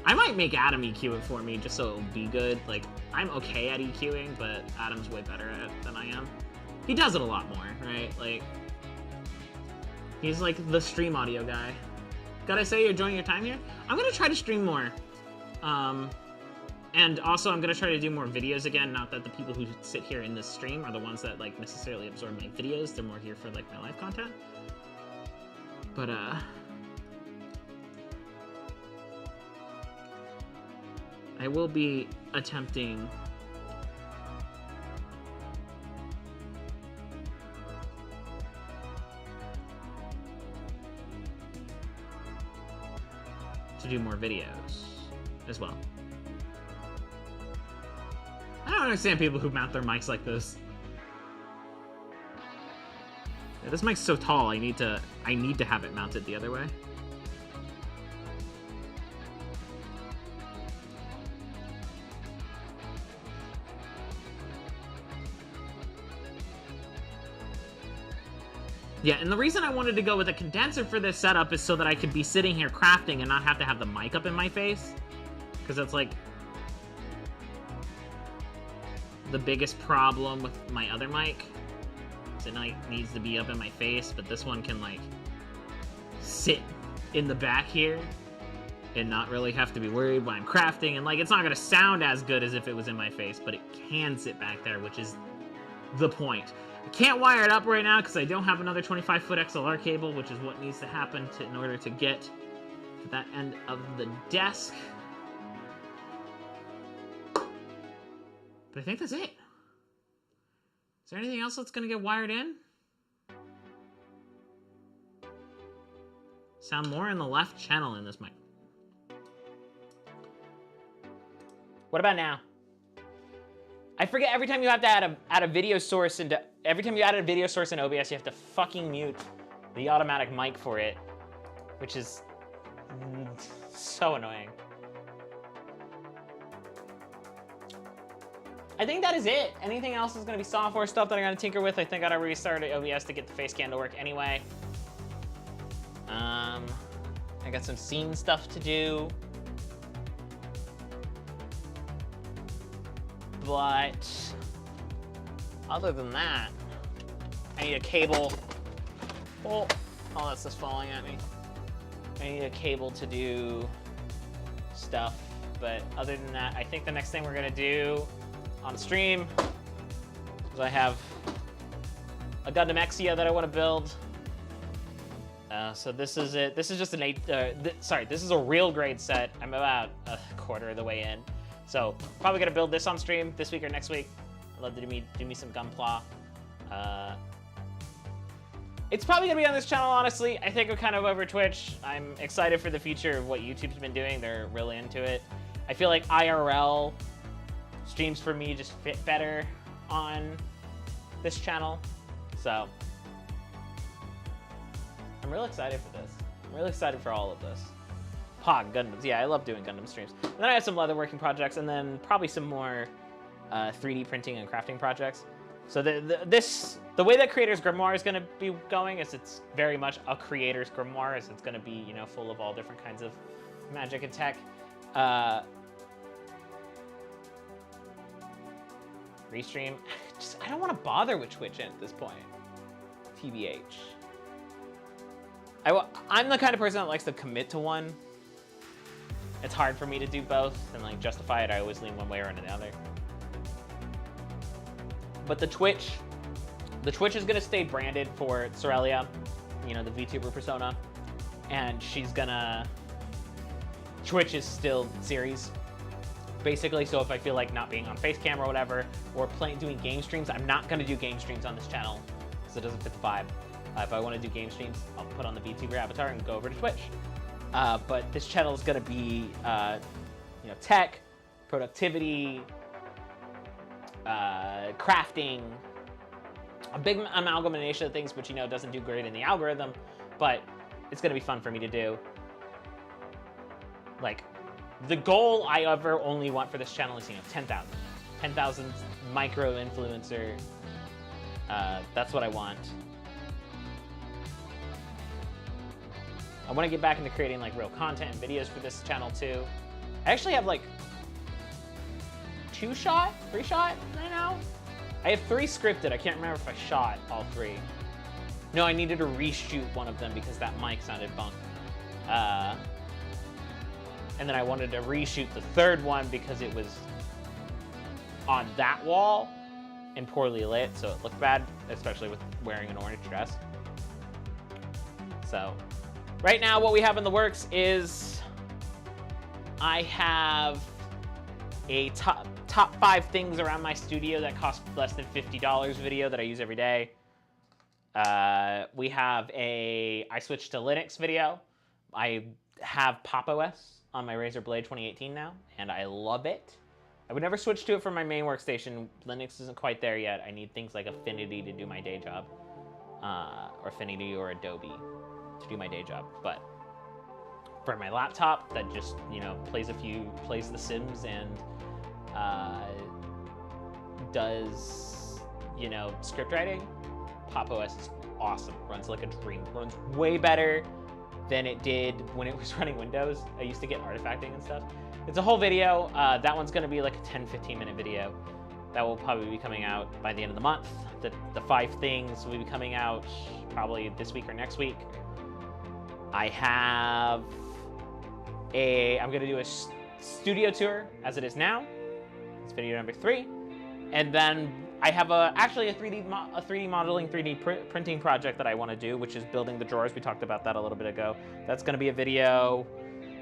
I might make Adam EQ it for me just so it'll be good. Like, I'm okay at EQing, but Adam's way better at it than I am. He does it a lot more, right? Like, he's like the stream audio guy. Gotta say, you're enjoying your time here? I'm gonna try to stream more. And also, I'm gonna try to do more videos again. Not that the people who sit here in this stream are the ones that like necessarily absorb my videos. They're more here for like my live content. But I will be attempting to do more videos as well. I don't understand people who mount their mics like this. Yeah, this mic's so tall, I need to have it mounted the other way. Yeah, and the reason I wanted to go with a condenser for this setup is so that I could be sitting here crafting and not have to have the mic up in my face. Because that's like the biggest problem with my other mic. So it like needs to be up in my face, but this one can like sit in the back here and not really have to be worried while I'm crafting. And like, it's not gonna sound as good as if it was in my face, but it can sit back there, which is the point. I can't wire it up right now because I don't have another 25-foot XLR cable, which is what needs to happen in order to get to that end of the desk. But I think that's it. Is there anything else that's gonna get wired in? Sound more in the left channel in this mic. What about now? I forget every time you have to add a video source into every time you add a video source in OBS, you have to fucking mute the automatic mic for it, which is so annoying. I think that is it. Anything else is gonna be software stuff that I'm gonna tinker with. I think I gotta restart OBS to get the face scan to work anyway. I got some scene stuff to do. But other than that, I need a cable. Oh, that's just falling at me. I need a cable to do stuff. But other than that, I think the next thing we're gonna do on stream is I have a Gundam Exia that I want to build. So this is it. This is just an this is a real grade set. I'm about a quarter of the way in. So probably gonna build this on stream this week or next week. I'd love to do me some Gunpla. It's probably gonna be on this channel, honestly. I think I'm kind of over Twitch. I'm excited for the future of what YouTube's been doing. They're really into it. I feel like IRL streams for me just fit better on this channel. So I'm really excited for this. I'm really excited for all of this. Pog Gundams. Yeah, I love doing Gundam streams. And then I have some leatherworking projects, and then probably some more 3D printing and crafting projects. So the way that Creator's Grimoire is going to be going is it's very much a Creator's Grimoire, as it's going to be, you know, full of all different kinds of magic and tech. Restream. I don't want to bother with Twitch at this point. TBH. I'm the kind of person that likes to commit to one. It's hard for me to do both and like justify it. I always lean one way or the other. But the Twitch is gonna stay branded for Sorelia, you know, the VTuber persona, and she's gonna. Twitch is still series, basically. So if I feel like not being on Facecam or whatever, or doing game streams, I'm not gonna do game streams on this channel because it doesn't fit the vibe. If I want to do game streams, I'll put on the VTuber avatar and go over to Twitch. But this channel is going to be, you know, tech, productivity, crafting, a big amalgamation of things, which, you know, doesn't do great in the algorithm, but it's going to be fun for me to do. Like, the goal I ever only want for this channel is, you know, 10,000. 10,000 micro influencer. That's what I want. I want to get back into creating like real content and videos for this channel too. I actually have like 3 shot right now. I have 3 scripted. I can't remember if I shot all 3. No, I needed to reshoot one of them because that mic sounded bunk. And then I wanted to reshoot the 3rd one because it was on that wall and poorly lit, so it looked bad, especially with wearing an orange dress. So right now, what we have in the works is I have a top 5 things around my studio that cost less than $50 video that I use every day. We have I switched to Linux video. I have Pop! OS on my Razer Blade 2018 now, and I love it. I would never switch to it from my main workstation. Linux isn't quite there yet. I need things like Affinity to do my day job, or Affinity or Adobe to do my day job. But for my laptop that just, you know, plays The Sims and does, you know, script writing, Pop! OS is awesome. Runs like a dream. Runs way better than it did when it was running Windows. I used to get artifacting and stuff. It's a whole video. That one's gonna be like a 10-15 minute video. That will probably be coming out by the end of the month. The 5 things will be coming out probably this week or next week. I have I'm gonna do a studio tour as it is now. It's video number 3. And then I have actually a 3D modeling, 3D printing project that I want to do, which is building the drawers. We talked about that a little bit ago. That's going to be a video.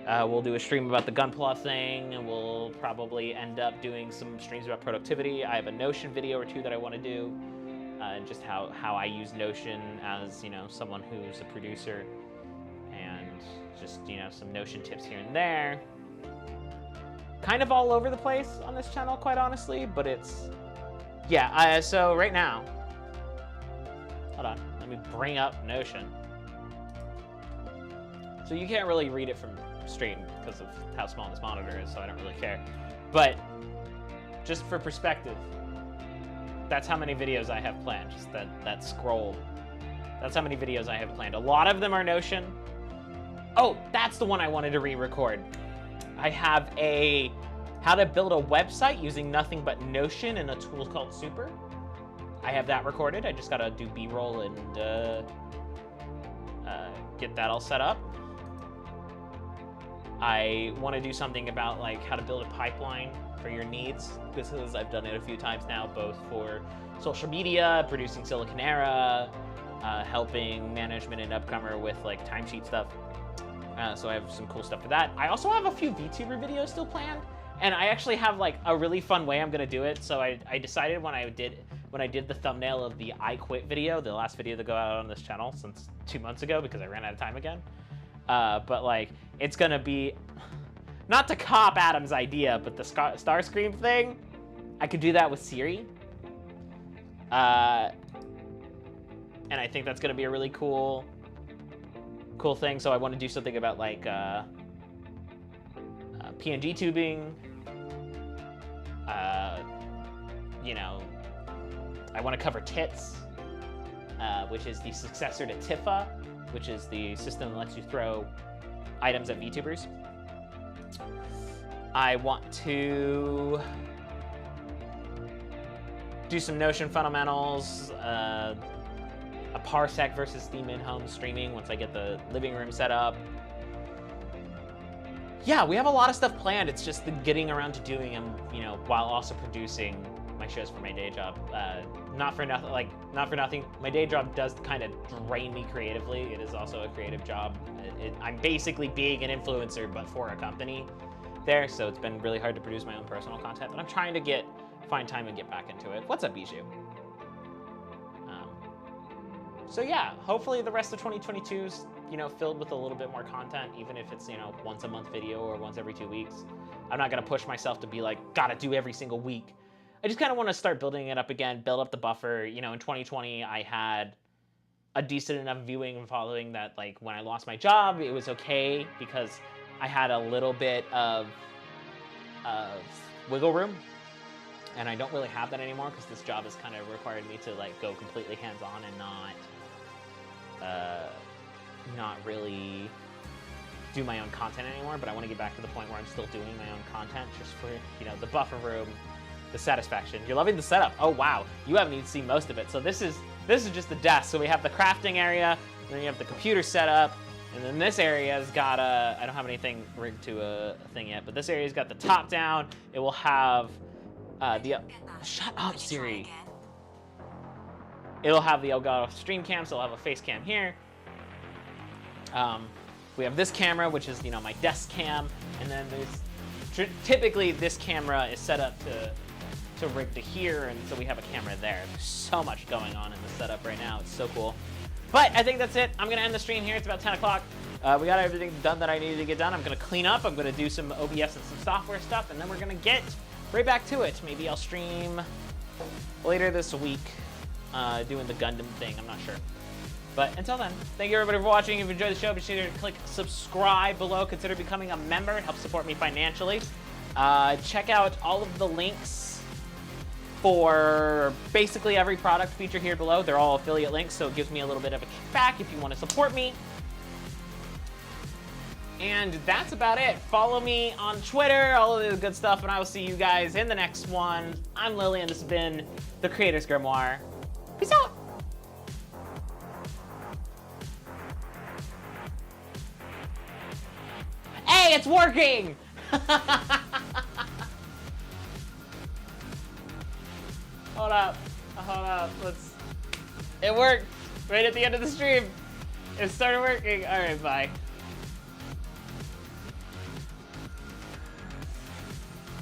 We'll do a stream about the Gunpla thing, and we'll probably end up doing some streams about productivity. I have a Notion video or 2 that I want to do, and just how I use Notion as, you know, someone who's a producer, and just, you know, some Notion tips here and there. Kind of all over the place on this channel, quite honestly, but it's, yeah, so right now, hold on, let me bring up Notion. So you can't really read it from stream because of how small this monitor is, so I don't really care. But just for perspective, that's how many videos I have planned, just that scroll. That's how many videos I have planned. A lot of them are Notion. Oh, that's the one I wanted to re-record. I have a how to build a website using nothing but Notion and a tool called Super. I have that recorded. I just gotta do B-roll and get that all set up. I want to do something about like how to build a pipeline for your needs, because I've done it a few times now, both for social media, producing Silicon Era, helping management and Upcomer with like timesheet stuff. So I have some cool stuff for that. I also have a few VTuber videos still planned, and I actually have like a really fun way I'm gonna do it. So I decided when I did the thumbnail of the I Quit video, the last video to go out on this channel since 2 months ago because I ran out of time again. But like, it's gonna be, not to cop Adam's idea, but the Starscream thing, I could do that with Siri. And I think that's gonna be a really cool thing. So I want to do something about like PNG tubing. You know, I want to cover TITS, which is the successor to Tifa, which is the system that lets you throw items at VTubers. I want to do some Notion fundamentals, a parsec versus Steam in-home streaming once I get the living room set up. Yeah, we have a lot of stuff planned. It's just the getting around to doing them, you know, while also producing my shows for my day job. Not for nothing. My day job does kind of drain me creatively. It is also a creative job. I'm basically being an influencer, but for a company there. So it's been really hard to produce my own personal content, but I'm trying to find time and get back into it. What's up, Bijou? So yeah, hopefully the rest of 2022 is, you know, filled with a little bit more content, even if it's, you know, once a month video or once every 2 weeks. I'm not gonna push myself to be like, gotta do every single week. I just kind of want to start building it up again, build up the buffer. You know, in 2020, I had a decent enough viewing and following that, like, when I lost my job, it was okay because I had a little bit of wiggle room. And I don't really have that anymore because this job has kind of required me to, like, go completely hands-on and not really do my own content anymore. But I want to get back to the point where I'm still doing my own content just for, you know, the buffer room, the satisfaction. You're loving the setup. Oh wow, you haven't even seen most of it. So this is just the desk. So we have the crafting area, then you have the computer setup, and then this area has got I don't have anything rigged to a thing yet, but this area's got the top down. It will have shut up, Siri. It'll have the Elgato stream cam, so it'll have a face cam here. We have this camera, which is, you know, my desk cam, and then there's typically this camera is set up to rig to here, and so we have a camera there. There's so much going on in the setup right now. It's so cool. But I think that's it. I'm gonna end the stream here. It's about 10 o'clock. We got everything done that I needed to get done. I'm gonna clean up. I'm gonna do some OBS and some software stuff, and then we're gonna get right back to it. Maybe I'll stream later this week doing the Gundam thing. I'm not sure. But until then, thank you everybody for watching. If you enjoyed the show, be sure to click subscribe below. Consider becoming a member. It helps support me financially. Check out all of the links for basically every product featured here below. They're all affiliate links, so it gives me a little bit of a kickback if you want to support me. And that's about it. Follow me on Twitter, all of the good stuff, and I will see you guys in the next one. I'm Lily, and this has been The Creator's Grimoire. Peace out! Hey, it's working! Hold up. It worked right at the end of the stream. It started working. All right, bye.